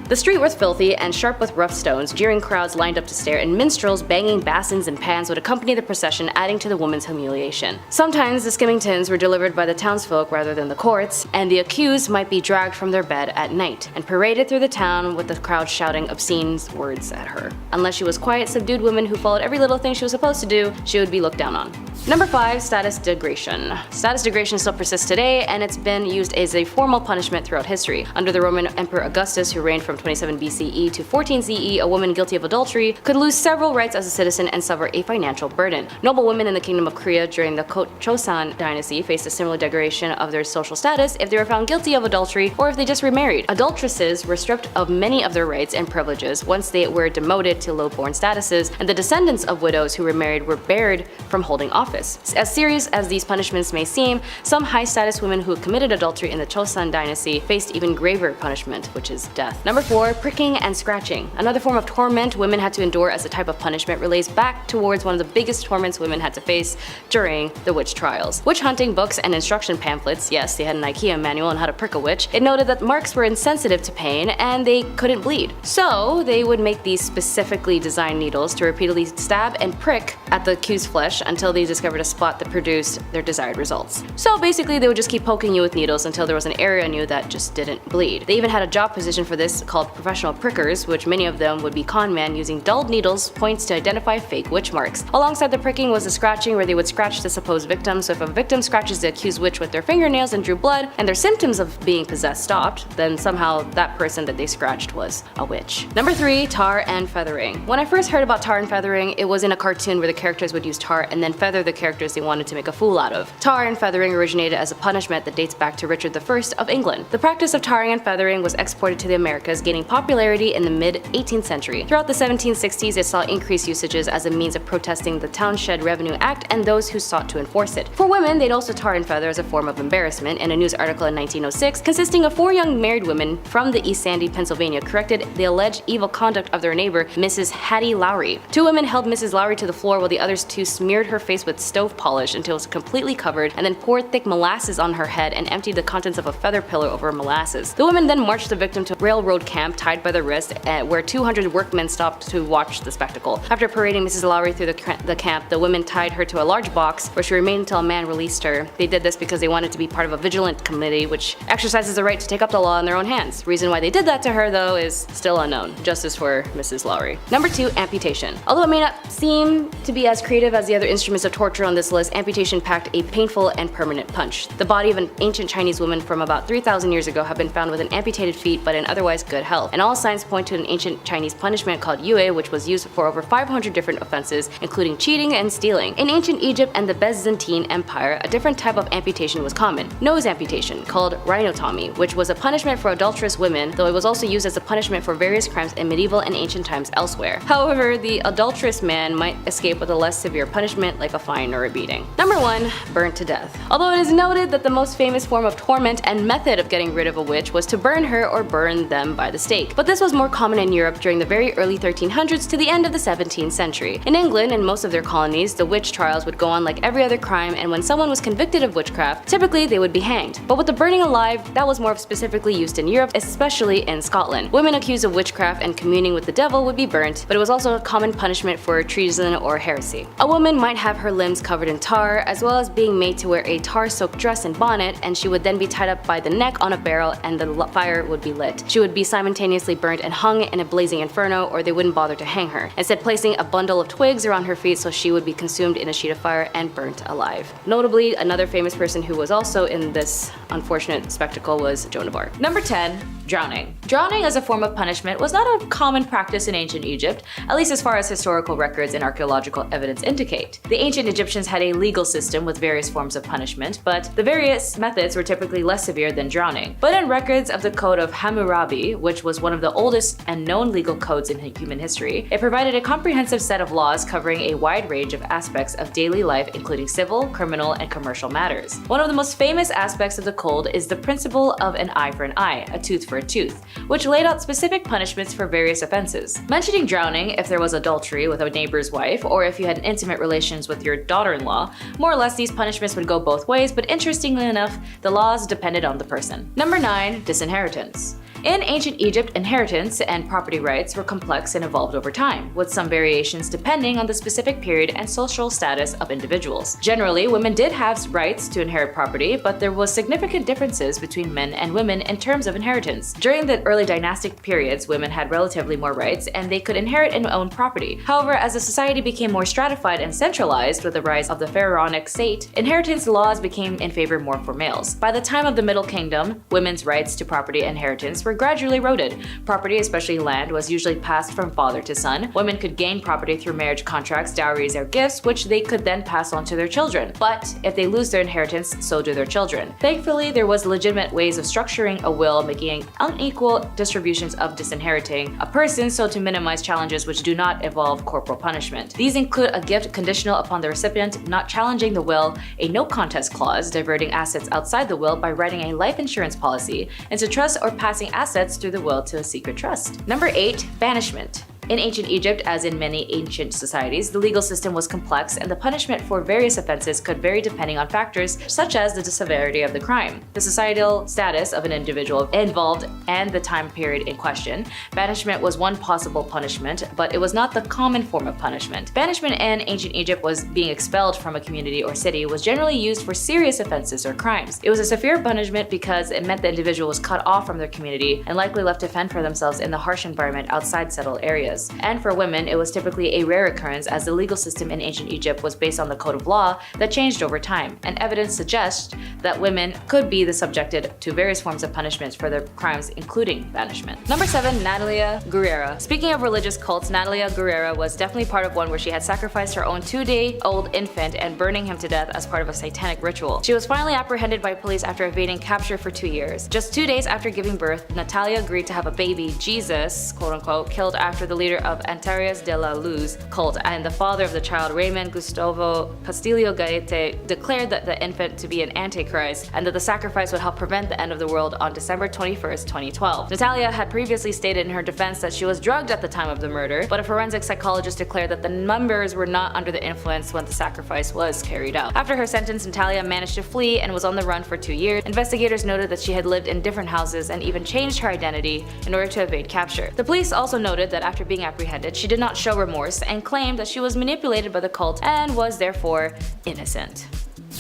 The street was filthy and sharp with rough stones, jeering crowds lined up to stare, and minstrels banging basins and pans would accompany the procession, adding to the woman's humiliation. Sometimes the skimmingtons were delivered by the townsfolk rather than the courts, and the accused might be dragged from their bed at night and paraded through the town with the crowd shouting obscene words at her. Unless she was quiet, subdued woman who followed every little thing she was supposed to do, she would be looked down on. Number 5, status degradation. Status degradation still persists today, and it's been used as a formal punishment throughout history. Under the Roman Emperor Augustus, who reigned from 27 BCE to 14 CE, a woman guilty of adultery could lose several rights as a citizen and suffer a financial burden. Noble women in the Kingdom of Korea during the Chosun dynasty faced a similar degradation of their social status if they were found guilty of adultery or if they just remarried. Adulteresses were stripped of many of their rights and privileges once they were demoted to low-born statuses, and the descendants of widows who remarried were barred from holding office. As serious as these punishments may seem, some high-status women who committed adultery in the Chosun dynasty faced even graver punishment, which is death. Number 4, pricking and scratching. Another form of torment women had to endure as a type of punishment relates back towards one of the biggest torments women had to face during the witch trials. Witch hunting books and instruction pamphlets, yes, they had an IKEA manual on how to prick a witch. It noted that marks were insensitive to pain and they couldn't bleed. So they would make these specifically designed needles to repeatedly stab and prick at the accused's flesh until they discovered a spot that produced their desired results. So basically they would just keep poking you with needles until there was an area on you that just didn't bleed. They even had a job position for this called professional prickers, which many of them would be con men using dulled needles points to identify fake witch marks. Alongside the pricking was the scratching, where they would scratch the supposed victim. So if a victim scratches the accused witch with their fingernails and drew blood and their symptoms of being possessed stopped, then somehow that person that they scratched was a witch. Number 3, tar and feathering. When I first heard about tar and feathering, it was in a cartoon where the characters would use tar and then feather the characters they wanted to make a fool out of. Tar and feathering originated as a punishment that dates back to Richard I of England. The practice of tarring and feathering was exported to the Americas, gaining popularity in the mid-18th century. Throughout the 1760s, it saw increased usages as a means of protesting the Townshend Revenue Act and those who sought to enforce it. For women, they'd also tar and feather as a form of embarrassment. In a news article in 1906, consisting of 4 young married women from the East Sandy, Pennsylvania, corrected the alleged evil conduct of their neighbor, Mrs. Hattie Lowry. 2 women held Mrs. Lowry to the floor while the others 2 smeared her face with with stove polish until it was completely covered, and then poured thick molasses on her head and emptied the contents of a feather pillow over molasses. The woman then marched the victim to a railroad camp tied by the wrist, where 200 workmen stopped to watch the spectacle. After parading Mrs. Lowry through the camp, the women tied her to a large box where she remained until a man released her. They did this because they wanted to be part of a vigilant committee which exercises the right to take up the law in their own hands. Reason why they did that to her, though, is still unknown. Justice for Mrs. Lowry. Number 2, amputation. Although it may not seem to be as creative as the other instruments of torture on this list, amputation packed a painful and permanent punch. The body of an ancient Chinese woman from about 3,000 years ago have been found with an amputated feet but in otherwise good health, and all signs point to an ancient Chinese punishment called yue, which was used for over 500 different offenses, including cheating and stealing. In ancient Egypt and the Byzantine Empire, a different type of amputation was common: nose amputation, called rhinotomy, which was a punishment for adulterous women, though it was also used as a punishment for various crimes in medieval and ancient times elsewhere. However, the adulterous man might escape with a less severe punishment like a fine or a beating. Number 1, burnt to death. Although it is noted that the most famous form of torment and method of getting rid of a witch was to burn her or burn them by the stake, but this was more common in Europe during the very early 1300s to the end of the 17th century. In England and most of their colonies, the witch trials would go on like every other crime, and when someone was convicted of witchcraft, typically they would be hanged. But with the burning alive, that was more specifically used in Europe, especially in Scotland. Women accused of witchcraft and communing with the devil would be burnt, but it was also a common punishment for treason or heresy. A woman might have her limbs covered in tar, as well as being made to wear a tar-soaked dress and bonnet, and she would then be tied up by the neck on a barrel and the fire would be lit. She would be simultaneously burnt and hung in a blazing inferno, or they wouldn't bother to hang her, instead placing a bundle of twigs around her feet so she would be consumed in a sheet of fire and burnt alive. Notably, another famous person who was also in this unfortunate spectacle was Joan of Arc. Number 10, drowning. Drowning as a form of punishment was not a common practice in ancient Egypt, at least as far as historical records and archaeological evidence indicate. The ancient Egyptians had a legal system with various forms of punishment, but the various methods were typically less severe than drowning. But in records of the Code of Hammurabi, which was one of the oldest and known legal codes in human history, it provided a comprehensive set of laws covering a wide range of aspects of daily life, including civil, criminal, and commercial matters. One of the most famous aspects of the code is the principle of an eye for an eye, a tooth for a tooth, which laid out specific punishments for various offenses. Mentioning drowning if there was adultery with a neighbor's wife, or if you had intimate relations with your daughter-in-law, more or less these punishments would go both ways, but interestingly enough, the laws depended on the person. Number 9, disinheritance. In ancient Egypt, inheritance and property rights were complex and evolved over time, with some variations depending on the specific period and social status of individuals. Generally, women did have rights to inherit property, but there was significant differences between men and women in terms of inheritance. During the early dynastic periods, women had relatively more rights and they could inherit and own property. However, as the society became more stratified and centralized with the rise of the pharaonic state, inheritance laws became in favor more for males. By the time of the Middle Kingdom, women's rights to property and inheritance were gradually eroded. Property, especially land, was usually passed from father to son. Women could gain property through marriage contracts, dowries, or gifts, which they could then pass on to their children. But if they lose their inheritance, so do their children. Thankfully, there was legitimate ways of structuring a will, making unequal distributions of disinheriting a person so to minimize challenges which do not involve corporal punishment. These include a gift conditional upon the recipient not challenging the will, a no contest clause diverting assets outside the will by writing a life insurance policy into trust, or passing assets through the will to a secret trust. Number 8, banishment. In ancient Egypt, as in many ancient societies, the legal system was complex and the punishment for various offenses could vary depending on factors such as the severity of the crime, the societal status of an individual involved, and the time period in question. Banishment was one possible punishment, but it was not the common form of punishment. Banishment in ancient Egypt was being expelled from a community or city was generally used for serious offenses or crimes. It was a severe punishment because it meant the individual was cut off from their community and likely left to fend for themselves in the harsh environment outside settled areas. And for women, it was typically a rare occurrence as the legal system in ancient Egypt was based on the code of law that changed over time, and evidence suggests that women could be subjected to various forms of punishments for their crimes, including banishment. Number 7, Natalia Guerrera. Speaking of religious cults, Natalia Guerrera was definitely part of one where she had sacrificed her own 2-day-old infant and burning him to death as part of a satanic ritual. She was finally apprehended by police after evading capture for 2 years. Just 2 days after giving birth, Natalia agreed to have a baby, Jesus, quote unquote, killed after the leader of Antares de la Luz cult, and the father of the child, Raymond Gustavo Castillo Gaete, declared that the infant to be an antichrist and that the sacrifice would help prevent the end of the world on December 21st, 2012. Natalia had previously stated in her defense that she was drugged at the time of the murder, but a forensic psychologist declared that the members were not under the influence when the sacrifice was carried out. After her sentence, Natalia managed to flee and was on the run for 2 years. Investigators noted that she had lived in different houses and even changed her identity in order to evade capture. The police also noted that after being apprehended, she did not show remorse and claimed that she was manipulated by the cult and was therefore innocent.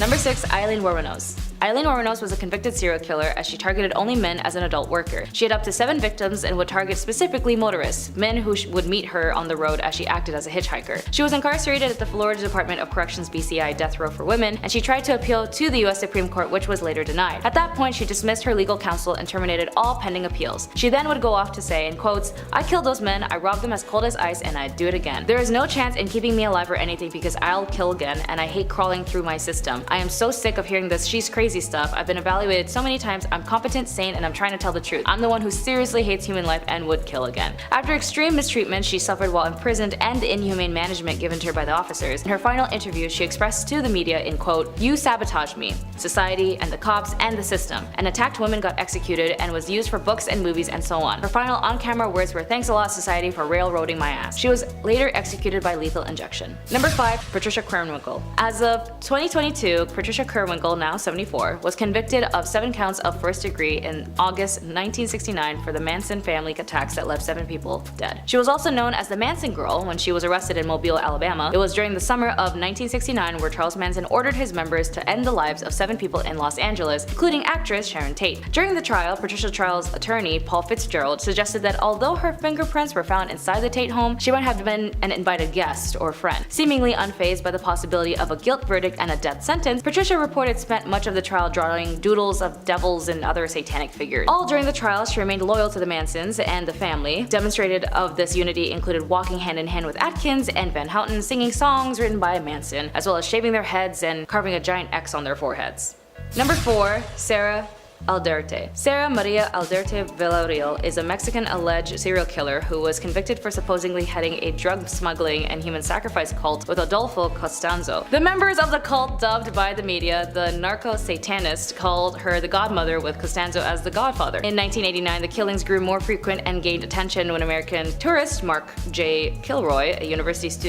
Number 6. Eileen Wuornos. Eileen Wuornos was a convicted serial killer as she targeted only men as an adult worker. She had up to 7 victims and would target specifically motorists, men who would meet her on the road as she acted as a hitchhiker. She was incarcerated at the Florida Department of Corrections BCI death row for women, and she tried to appeal to the US Supreme Court, which was later denied. At that point, she dismissed her legal counsel and terminated all pending appeals. She then would go off to say, in quotes, "I killed those men, I robbed them as cold as ice, and I'd do it again. There is no chance in keeping me alive or anything because I'll kill again, and I hate crawling through my system. I am so sick of hearing this she's crazy stuff. I've been evaluated so many times, I'm competent, sane, and I'm trying to tell the truth. I'm the one who seriously hates human life and would kill again." After extreme mistreatment she suffered while imprisoned and the inhumane management given to her by the officers, in her final interview she expressed to the media in quote, "You sabotaged me, society, and the cops, and the system. An attacked woman got executed and was used for books and movies and so on." Her final on-camera words were, "Thanks a lot, society, for railroading my ass." She was later executed by lethal injection. Number 5. Patricia Krenwinkel. As of 2022, Patricia Krenwinkel, now 74, was convicted of 7 counts of first degree in August 1969 for the Manson family attacks that left 7 people dead. She was also known as the Manson Girl when she was arrested in Mobile, Alabama. It was during the summer of 1969 where Charles Manson ordered his members to end the lives of 7 people in Los Angeles, including actress Sharon Tate. During the trial, Patricia Trial's attorney, Paul Fitzgerald, suggested that although her fingerprints were found inside the Tate home, she might have been an invited guest or friend. Seemingly unfazed by the possibility of a guilt verdict and a death sentence, Patricia reported spent much of the trial drawing doodles of devils and other satanic figures. All during the trial, she remained loyal to the Mansons and the family. Demonstrated of this unity included walking hand in hand with Atkins and Van Houten, singing songs written by Manson, as well as shaving their heads and carving a giant X on their foreheads. Number 4. Sarah Aldrete. Sarah Maria Aldrete Villarreal is a Mexican alleged serial killer who was convicted for supposedly heading a drug smuggling and human sacrifice cult with Adolfo Costanzo. The members of the cult, dubbed by the media the narco-satanist, called her the godmother, with Costanzo as the godfather. In 1989, the killings grew more frequent and gained attention when American tourist Mark J. Kilroy, a University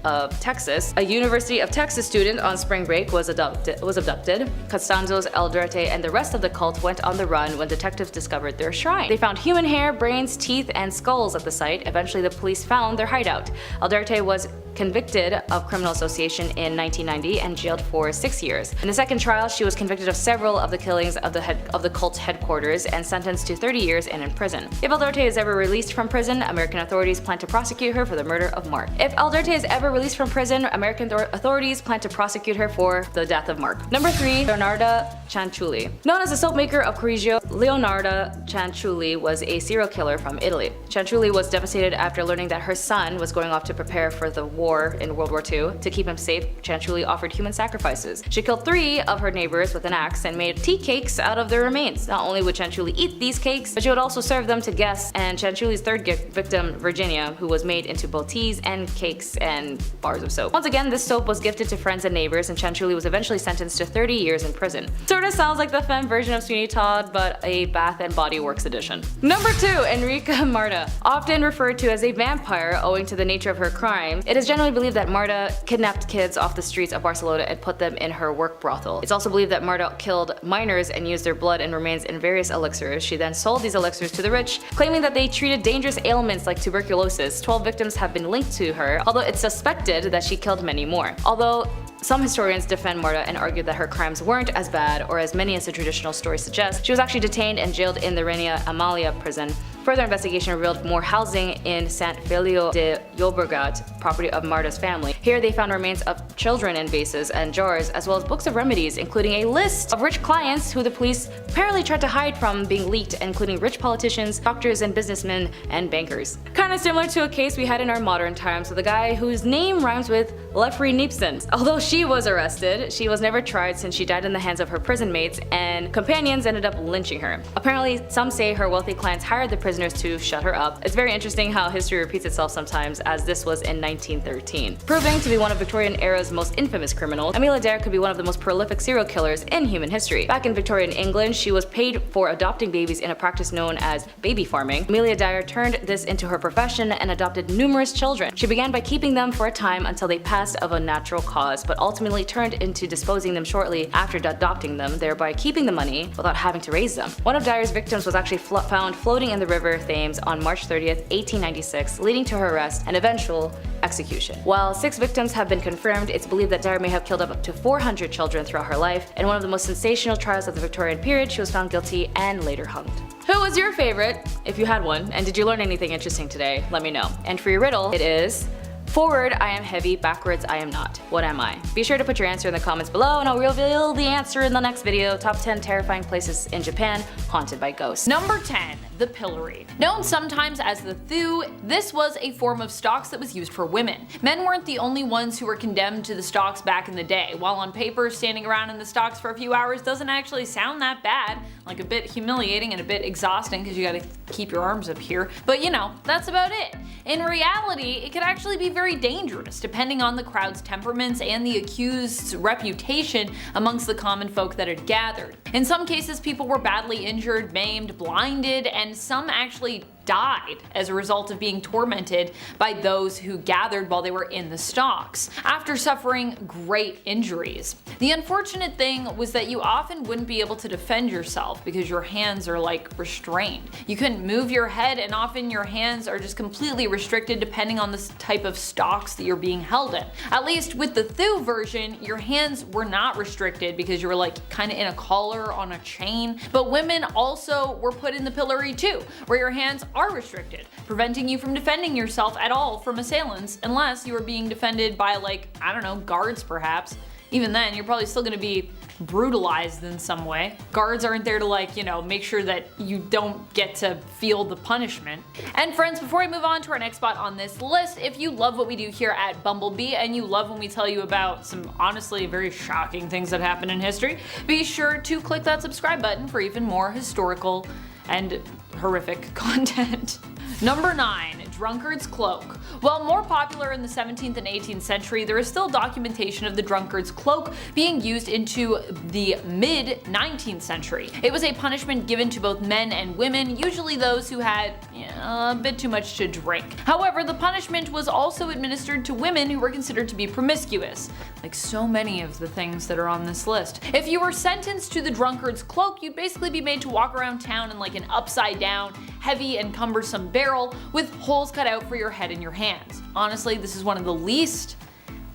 of Texas student on spring break, was abducted. Costanzo's Aldrete and the rest of the cult went on the run when detectives discovered their shrine. They found human hair, brains, teeth, and skulls at the site. Eventually, the police found their hideout. Aldrete was convicted of criminal association in 1990 and jailed for 6 years. In the second trial, she was convicted of several of the killings of the cult's headquarters and sentenced to 30 years and in prison. If Aldrete is ever released from prison, American authorities plan to prosecute her for the murder of Mark. If Aldrete is ever released from prison, American authorities plan to prosecute her for the death of Mark. Number 3. Leonarda Cianciulli. Known as the soap maker of Correggio, Leonarda Cianciulli was a serial killer from Italy. Cianciulli was devastated after learning that her son was going off to prepare for the war in World War II. To keep him safe, Cianciulli offered human sacrifices. She killed 3 of her neighbors with an axe and made tea cakes out of their remains. Not only would Cianciulli eat these cakes, but she would also serve them to guests, and Cianciulli's third victim, Virginia, who was made into both teas and cakes and bars of soap. Once again, this soap was gifted to friends and neighbors, and Cianciulli was eventually sentenced to 30 years in prison. Sorta sounds like the femme version of Sweeney Todd, but a Bath and Body Works edition. Number 2. Enrica Marta. Often referred to as a vampire owing to the nature of her crimes, it is generally believed that Marta kidnapped kids off the streets of Barcelona and put them in her work brothel. It's also believed that Marta killed minors and used their blood and remains in various elixirs. She then sold these elixirs to the rich, claiming that they treated dangerous ailments like tuberculosis. 12 victims have been linked to her, although it's suspected that she killed many more. Although some historians defend Marta and argue that her crimes weren't as bad or as many as the traditional story suggests, she was actually detained and jailed in the Reina Amalia prison. Further investigation revealed more housing in Sant Feliu de Llobregat, property of Marta's family. Here they found remains of children in vases and jars, as well as books of remedies, including a list of rich clients who the police apparently tried to hide from being leaked, including rich politicians, doctors and businessmen, and bankers. Kinda similar to a case we had in our modern times with a guy whose name rhymes with Lefrey Neepson. Although she was arrested, she was never tried since she died in the hands of her prison mates, and companions ended up lynching her. Apparently, some say her wealthy clients hired the prisoners to shut her up. It's very interesting how history repeats itself sometimes, as this was in 1913. Proving to be one of Victorian era's most infamous criminals, Amelia Dare could be one of the most prolific serial killers in human history. Back in Victorian England, she was paid for adopting babies in a practice known as baby farming. Amelia Dare turned this into her profession and adopted numerous children. She began by keeping them for a time until they passed of a natural cause, but ultimately turned into disposing them shortly after adopting them, thereby keeping the money without having to raise them. One of Dare's victims was actually found floating in the river Thames on March 30th, 1896, leading to her arrest and eventual execution. While 6 victims have been confirmed, it's believed that Dare may have killed up to 400 children throughout her life. In one of the most sensational trials of the Victorian period, she was found guilty and later hanged. Who was your favorite, if you had one, and did you learn anything interesting today? Let me know. And for your riddle, it is: forward, I am heavy, backwards, I am not. What am I? Be sure to put your answer in the comments below and I'll reveal the answer in the next video. Top 10 terrifying places in Japan haunted by ghosts. Number 10. The pillory. Known sometimes as the thew, this was a form of stocks that was used for women. Men weren't the only ones who were condemned to the stocks back in the day. While on paper, standing around in the stocks for a few hours doesn't actually sound that bad, like a bit humiliating and a bit exhausting because you gotta keep your arms up here, but you know, that's about it. In reality, it could actually be very dangerous depending on the crowd's temperaments and the accused's reputation amongst the common folk that had gathered. In some cases, people were badly injured, maimed, blinded, and some actually died as a result of being tormented by those who gathered while they were in the stocks, after suffering great injuries. The unfortunate thing was that you often wouldn't be able to defend yourself because your hands are like restrained. You couldn't move your head, and often your hands are just completely restricted depending on the type of stocks that you're being held in. At least with the thew version, your hands were not restricted because you were like kind of in a collar on a chain, but women also were put in the pillory too, where your hands are restricted, preventing you from defending yourself at all from assailants, unless you were being defended by, like, I don't know, guards perhaps. Even then, you're probably still gonna be brutalized in some way. Guards aren't there to, like, you know, make sure that you don't get to feel the punishment. And friends, before we move on to our next spot on this list, if you love what we do here at Bumblebee and you love when we tell you about some honestly very shocking things that happen in history, be sure to click that subscribe button for even more historical and horrific content. Number 9. Drunkard's cloak. While more popular in the 17th and 18th century, there is still documentation of the drunkard's cloak being used into the mid-19th century. It was a punishment given to both men and women, usually those who had a bit too much to drink. However, the punishment was also administered to women who were considered to be promiscuous, like so many of the things that are on this list. If you were sentenced to the drunkard's cloak, you'd basically be made to walk around town in like an upside down, heavy and cumbersome barrel with holes cut out for your head and your hands. Honestly, this is one of the least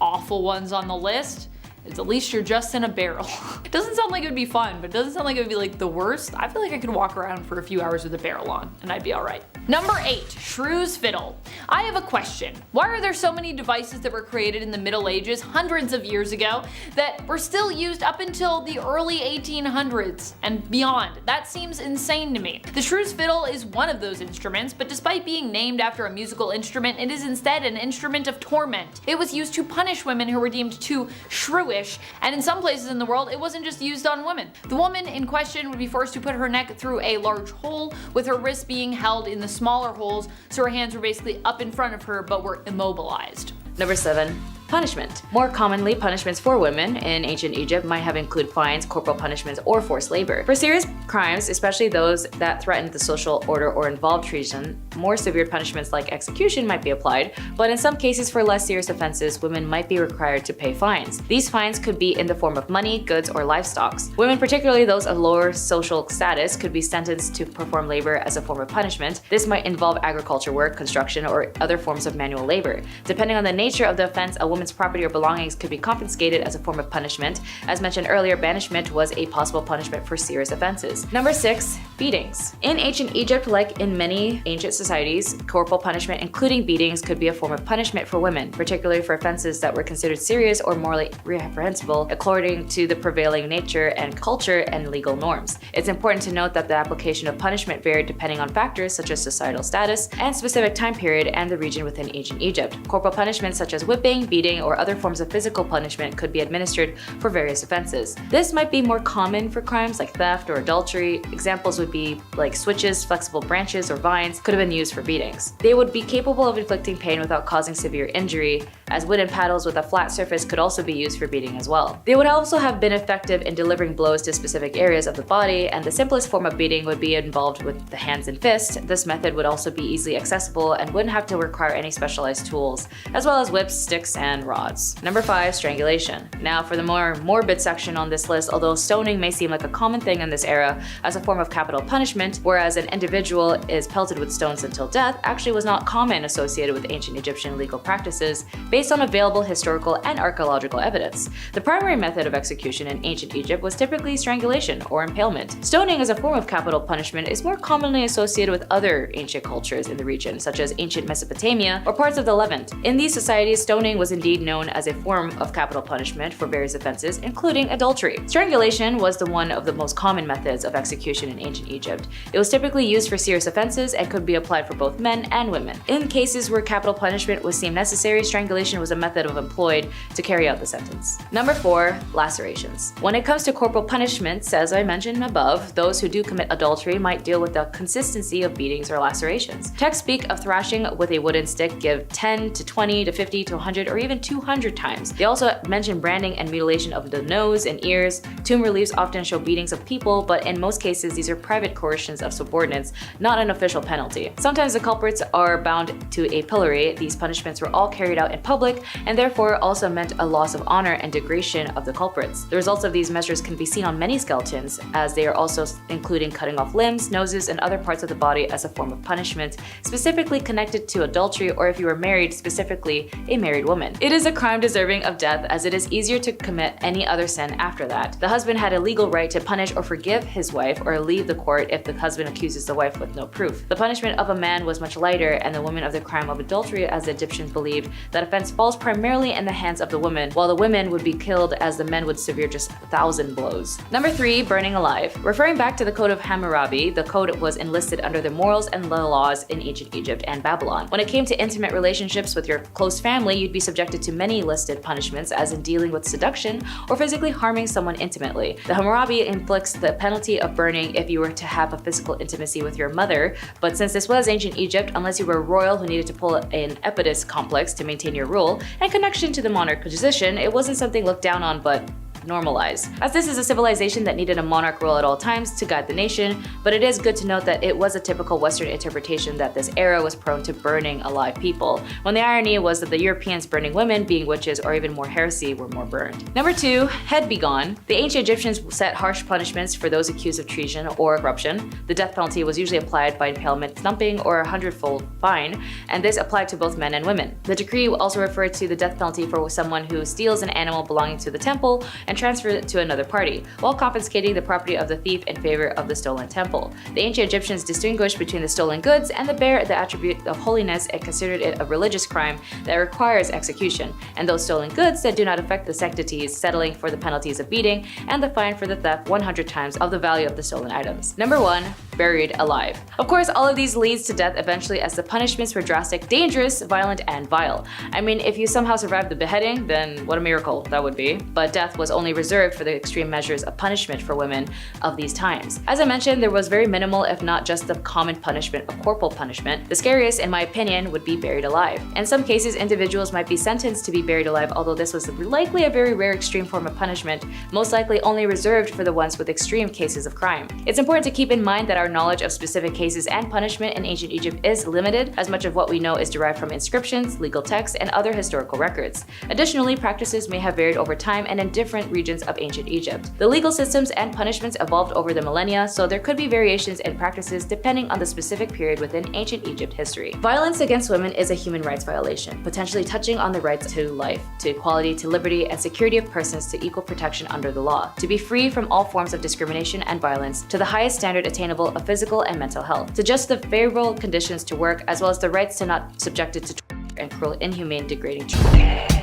awful ones on the list. At least you're just in a barrel. It doesn't sound like it would be fun, but it doesn't sound like it would be like the worst. I feel like I could walk around for a few hours with a barrel on and I'd be alright. Number 8. Shrew's fiddle. I have a question. Why are there so many devices that were created in the Middle Ages hundreds of years ago that were still used up until the early 1800s and beyond? That seems insane to me. The shrew's fiddle is one of those instruments, but despite being named after a musical instrument, it is instead an instrument of torment. It was used to punish women who were deemed too shrewish, and in some places in the world, it wasn't just used on women. The woman in question would be forced to put her neck through a large hole, with her wrists being held in the smaller holes, so her hands were basically up in front of her but were immobilized. Number 7. Punishment. More commonly, punishments for women in ancient Egypt might have included fines, corporal punishments, or forced labor. For serious crimes, especially those that threatened the social order or involved treason, more severe punishments like execution might be applied, but in some cases for less serious offenses, women might be required to pay fines. These fines could be in the form of money, goods, or livestock. Women, particularly those of lower social status, could be sentenced to perform labor as a form of punishment. This might involve agriculture work, construction, or other forms of manual labor. Depending on the nature of the offense, a woman woman's property or belongings could be confiscated as a form of punishment. As mentioned earlier, banishment was a possible punishment for serious offenses. Number 6. Beatings. In ancient Egypt, like in many ancient societies, corporal punishment, including beatings, could be a form of punishment for women, particularly for offenses that were considered serious or morally reprehensible according to the prevailing nature and culture and legal norms. It's important to note that the application of punishment varied depending on factors such as societal status and specific time period and the region within ancient Egypt. Corporal punishment such as whipping, beating, or other forms of physical punishment could be administered for various offenses. This might be more common for crimes like theft or adultery. Examples would be like switches, flexible branches, or vines could have been used for beatings. They would be capable of inflicting pain without causing severe injury, as wooden paddles with a flat surface could also be used for beating as well. They would also have been effective in delivering blows to specific areas of the body, and the simplest form of beating would be involved with the hands and fists. This method would also be easily accessible and wouldn't have to require any specialized tools, as well as whips, sticks, and rods. Number 5. Strangulation. Now for the more morbid section on this list, although stoning may seem like a common thing in this era as a form of capital punishment, whereas an individual is pelted with stones until death, actually was not common associated with ancient Egyptian legal practices based on available historical and archaeological evidence. The primary method of execution in ancient Egypt was typically strangulation or impalement. Stoning as a form of capital punishment is more commonly associated with other ancient cultures in the region, such as ancient Mesopotamia or parts of the Levant. In these societies, stoning was indeed known as a form of capital punishment for various offenses, including adultery. Strangulation was one of the most common methods of execution in ancient Egypt. It was typically used for serious offenses and could be applied for both men and women. In cases where capital punishment was deemed necessary, strangulation was a method employed to carry out the sentence. Number 4. Lacerations. When it comes to corporal punishments, as I mentioned above, those who do commit adultery might deal with the consistency of beatings or lacerations. Texts speak of thrashing with a wooden stick, give 10 to 20 to 50 to 100 or even 200 times. They also mention branding and mutilation of the nose and ears. Tomb reliefs often show beatings of people, but in most cases these are private coercions of subordinates, not an official penalty. Sometimes the culprits are bound to a pillory. These punishments were all carried out in public and therefore also meant a loss of honor and degradation of the culprits. The results of these measures can be seen on many skeletons, as they are also including cutting off limbs, noses, and other parts of the body as a form of punishment, specifically connected to adultery or if you were married, specifically a married woman. It is a crime deserving of death, as it is easier to commit any other sin after that. The husband had a legal right to punish or forgive his wife or leave the court if the husband accuses the wife with no proof. The punishment of a man was much lighter, and the woman of the crime of adultery, as the Egyptians believed, that offense falls primarily in the hands of the woman, while the women would be killed as the men would severe just 1,000 blows. Number 3. Burning alive. Referring back to the Code of Hammurabi, the code was enlisted under the morals and the laws in ancient Egypt and Babylon. When it came to intimate relationships with your close family, you'd be subjected to many listed punishments, as in dealing with seduction or physically harming someone intimately. The Hammurabi inflicts the penalty of burning if you were to have a physical intimacy with your mother, but since this was ancient Egypt, unless you were royal who needed to pull an Oedipus complex to maintain your rule and connection to the monarch position, it wasn't something looked down on but normalized, as this is a civilization that needed a monarch rule at all times to guide the nation. But it is good to note that it was a typical Western interpretation that this era was prone to burning alive people, when the irony was that the Europeans burning women, being witches or even more heresy, were more burned. Number 2. Head be gone. The ancient Egyptians set harsh punishments for those accused of treason or corruption. The death penalty was usually applied by impalement, thumping, or a 100-fold fine, and this applied to both men and women. The decree also referred to the death penalty for someone who steals an animal belonging to the temple and transfer it to another party, while confiscating the property of the thief in favor of the stolen temple. The ancient Egyptians distinguished between the stolen goods and the attribute of holiness and considered it a religious crime that requires execution, and those stolen goods that do not affect the sanctities, settling for the penalties of beating and the fine for the theft 100 times of the value of the stolen items. Number 1. Buried alive. Of course, all of these leads to death eventually, as the punishments were drastic, dangerous, violent, and vile. I mean, if you somehow survived the beheading, then what a miracle that would be. But death was only reserved for the extreme measures of punishment for women of these times. As I mentioned, there was very minimal, if not just the common punishment of corporal punishment. The scariest, in my opinion, would be buried alive. In some cases, individuals might be sentenced to be buried alive, although this was likely a very rare extreme form of punishment, most likely only reserved for the ones with extreme cases of crime. It's important to keep in mind that our our knowledge of specific cases and punishment in ancient Egypt is limited, as much of what we know is derived from inscriptions, legal texts, and other historical records. Additionally, practices may have varied over time and in different regions of ancient Egypt. The legal systems and punishments evolved over the millennia, so there could be variations in practices depending on the specific period within ancient Egypt history. Violence against women is a human rights violation, potentially touching on the rights to life, to equality, to liberty, and security of persons, to equal protection under the law, to be free from all forms of discrimination and violence, to the highest standard attainable of physical and mental health, to just the favorable conditions to work, as well as the rights to not subjected to torture and cruel, inhumane, degrading treatment.